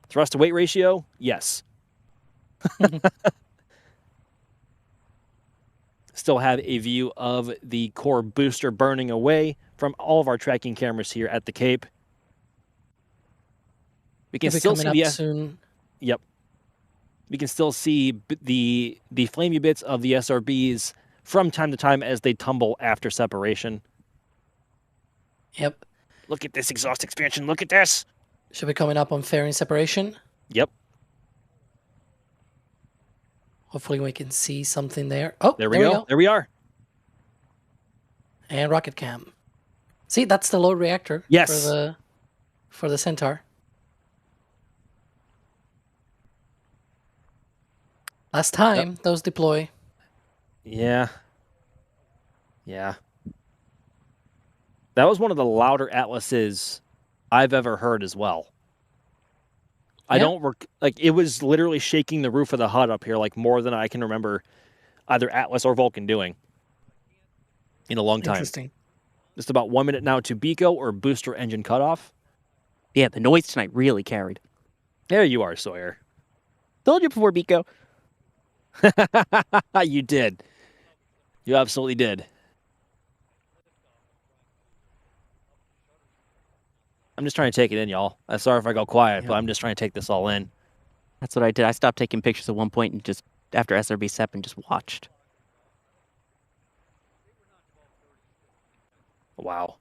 Thrust to weight ratio? Yes. Still have a view of the core booster burning away from all of our tracking cameras here at the Cape. We can still see coming up soon. Yep. We can still see the flamey bits of the SRBs from time to time as they tumble after separation. Yep. Look at this exhaust expansion. Look at this. Should be coming up on fairing separation. Yep. Hopefully we can see something there. Oh, there we go. There we are. And rocket cam. See, that's the load reactor. Yes. For the Centaur. Last time those deploy. Yeah. Yeah. That was one of the louder Atlases I've ever heard as well. I don't it was literally shaking the roof of the HUD up here like more than I can remember either Atlas or Vulcan doing in a long time. Interesting. Just about 1 minute now to Bico or booster engine cutoff. Yeah, the noise tonight really carried. There you are, Sawyer. Told you before, Bico. You did. You absolutely did. I'm just trying to take it in, y'all. I'm sorry if I go quiet, but I'm just trying to take this all in. That's what I did. I stopped taking pictures at one point and just, after SRB SEP, and just watched. Wow.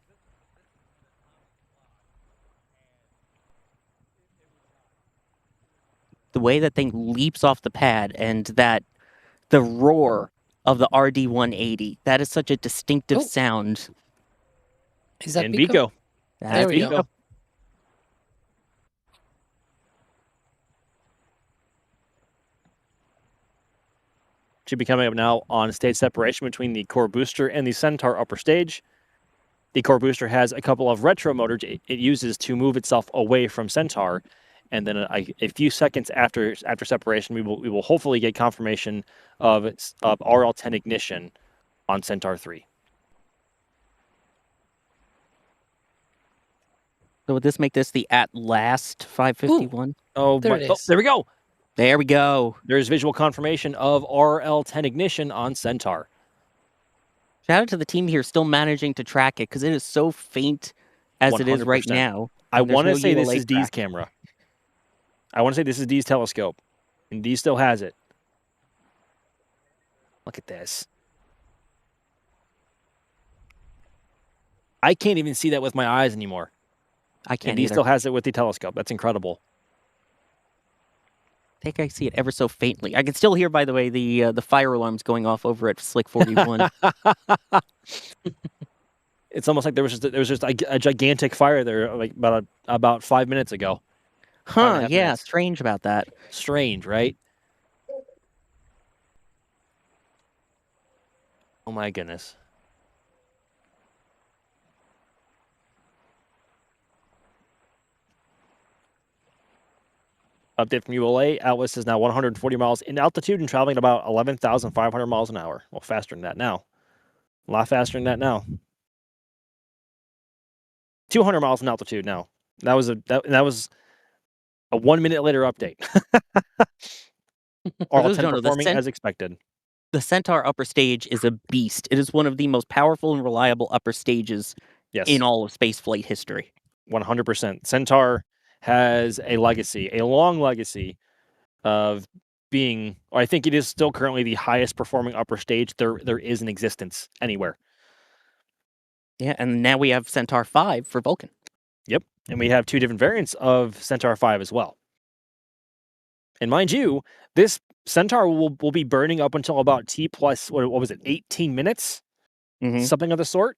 The way that thing leaps off the pad and the roar of the RD-180, that is such a distinctive sound. Is that Bico? Bico? There we go. Should be coming up now on stage separation between the core booster and the Centaur upper stage. The core booster has a couple of retro motors it uses to move itself away from Centaur, and then a few seconds after separation, we will hopefully get confirmation of RL-10 ignition on Centaur 3. So would this make this the at last 551? Oh, there we go. There we go. There's visual confirmation of RL-10 ignition on Centaur. Shout out to the team here still managing to track it because it is so faint as it is right 100%. now. I and there's want to no say this ULA is Dee's track. camera. I want to say this is Dee's telescope. And Dee still has it. Look at this. I can't even see that with my eyes anymore. I can't And Dee either. still has it with the telescope. That's incredible. I think I see it ever so faintly. I can still hear, by the way, the fire alarms going off over at Slick 41. It's almost like there was just a gigantic fire there, like about 5 minutes ago. Huh? 5.5 Yeah, minutes. strange about that. Strange, right? Oh my goodness. Update from ULA. Atlas is now 140 miles in altitude and traveling at about 11,500 miles an hour. Well, faster than that now. A lot faster than that now. 200 miles in altitude now. That was a 1 minute later update. those who RL-10 don't know, performing as expected. The Centaur upper stage is a beast. It is one of the most powerful and reliable upper stages in all of spaceflight history. 100%. Centaur has a legacy, a long legacy of being, or I think it is still currently the highest performing upper stage there is in existence anywhere. Yeah, and now we have Centaur 5 for Vulcan. Yep, and we have two different variants of Centaur 5 as well. And mind you, this Centaur will be burning up until about T plus, what was it, 18 minutes? Something of the sort.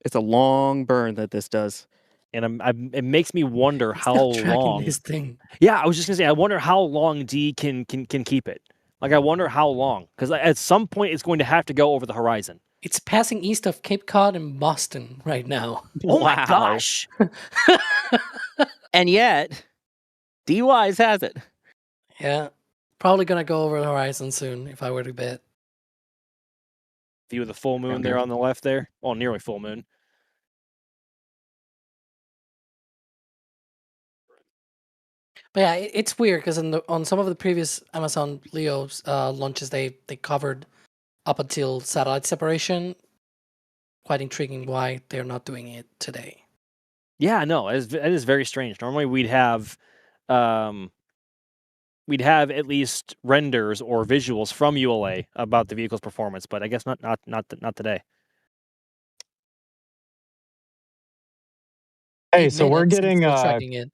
It's a long burn that this does. And it makes me wonder how Stop tracking long this thing. Yeah, I was just gonna say, I wonder how long D can keep it. Like, I wonder how long, because at some point it's going to have to go over the horizon. It's passing east of Cape Cod and Boston right now. Oh my gosh! And yet, D-Wise has it. Yeah, probably gonna go over the horizon soon if I were to bet. View of the full moon there on the left there. Well, nearly full moon. But yeah, it's weird because on some of the previous Amazon Leo launches, they covered up until satellite separation. Quite intriguing why they're not doing it today. Yeah, no, it is very strange. Normally we'd have at least renders or visuals from ULA about the vehicle's performance, but I guess not today. Hey, so we're Minutes and getting still tracking it.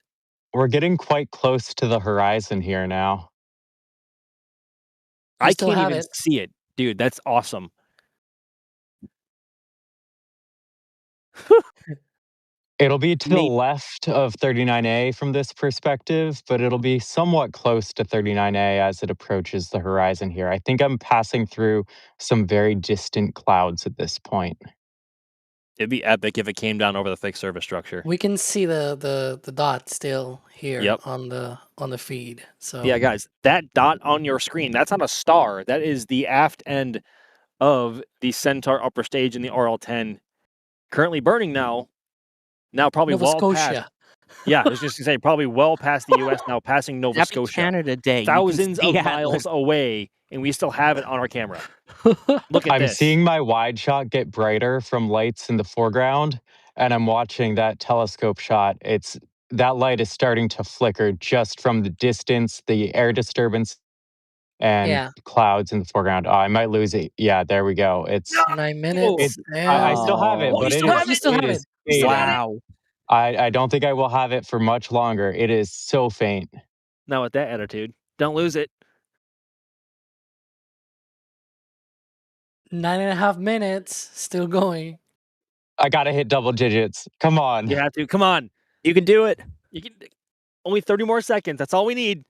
we're getting quite close to the horizon here now. I still can't have even it. see it, dude. That's awesome. It'll be to the left of 39A from this perspective, but it'll be somewhat close to 39A as it approaches the horizon here. I think I'm passing through some very distant clouds at this point. It'd be epic if it came down over the fixed service structure. We can see the dot still here Yep. on the feed. So Yeah, guys, that dot on your screen, that's not a star. That is the aft end of the Centaur upper stage in the RL-10. Currently burning now. Now probably Nova well Scotia. past. Yeah, I was just going to say, probably well past the U.S. now, passing Nova Happy Scotia. Canada Day. You can Thousands see of Atlas. miles away, and we still have it on our camera. Look at I'm this. seeing my wide shot get brighter from lights in the foreground, and I'm watching that telescope shot. That light is starting to flicker just from the distance, the air disturbance, and clouds in the foreground. Oh, I might lose it. Yeah, there we go. It's 9 minutes. I still have it, Oh, but you it still have is, it? You still it have is it? You still have it? Wow. I don't think I will have it for much longer. It is so faint. Not with that attitude. Don't lose it. 9.5 minutes. Still going. I gotta hit double digits. Come on. You have to. Come on. You can do it. You can. Only 30 more seconds. That's all we need.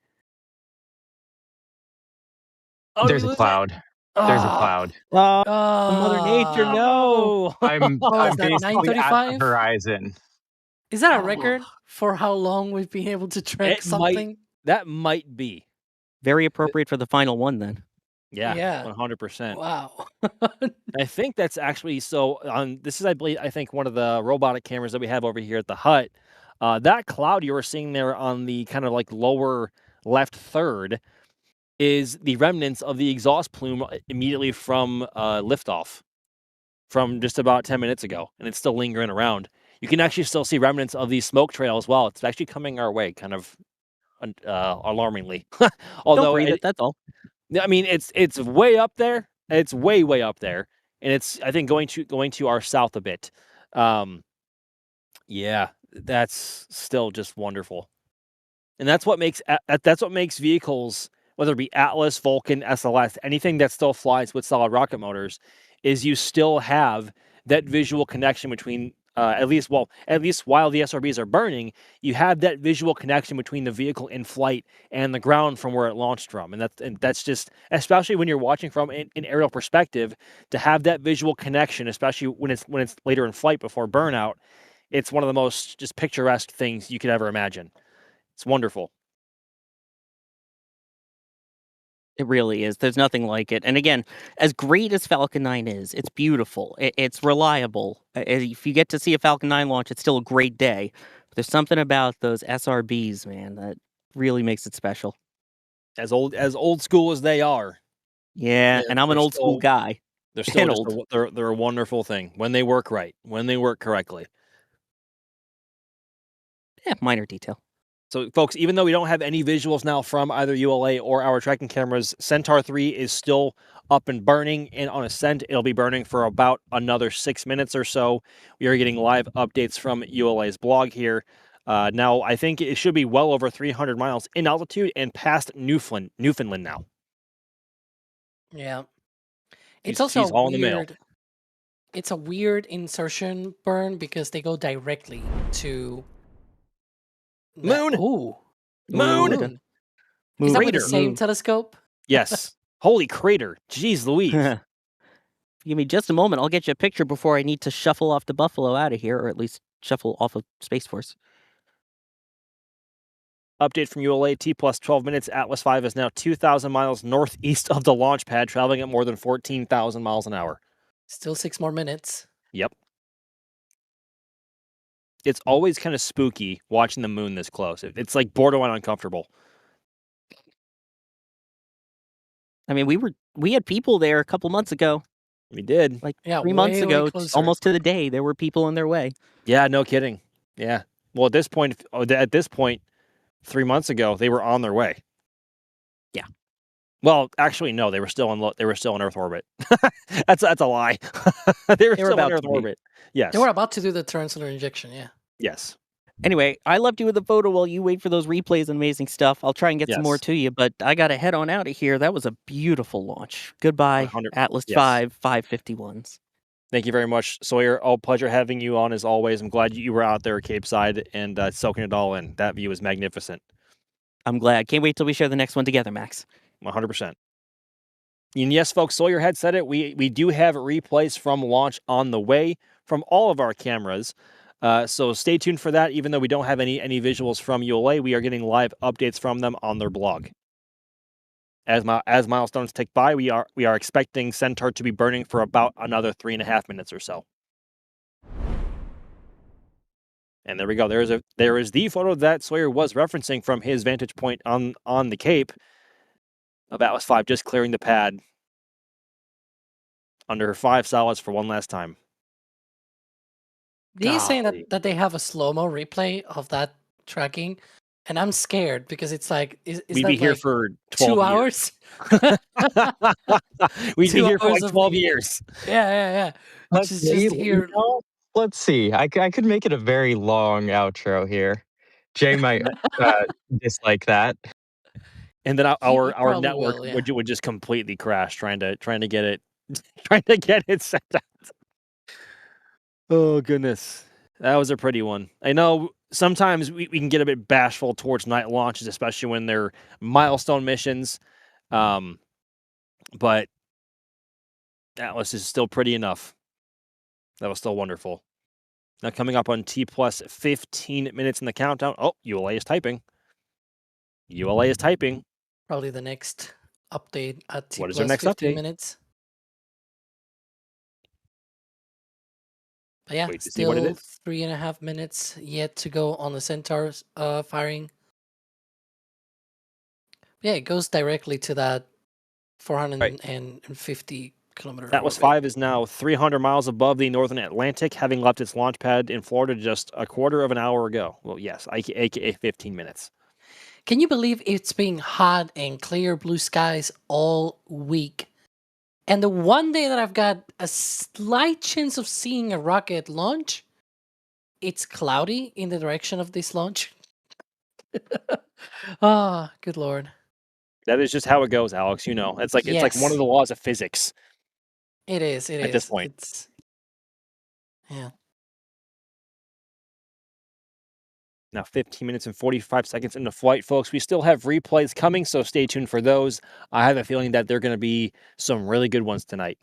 Oh, There's a cloud. There's a cloud. Mother Nature, no. I'm is that basically at 9:35? the horizon. Is that a record for how long we've been able to track something? That might be. Very appropriate for the final one then. Yeah, Yeah. 100%. Wow. I think that's actually so. This is, I think, one of the robotic cameras that we have over here at the hut. That cloud you were seeing there on the kind of like lower left third is the remnants of the exhaust plume immediately from liftoff from just about 10 minutes ago, and it's still lingering around. You can actually still see remnants of the smoke trail as well. It's actually coming our way, kind of alarmingly. Although Don't breathe it, that's all. I mean, it's way up there. It's way up there, and it's I think going to our south a bit. Yeah, that's still just wonderful, and that's what makes vehicles, whether it be Atlas, Vulcan, SLS, anything that still flies with solid rocket motors, is you still have that visual connection between at least while the SRBs are burning, you have that visual connection between the vehicle in flight and the ground from where it launched from, and that's just, especially when you're watching from an aerial perspective, to have that visual connection, especially when it's later in flight before burnout. It's one of the most just picturesque things you could ever imagine. It's wonderful. It really is. There's nothing like it. And again, as great as Falcon 9 is, it's beautiful. It's reliable. If you get to see a Falcon 9 launch, it's still a great day. But there's something about those SRBs, man, that really makes it special. As old school as they are. Yeah, and I'm an old school guy. They're still just they're a wonderful thing when they work right, when they work correctly. Yeah, minor detail. So, folks, even though we don't have any visuals now from either ULA or our tracking cameras, Centaur 3 is still up and burning and on ascent. It'll be burning for about another 6 minutes or so. We are getting live updates from ULA's blog here. Now, I think it should be well over 300 miles in altitude and past Newfoundland now. Yeah. It's He's also all in the mail. weird. It's a weird insertion burn because they go directly to Moon. Ooh. Moon. Is that with the Crater. same telescope? Yes. Holy crater. Jeez Louise. Give me just a moment. I'll get you a picture before I need to shuffle off to Buffalo out of here, or at least shuffle off of Space Force. Update from ULA, T plus 12 minutes. Atlas 5 is now 2,000 miles northeast of the launch pad, traveling at more than 14,000 miles an hour. Still 6 more minutes. Yep. It's always kind of spooky watching the moon this close. It's like borderline uncomfortable. I mean, we had people there a couple months ago. We did. Like Yeah, 3 months way ago, closer. almost to the day, there were people on their way. Yeah, no kidding. Yeah. Well, at this point, 3 months ago, they were on their way. Yeah. Well, actually, no, they were still in Earth orbit. That's a lie. they were still in Earth orbit. Yes. They were about to do the translator injection, yeah. Yes. Anyway, I love doing the photo while you wait for those replays and amazing stuff. I'll try and get some more Yes. to you, but I got to head on out of here. That was a beautiful launch. Goodbye, 100 Atlas yes. 5 551s. Thank you very much, Sawyer. All pleasure having you on as always. I'm glad you were out there at Cape Side and soaking it all in. That view is magnificent. I'm glad. Can't wait till we share the next one together, Max. 100%. And yes, folks, Sawyer had said it. We do have replays from launch on the way from all of our cameras. So stay tuned for that. Even though we don't have any visuals from ULA, we are getting live updates from them on their blog. As milestones tick by, we are expecting Centaur to be burning for about another 3.5 minutes or so. And there we go. There is the photo that Sawyer was referencing from his vantage point on the Cape of Atlas 5 just clearing the pad under 5 solids for one last time. He's saying that they have a slow-mo replay of that tracking, and I'm scared because it's like, is We'd that be here like for 12 2 hours? We'd be 2 here for hours like of 12 years. Yeah. Let's Just see. here. Let's see. I could make it a very long outro here. Jay might dislike that. And then our probably network will, yeah. would just completely crash trying to get it set out. Oh goodness. That was a pretty one. I know sometimes we can get a bit bashful towards night launches, especially when they're milestone missions. But Atlas is still pretty enough. That was still wonderful. Now coming up on T plus 15 minutes in the countdown. Oh, ULA is typing. ULA is typing. Probably the next update at T What is plus our next 15 update? minutes. But yeah, Wait to see what it still is. 3.5 minutes yet to go on the Centaur's firing. Yeah, it goes directly to that 450 kilometer Atlas orbit. V is now 300 miles above the northern Atlantic, having left its launch pad in Florida just a quarter of an hour ago. Well, yes, aka 15 minutes. Can you believe it's been hot and clear blue skies all week? And the one day that I've got a slight chance of seeing a rocket launch, it's cloudy in the direction of this launch. Ah, good lord. That is just how it goes, Alex. You know, it's like one Yes. of the laws of physics It is. It at this is. point. It's yeah. Now 15 minutes and 45 seconds into flight, folks. We still have replays coming, so stay tuned for those. I have a feeling that there are going to be some really good ones tonight,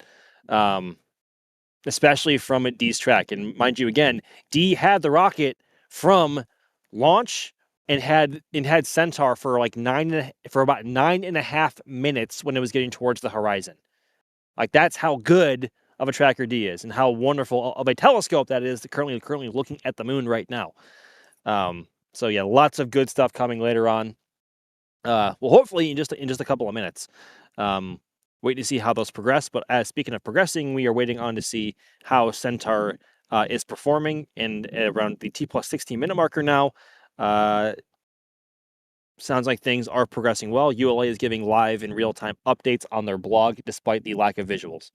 especially from D's track. And mind you, again, D had the rocket from launch and had Centaur for like about 9.5 minutes when it was getting towards the horizon. Like, that's how good of a tracker D is, and how wonderful of a telescope that is. Currently looking at the moon right now. So yeah, lots of good stuff coming later on. Well, hopefully in just a couple of minutes. Waiting to see how those progress. But speaking of progressing, we are waiting on to see how Centaur is performing, and around the T plus 16 minute marker now. Sounds like things are progressing well. ULA is giving live and real time updates on their blog despite the lack of visuals.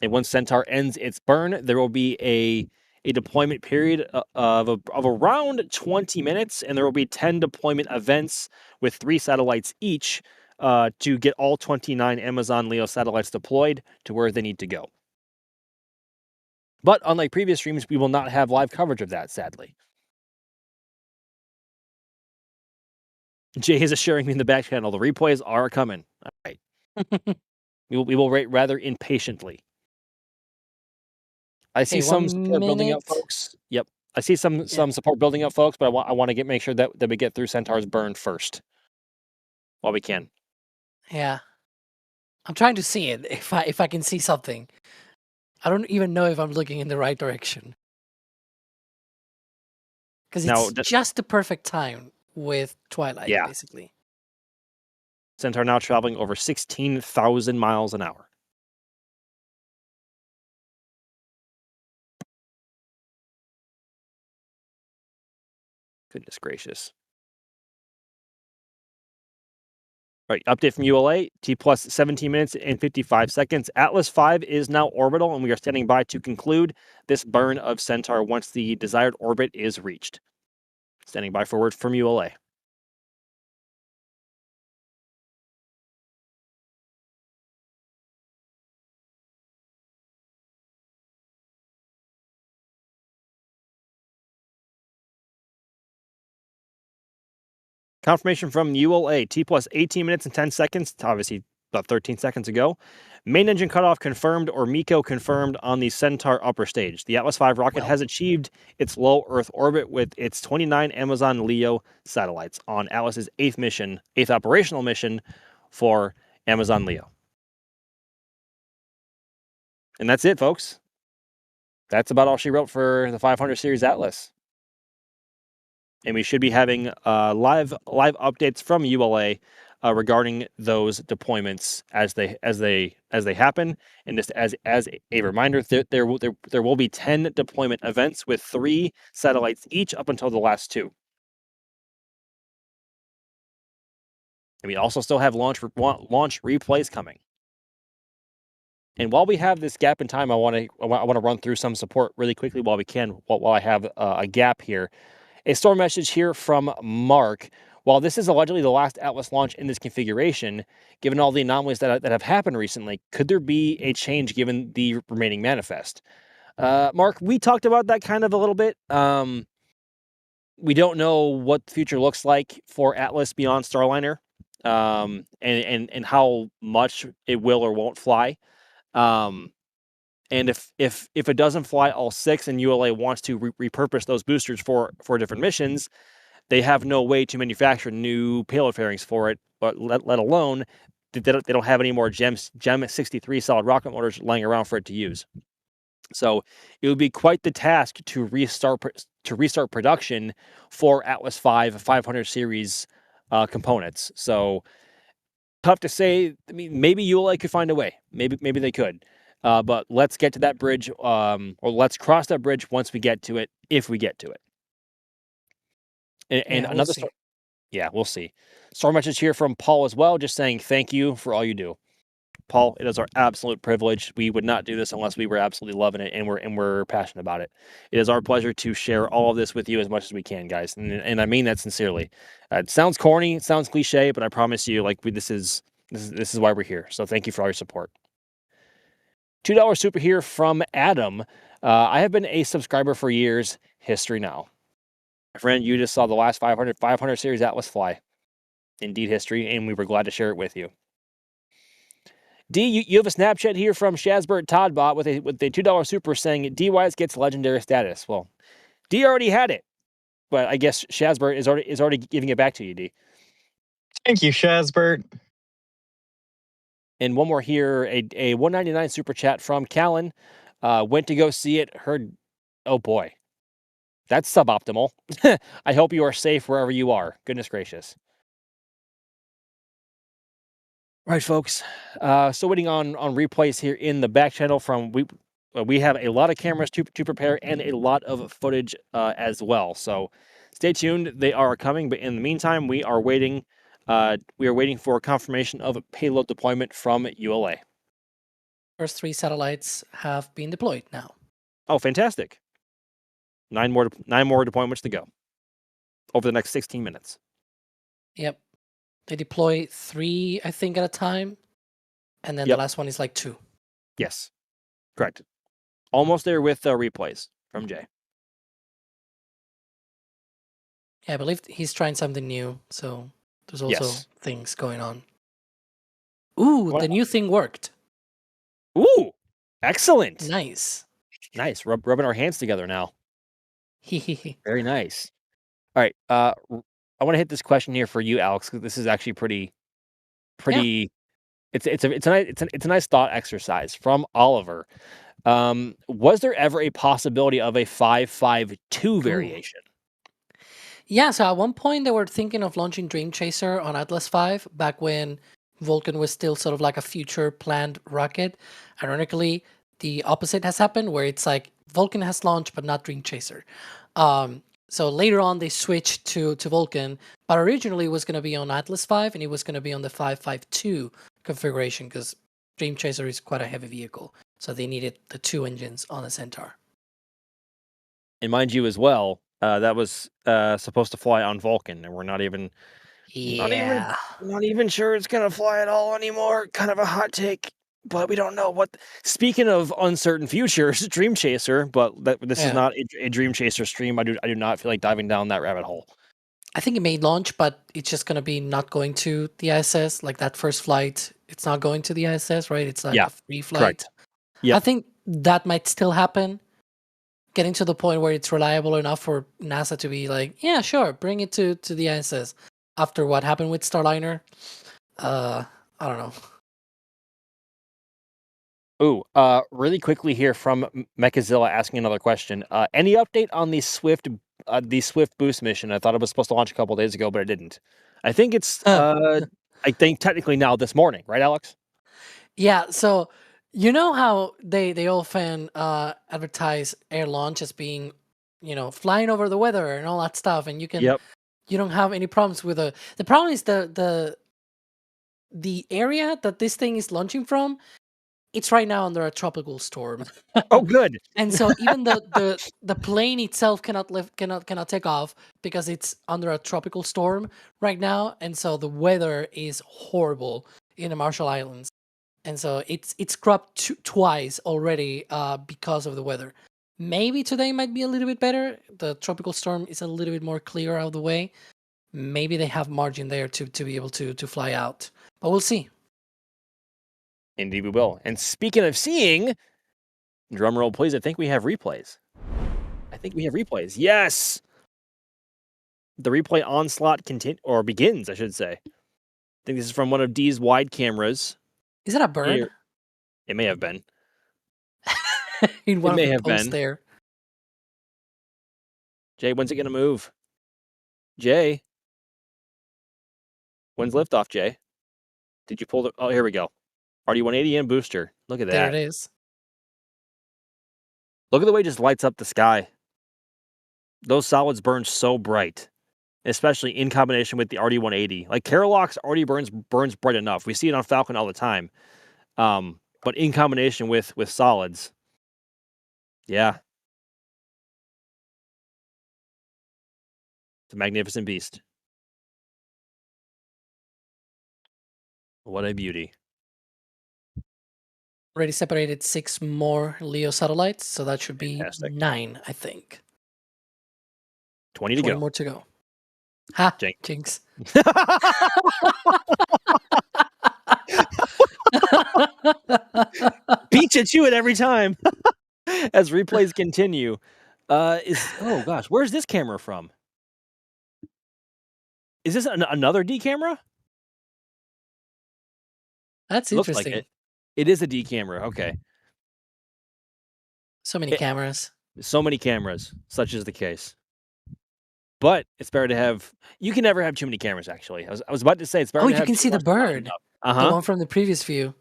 And once Centaur ends its burn, there will be a deployment period of around 20 minutes, and there will be 10 deployment events with 3 satellites each to get all 29 Amazon LEO satellites deployed to where they need to go. But unlike previous streams, we will not have live coverage of that, sadly. Jay is assuring me in the back channel, the replays are coming. All right. we will wait rather impatiently. I see some support building up, folks. Yep. I see some support building up, folks, but I want to make sure that we get through Centaur's burn first while we can. Yeah. I'm trying to see it if I can see something. I don't even know if I'm looking in the right direction. Because it's just the perfect time with twilight, basically. Centaur now traveling over 16,000 miles an hour. Goodness gracious. All right, update from ULA, T plus 17 minutes and 55 seconds. Atlas V is now orbital, and we are standing by to conclude this burn of Centaur once the desired orbit is reached. Standing by for word from ULA. Confirmation from ULA, T plus 18 minutes and 10 seconds, obviously about 13 seconds ago. Main engine cutoff confirmed, or MECO confirmed, on the Centaur upper stage. The Atlas V rocket has achieved its low Earth orbit with its 29 Amazon LEO satellites on Atlas's 8th operational mission for Amazon LEO. And that's it, folks. That's about all she wrote for the 500 series Atlas. And we should be having live updates from ULA regarding those deployments as they happen. And just as a reminder, there will be 10 deployment events with 3 satellites each up until the last 2. And we also still have launch replays coming. And while we have this gap in time, I want to run through some support really quickly while we can. While I have a gap here. A store message here from Mark. While this is allegedly the last Atlas launch in this configuration, given all the anomalies that have happened recently, could there be a change given the remaining manifest? Mark, we talked about that kind of a little bit. We don't know what the future looks like for Atlas beyond Starliner, and how much it will or won't fly. And if it doesn't fly all 6 and ULA wants to repurpose those boosters for different missions, they have no way to manufacture new payload fairings for it, but let alone they don't have any more GEM 63 solid rocket motors lying around for it to use. So it would be quite the task to restart production for Atlas V 500 series components. So tough to say. I mean, maybe ULA could find a way. Maybe they could. But let's get to that bridge, or let's cross that bridge once we get to it, if we get to it. And Yeah, we'll another see. story. Yeah, we'll see. Story message here from Paul as well, just saying thank you for all you do. Paul, it is our absolute privilege. We would not do this unless we were absolutely loving it and we're passionate about it. It is our pleasure to share all of this with you as much as we can, guys, and I mean that sincerely. It sounds corny, it sounds cliche, but I promise you, this is why we're here. So thank you for all your support. $2 super here from Adam. I have been a subscriber for years. History now. My friend, you just saw the last 500 series Atlas fly. Indeed history, and we were glad to share it with you. D, you have a Snapchat here from Shazbert Toddbot with a $2 super saying D-Wise gets legendary status. Well, D already had it, but I guess Shazbert is already giving it back to you, D. Thank you, Shazbert. And one more here, a $1.99 super chat from Callan. Went to go see it, heard, oh boy, that's suboptimal. I hope you are safe wherever you are. Goodness gracious. Right, folks. So waiting on replays here in the back channel from we have a lot of cameras to prepare and a lot of footage as well. So stay tuned. They are coming, but in the meantime, we are waiting. We are waiting for confirmation of payload deployment from ULA. First 3 satellites have been deployed now. Oh, fantastic! 9 more deployments to go over the next 16 minutes. Yep. They deploy 3, I think, at a time, and then the last one is like 2. Yes, correct. Almost there with replays from Jay. Yeah, I believe he's trying something new, so there's also things going on. Ooh, the new thing worked. Ooh, excellent. Nice. Nice. Rubbing our hands together now. Very nice. All right. I want to hit this question here for you, Alex, because this is actually pretty. Yeah. It's a nice thought exercise from Oliver. Was there ever a possibility of a 552 variation? Yeah, so at one point they were thinking of launching Dream Chaser on Atlas V back when Vulcan was still sort of like a future planned rocket. Ironically, the opposite has happened where it's like Vulcan has launched but not Dream Chaser. So later on they switched to Vulcan, but originally it was going to be on Atlas V and it was going to be on the 552 configuration because Dream Chaser is quite a heavy vehicle. So they needed the 2 engines on the Centaur. And mind you as well, that was supposed to fly on Vulcan, and we're not even sure it's gonna fly at all anymore. Kind of a hot take, but we don't know what. Speaking of uncertain futures, Dream Chaser, but this is not a Dream Chaser stream. I do not feel like diving down that rabbit hole. I think it may launch, but it's just gonna be not going to the ISS. Like that first flight, it's not going to the ISS, right? It's like a free flight. Correct. Yeah, I think that might still happen. Getting to the point where it's reliable enough for NASA to be like, yeah, sure, bring it to the ISS. After what happened with Starliner, I don't know. Ooh, really quickly here from Mechazilla asking another question. Any update on the Swift boost mission? I thought it was supposed to launch a couple days ago, but it didn't. I think it's I think technically now this morning, right, Alex? Yeah, so you know how they often advertise air launch as being, flying over the weather and all that stuff, and you don't have any problems with the problem is the area that this thing is launching from. It's right now under a tropical storm. Oh, good. And so even the plane itself cannot take off because it's under a tropical storm right now, and so the weather is horrible in the Marshall Islands. And so it's scrubbed twice already because of the weather. Maybe today might be a little bit better. The tropical storm is a little bit more clear out of the way. Maybe they have margin there to be able to fly out. But we'll see. Indeed we will. And speaking of seeing, drum roll please, I think we have replays. Yes! The replay onslaught begins, I should say. I think this is from one of D's wide cameras. Is it a bird? It may have been. in one may of the have posts been. there. Jay, when's it going to move? Jay? When's liftoff, Jay? Did you pull the... Oh, here we go. RD-180 and booster. Look at that. There it is. Look at the way it just lights up the sky. Those solids burn so bright, especially in combination with the RD-180. Like, Carolox already burns bright enough. We see it on Falcon all the time. But in combination with solids, yeah. It's a magnificent beast. What a beauty. Already separated 6 more LEO satellites, so that should be Fantastic. 9, I think. 20 to 20 go. more to go. Ha! Jinx. Jinx. Beat you to it every time. As replays continue. Oh gosh, where's this camera from? Is this another D camera? That's Looks interesting. like it. It is a D camera. Okay. So many cameras. So many cameras, such is the case. But it's better to have. You can never have too many cameras. Actually, I was about to say it's better. Oh, to you have can too see the much than not bird. enough. The one from the previous view.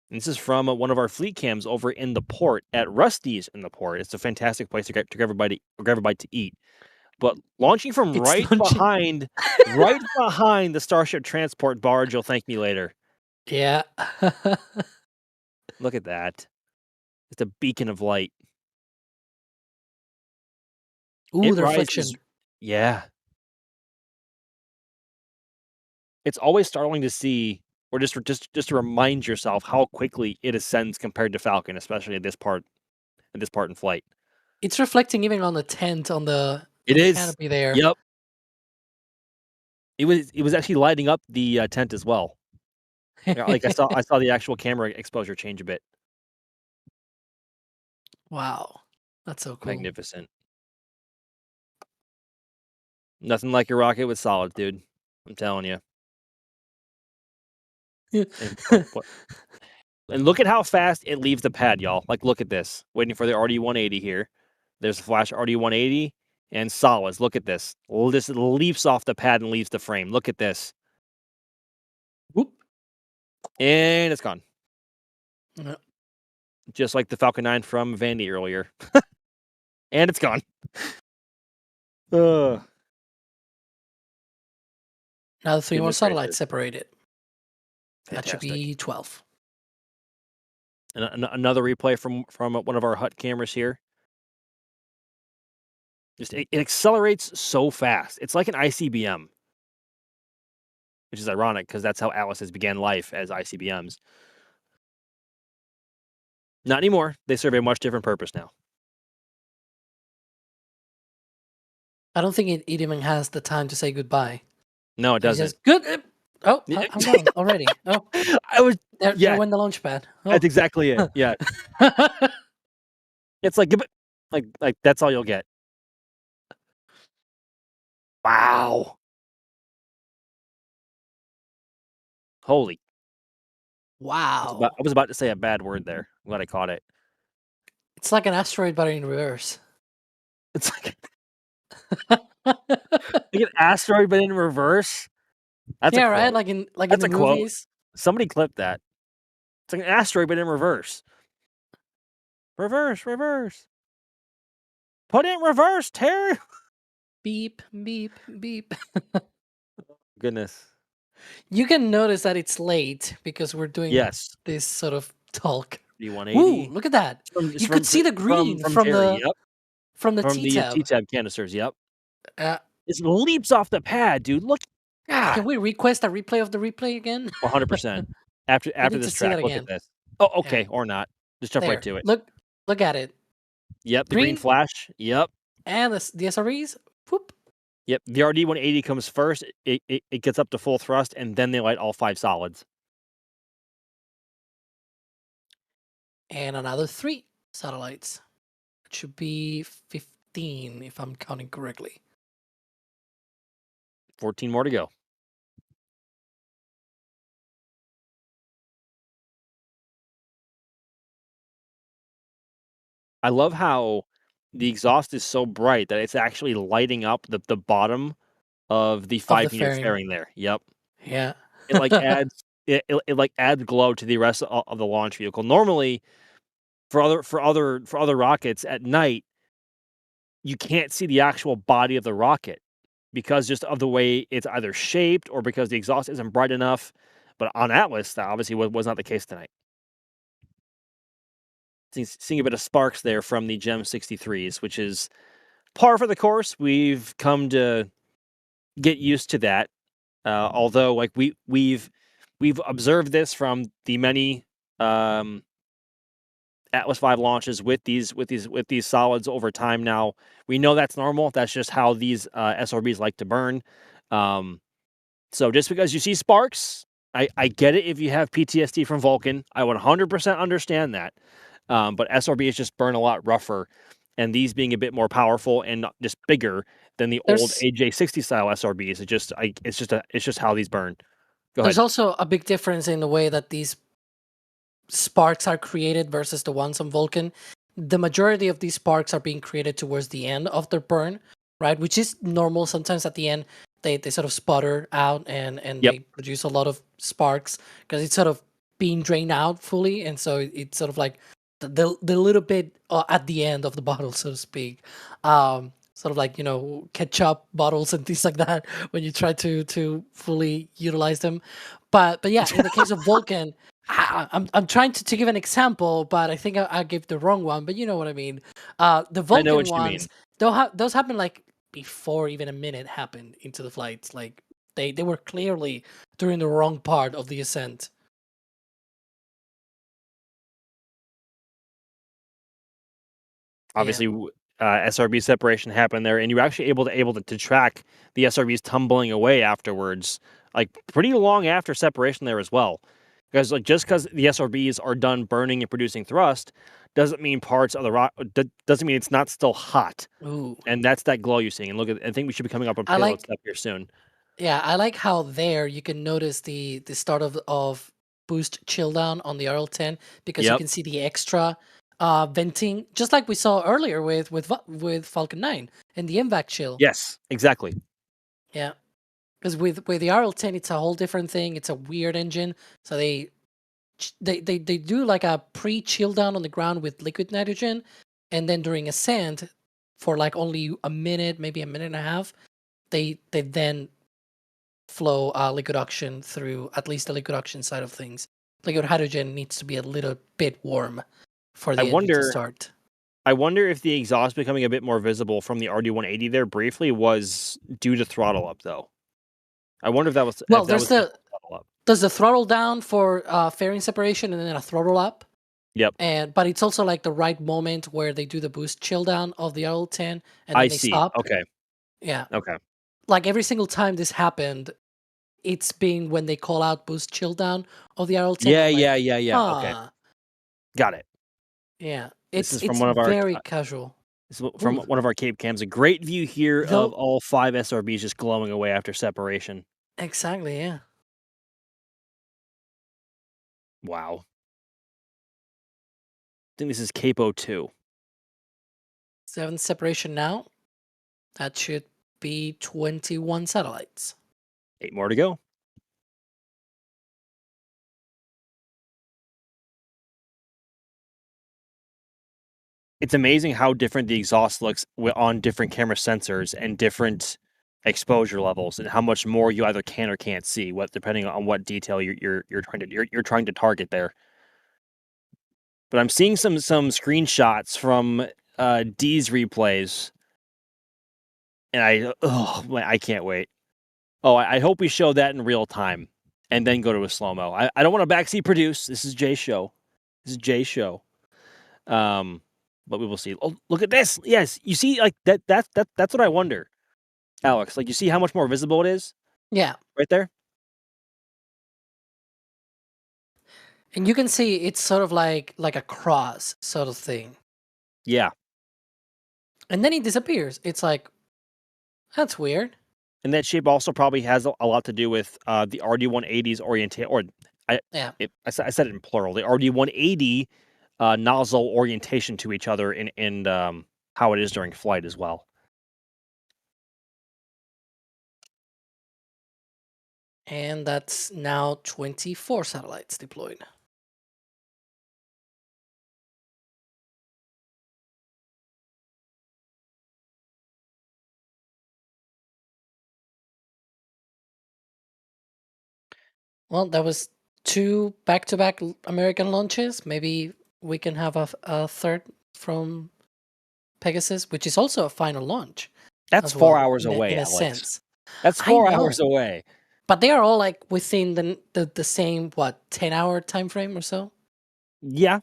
This is from one of our fleet cams over in the port at Rusty's in the port. It's a fantastic place to grab everybody to eat. But launching from right behind the Starship transport barge, you'll thank me later. Yeah. Look at that. It's a beacon of light. Ooh, the reflection. Yeah. It's always startling to see, or just to remind yourself how quickly it ascends compared to Falcon, especially at this part in flight. It's reflecting even on the tent on the canopy there. Yep. It was actually lighting up the tent as well. Like I saw the actual camera exposure change a bit. Wow. That's so cool. Magnificent. Nothing like your rocket with solids, dude. I'm telling you. And look at how fast it leaves the pad, y'all. Like, look at this. Waiting for the RD-180 here. There's a flash RD-180 and solids. Look at this. This leaps off the pad and leaves the frame. Look at this. Whoop. And it's gone. Yep. Just like the Falcon 9 from Vandy earlier. And it's gone. Now the 3 more Goodness satellites gracious. separated. That should Fantastic. be 12. And another replay from one of our hut cameras here. Just it accelerates so fast. It's like an ICBM, which is ironic because that's how Atlases began life, as ICBMs. Not anymore. They serve a much different purpose now. I don't think it even has the time to say goodbye. No, it It's doesn't. just, good. Oh, I'm gone already. Oh, I was. there went the launch pad. Oh. That's exactly it. Yeah. It's like that's all you'll get. Wow. Holy. Wow. I was about to say a bad word there. I'm glad I caught it. It's like an asteroid, but in reverse. It's like an asteroid, but in reverse. That's yeah, a right. quote. Like in That's the a quote. movies. Somebody clipped that. It's like an asteroid, but in reverse. Reverse. Put it in reverse, Terry. Beep, beep, beep. Goodness. You can notice that it's late because we're doing this sort of talk. D180. Ooh, look at that. You could see the green from Terry, the from T-tab. the T-tab canisters. Yep. It leaps off the pad, dude. Look. Can we request a replay of the replay again? 100%. After need this to see that track, look again. at this. Oh, okay, or not. Just jump There. right to it. Look at it. Yep, the green flash. Yep. And the SREs. Whoop. Yep, the RD-180 comes first. It gets up to full thrust, and then they light all 5 solids. And another 3 satellites. It should be 15 if I'm counting correctly. 14 more to go. I love how the exhaust is so bright that it's actually lighting up the bottom of the Of the 5-meter fairing. fairing there. Yep. Yeah. It like adds it like adds glow to the rest of the launch vehicle. Normally, for other rockets at night, you can't see the actual body of the rocket because just of the way it's either shaped or because the exhaust isn't bright enough. But on Atlas, that obviously was not the case tonight. Seeing a bit of sparks there from the GEM 63s, which is par for the course. We've come to get used to that. Although, like we've observed this from the many Atlas V launches with these solids over time. Now we know that's normal. That's just how these SRBs like to burn. So just because you see sparks, I get it. If you have PTSD from Vulcan, I 100% understand that. But SRBs just burn a lot rougher, and these being a bit more powerful and just bigger than the old AJ60 style SRBs. It's just how these burn. Go There's ahead. also a big difference in the way that these sparks are created versus the ones on Vulcan. The majority of these sparks are being created towards the end of their burn, right? Which is normal. Sometimes at the end, they sort of sputter out and they produce a lot of sparks because it's sort of being drained out fully. And so it's sort of like the little bit at the end of the bottle, so to speak. Sort of like, ketchup bottles and things like that when you try to fully utilize them. But yeah, in the case of Vulcan, I'm trying to give an example, but I think I gave the wrong one. But you know what I mean. The Vulcan ones, those happen like before even a minute happened into the flights. Like they were clearly during the wrong part of the ascent. Obviously, SRB separation happened there, and you were actually able to track the SRBs tumbling away afterwards, like pretty long after separation there as well. Because just because the SRBs are done burning and producing thrust, doesn't mean parts of the rock doesn't mean it's not still hot. Ooh. And that's that glow you're seeing. And look, I think we should be coming up on payload stuff here soon. Yeah, I like how there you can notice the start of boost chill down on the RL10 because you can see the extra venting, just like we saw earlier with Falcon 9 and the MVAC chill. Yes, exactly. Yeah, because with the RL10, it's a whole different thing. It's a weird engine, so they do like a pre-chill down on the ground with liquid nitrogen, and then during ascent, for like only a minute, maybe a minute and a half, they then flow liquid oxygen through at least the liquid oxygen side of things. Liquid hydrogen needs to be a little bit warm for the engine to start. I wonder if the exhaust becoming a bit more visible from the RD-180 there briefly was due to throttle up, though. I wonder if that was there's the throttle down for fairing separation and then a throttle up. Yep. But it's also like the right moment where they do the boost chill down of the RL10 and then they stop. Okay. Yeah. Okay. Like every single time this happened, it's been when they call out boost chill down of the RL10. Yeah. Okay. Got it. Yeah. This is it's from one of our very casual. This is from one of our Cape cams. A great view here of all 5 SRBs just glowing away after separation. Exactly, yeah. Wow. I think this is Cape 02. 7th separation now. That should be 21 satellites. 8 more to go. It's amazing how different the exhaust looks on different camera sensors and different exposure levels, and how much more you either can or can't see, depending on what detail you're trying to target there. But I'm seeing some screenshots from D's replays, and I can't wait. Oh, I hope we show that in real time and then go to a slow mo. I don't want to backseat produce. This is Jay's show. But we will see. Oh, look at this. Yes, you see, like that's what I wonder, Alex. Like, you see how much more visible it is? Yeah. Right there. And you can see it's sort of like a cross sort of thing. Yeah. And then it disappears. It's like, that's weird. And that shape also probably has a lot to do with the RD-180's orientation. Or I said it in plural. The RD-180 nozzle orientation to each other and how it is during flight as well. And that's now 24 satellites deployed. Well, that was 2 back-to-back American launches. Maybe we can have a third from Pegasus, which is also a final launch. That's as 4 well, hours in away, a Alex. sense. That's I 4 hours know. away. But they are all like within the same 10-hour time frame or so. Yeah.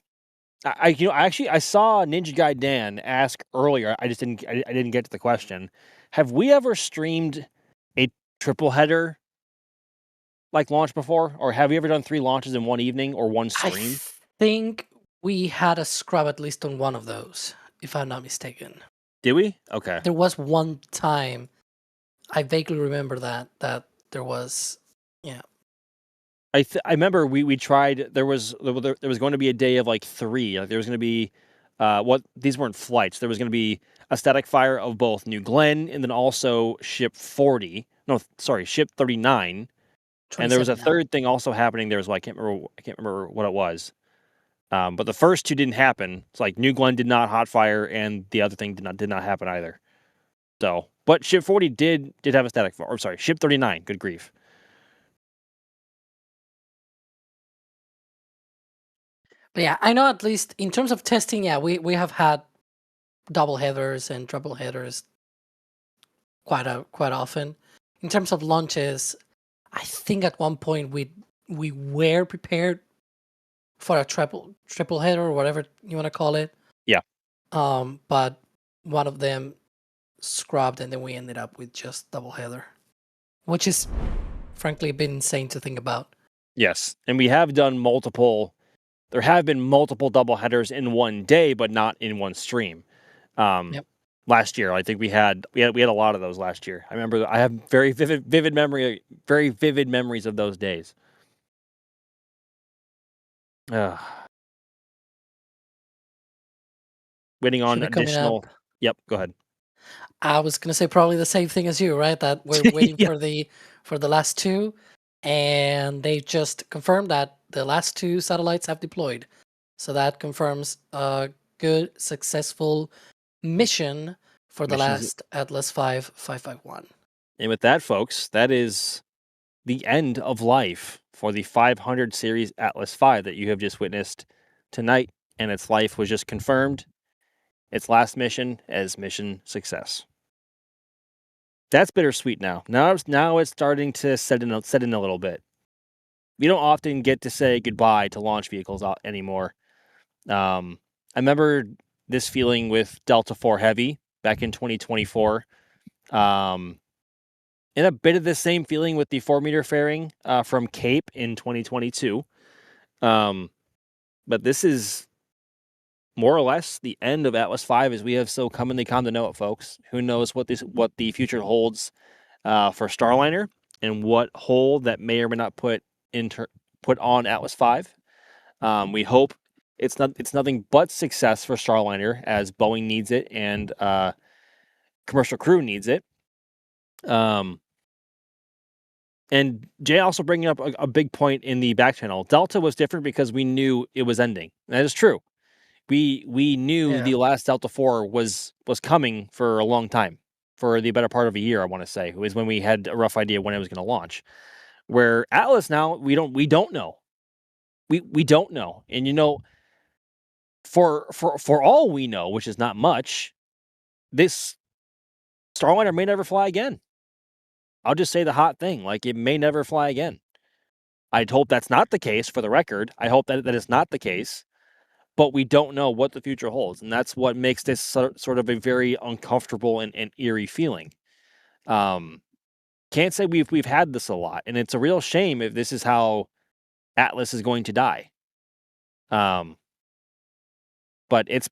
I saw Ninja Guy Dan ask earlier. I didn't get to the question. Have we ever streamed a triple header like launch before, or have you ever done 3 launches in one evening or one stream? I think we had a scrub at least on one of those, if I'm not mistaken. Did we? Okay. There was one time, I vaguely remember that there was, yeah. I remember we tried. There was going to be a day of like 3. Like there was going to be these weren't flights. There was going to be a static fire of both New Glenn and then also Ship 40. No, sorry, Ship 39. And there was a 27 now. third thing also happening there as well. I can't remember what it was. But the first 2 didn't happen. It's like New Glenn did not hot fire, and the other thing did not happen either. So, but Ship 40 did have a static fire. Or sorry, Ship 39. Good grief. But yeah, I know at least in terms of testing, yeah, we have had double headers and triple headers quite often. In terms of launches, I think at one point we were prepared for a triple header or whatever you want to call it. Yeah. But one of them scrubbed, and then we ended up with just double header, which is frankly a bit insane to think about. Yes, and we have done multiple. There have been multiple double headers in one day, but not in one stream. Yep. Last year, I think we had a lot of those last year. I remember I have very vivid memories of those days. Waiting on Should be coming additional. up. Yep, go ahead. I was gonna say probably the same thing as you, right? That we're waiting for the last 2, and they just confirmed that the last 2 satellites have deployed. So that confirms a good, successful mission for the last Atlas V 551. And with that, folks, that is the end of life for the 500 series Atlas V that you have just witnessed tonight, and its life was just confirmed. Its last mission as mission success. That's bittersweet now. Now it's starting to set in a little bit. We don't often get to say goodbye to launch vehicles anymore. I remember this feeling with Delta IV Heavy back in 2024. And a bit of the same feeling with the 4-meter fairing from Cape in 2022. But this is more or less the end of Atlas V as we have so commonly come to know it, folks. Who knows what the future holds for Starliner and what hold that may or may not put on Atlas V. We hope it's nothing but success for Starliner as Boeing needs it and commercial crew needs it. And Jay also bringing up a big point in the back channel. Delta was different because we knew it was ending. That is true. We knew the last Delta IV was coming for a long time, for the better part of a year. I want to say it was when we had a rough idea when it was going to launch. Where Atlas now we don't know, we don't know, and for all we know, which is not much, this Starliner may never fly again. I'll just say the hot thing, like it may never fly again. I'd hope that's not the case. For the record, I hope that is not the case. But we don't know what the future holds, and that's what makes this sort of a very uncomfortable and eerie feeling. Can't say we've had this a lot, and it's a real shame if this is how Atlas is going to die. But it's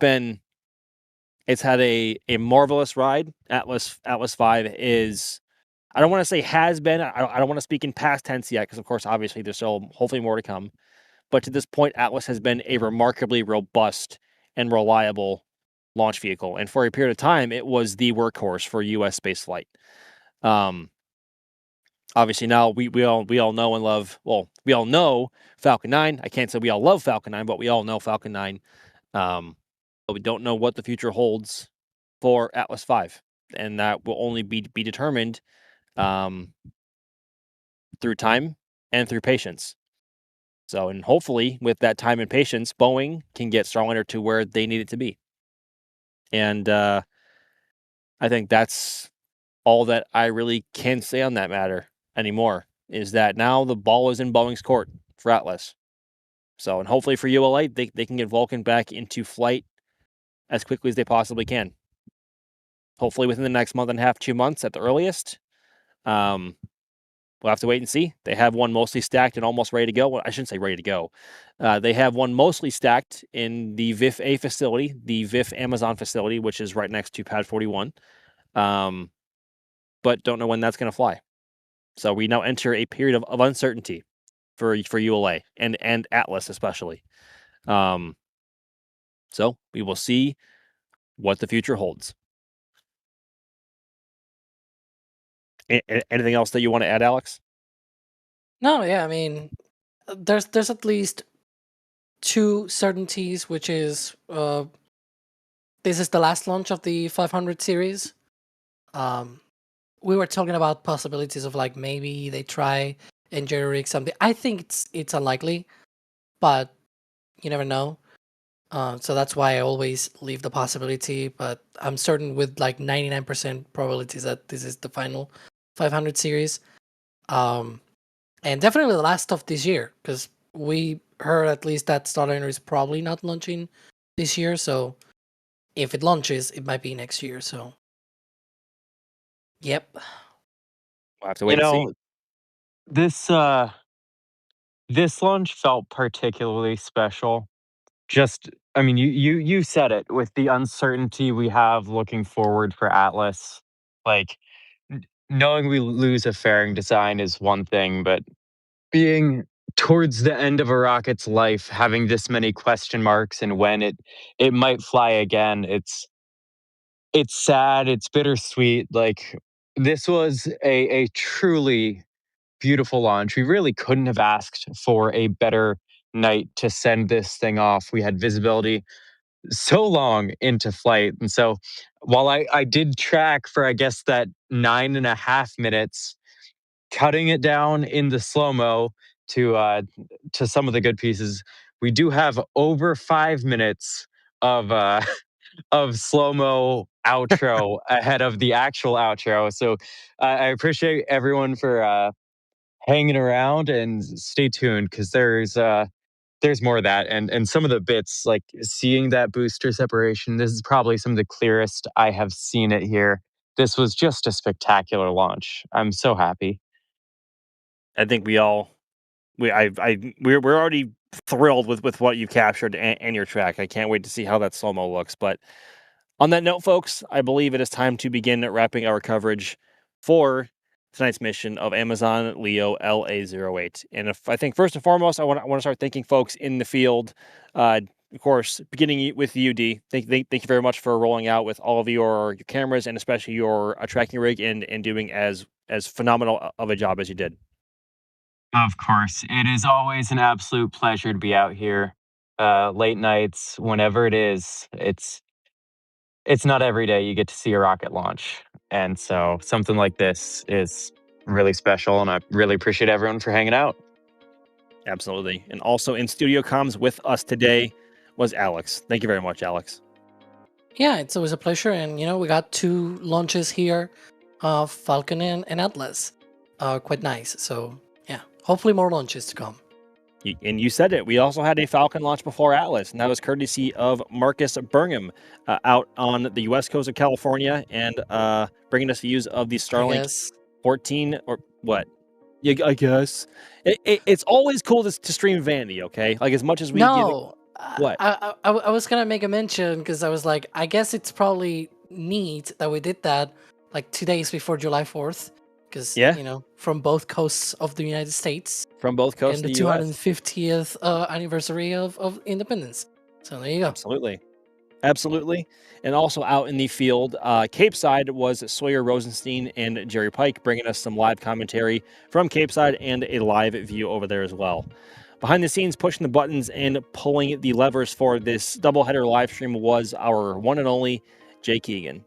had a marvelous ride. Atlas V is, I don't want to say has been. I don't want to speak in past tense yet, because of course, obviously, there's still hopefully more to come. but to this point, Atlas has been a remarkably robust and reliable launch vehicle. And for a period of time, it was the workhorse for U.S. spaceflight. Obviously, now we all know and love. Well, we all know Falcon 9. I can't say we all love Falcon 9, but we all know Falcon 9. But we don't know what the future holds for Atlas 5, and that will only be determined through time and through patience. So, and hopefully, with that time and patience, Boeing can get Starliner to where they need it to be. And I think that's all that I really can say on that matter anymore, is that now the ball is in Boeing's court for Atlas. So, and hopefully for ULA, they can get Vulcan back into flight as quickly as they possibly can. Hopefully within the next month and a half, 2 months at the earliest. We'll have to wait and see. They have one mostly stacked and almost ready to go. Well, I shouldn't say ready to go. They have one mostly stacked in the VIF A facility, the VIF Amazon facility, which is right next to Pad 41. But don't know when that's going to fly. So we now enter a period of uncertainty for ULA and Atlas especially. So we will see what the future holds. Anything else that you want to add, Alex? No, yeah, I mean, there's at least two certainties, which is this is the last launch of the 500 series. We were talking about possibilities of like maybe they try and jerry-rig something. I think it's unlikely, but you never know. So that's why I always leave the possibility, but I'm certain with like 99% probabilities that this is the final 500 series. And definitely the last of this year, because we heard at least that Starliner is probably not launching this year. So if it launches, it might be next year. So, yep. We'll have to wait and see. This launch felt particularly special. Just, I mean, you said it, with the uncertainty we have looking forward for Atlas. Like, knowing we lose a fairing design is one thing, but being towards the end of a rocket's life, having this many question marks and when it might fly again, it's sad, it's bittersweet. Like, this was a truly beautiful launch. We really couldn't have asked for a better night to send this thing off. We had visibility so long into flight. And so while I did track for, I guess, that 9.5 minutes, cutting it down in the slow-mo to some of the good pieces, we do have over 5 minutes of slow-mo outro ahead of the actual outro. So I appreciate everyone for hanging around, and stay tuned, because there's more of that, and some of the bits, like seeing that booster separation. This is probably some of the clearest I have seen it here. This was just a spectacular launch. I'm so happy. I think we're already thrilled with what you've captured and your track. I can't wait to see how that slow-mo looks. But on that note, folks, I believe it is time to begin wrapping our coverage for tonight's mission of Amazon Leo LA-08. And I think first and foremost, I want to start thanking folks in the field. Of course, beginning with UD. Thank you very much for rolling out with all of your cameras, and especially your tracking rig, and doing as phenomenal of a job as you did. Of course, it is always an absolute pleasure to be out here. Late nights, whenever it is, it's not every day you get to see a rocket launch. And so something like this is really special, and I really appreciate everyone for hanging out. Absolutely. And also in studio comms with us today was Alex. Thank you very much, Alex. Yeah, it's always a pleasure. And, we got 2 launches here, Falcon and Atlas. Quite nice. So, yeah, hopefully more launches to come. And you said it. We also had a Falcon launch before Atlas, and that was courtesy of Marcus Birngham out on the west coast of California, and bringing us views of the Starlink 14 or what? Yeah, I guess. It's always cool to stream Vandy, okay? Like, as much as we No, what? I was going to make a mention, because I was like, I guess it's probably neat that we did that like 2 days before July 4th, because Yeah. from both coasts of the United States, From both coasts and of the the U.S. 250th anniversary of independence. So there you go. Absolutely. And also out in the field, Cape Side was Sawyer Rosenstein and Jerry Pike bringing us some live commentary from Cape Side and a live view over there as well. Behind the scenes, pushing the buttons and pulling the levers for this doubleheader live stream was our one and only Jay Keegan.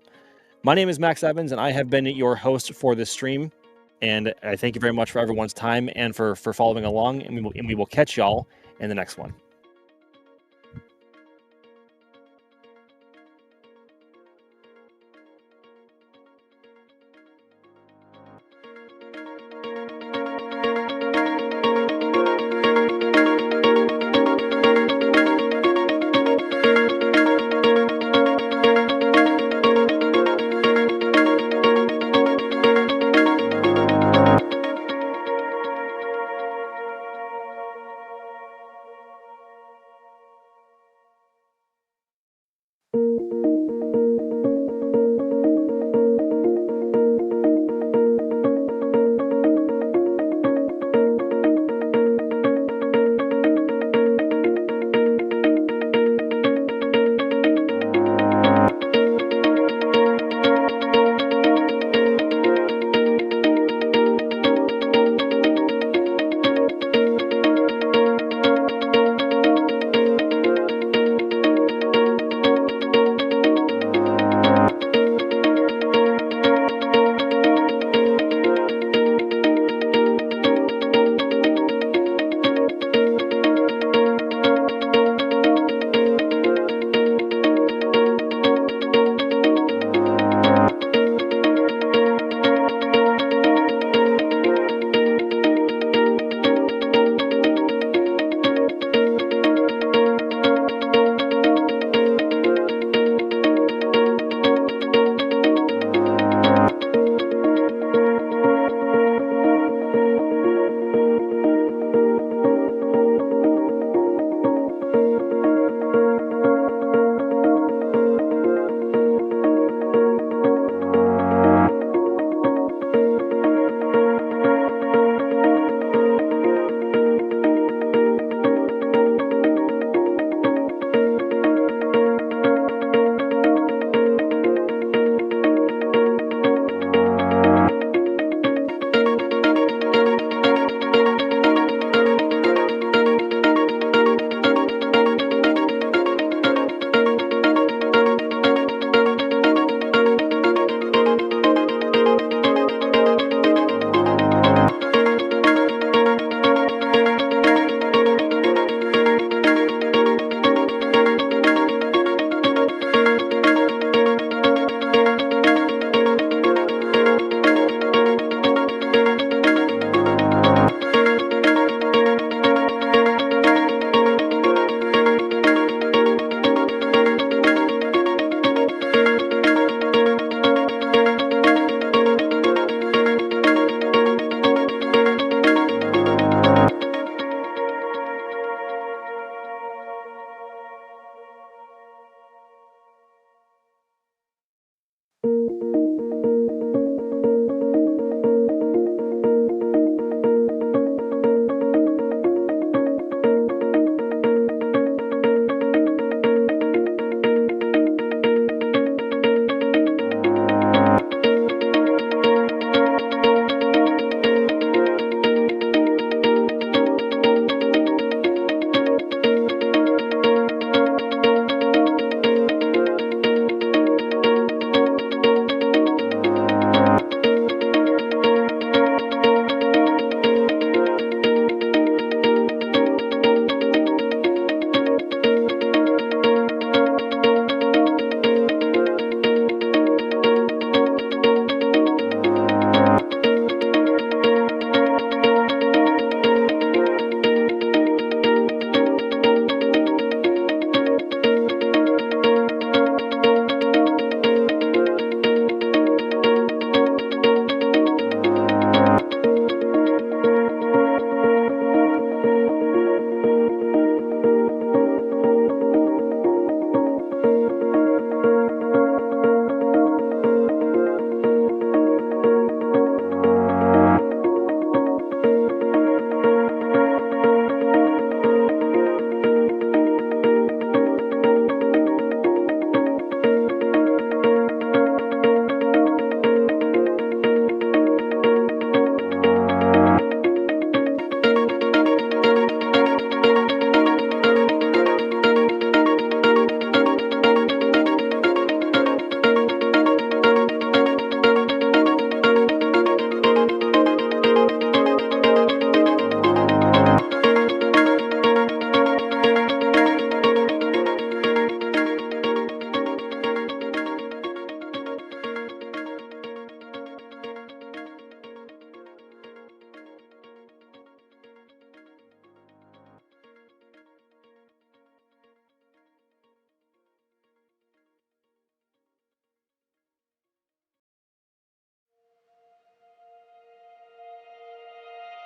My name is Max Evans, and I have been your host for this stream. And I thank you very much for everyone's time and for following along. And we will catch y'all in the next one.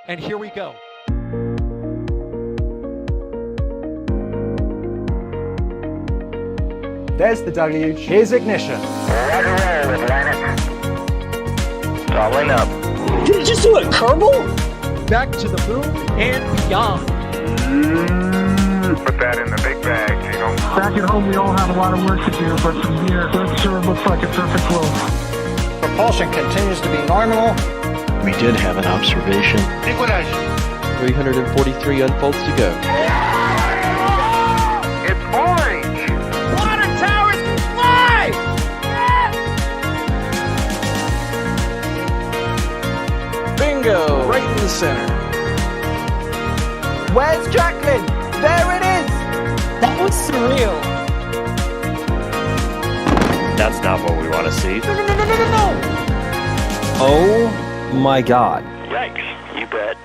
And here we go. There's the W. Here's ignition. Doubling up. Did it just do a Kerbal? Back to the moon and beyond. Put that in the big bag, you know. Back at home, we all have a lot of work to do, but from here, that sure looks like a perfect globe. Propulsion continues to be nominal. We did have an observation. 343 unfolds to go. It's orange. Water towers, fly! Bingo! Right in the center. Where's Jacqueline? There it is! That was surreal. That's not what we want to see. No! Oh my god. Yikes. You bet.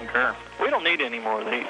We don't need any more of these.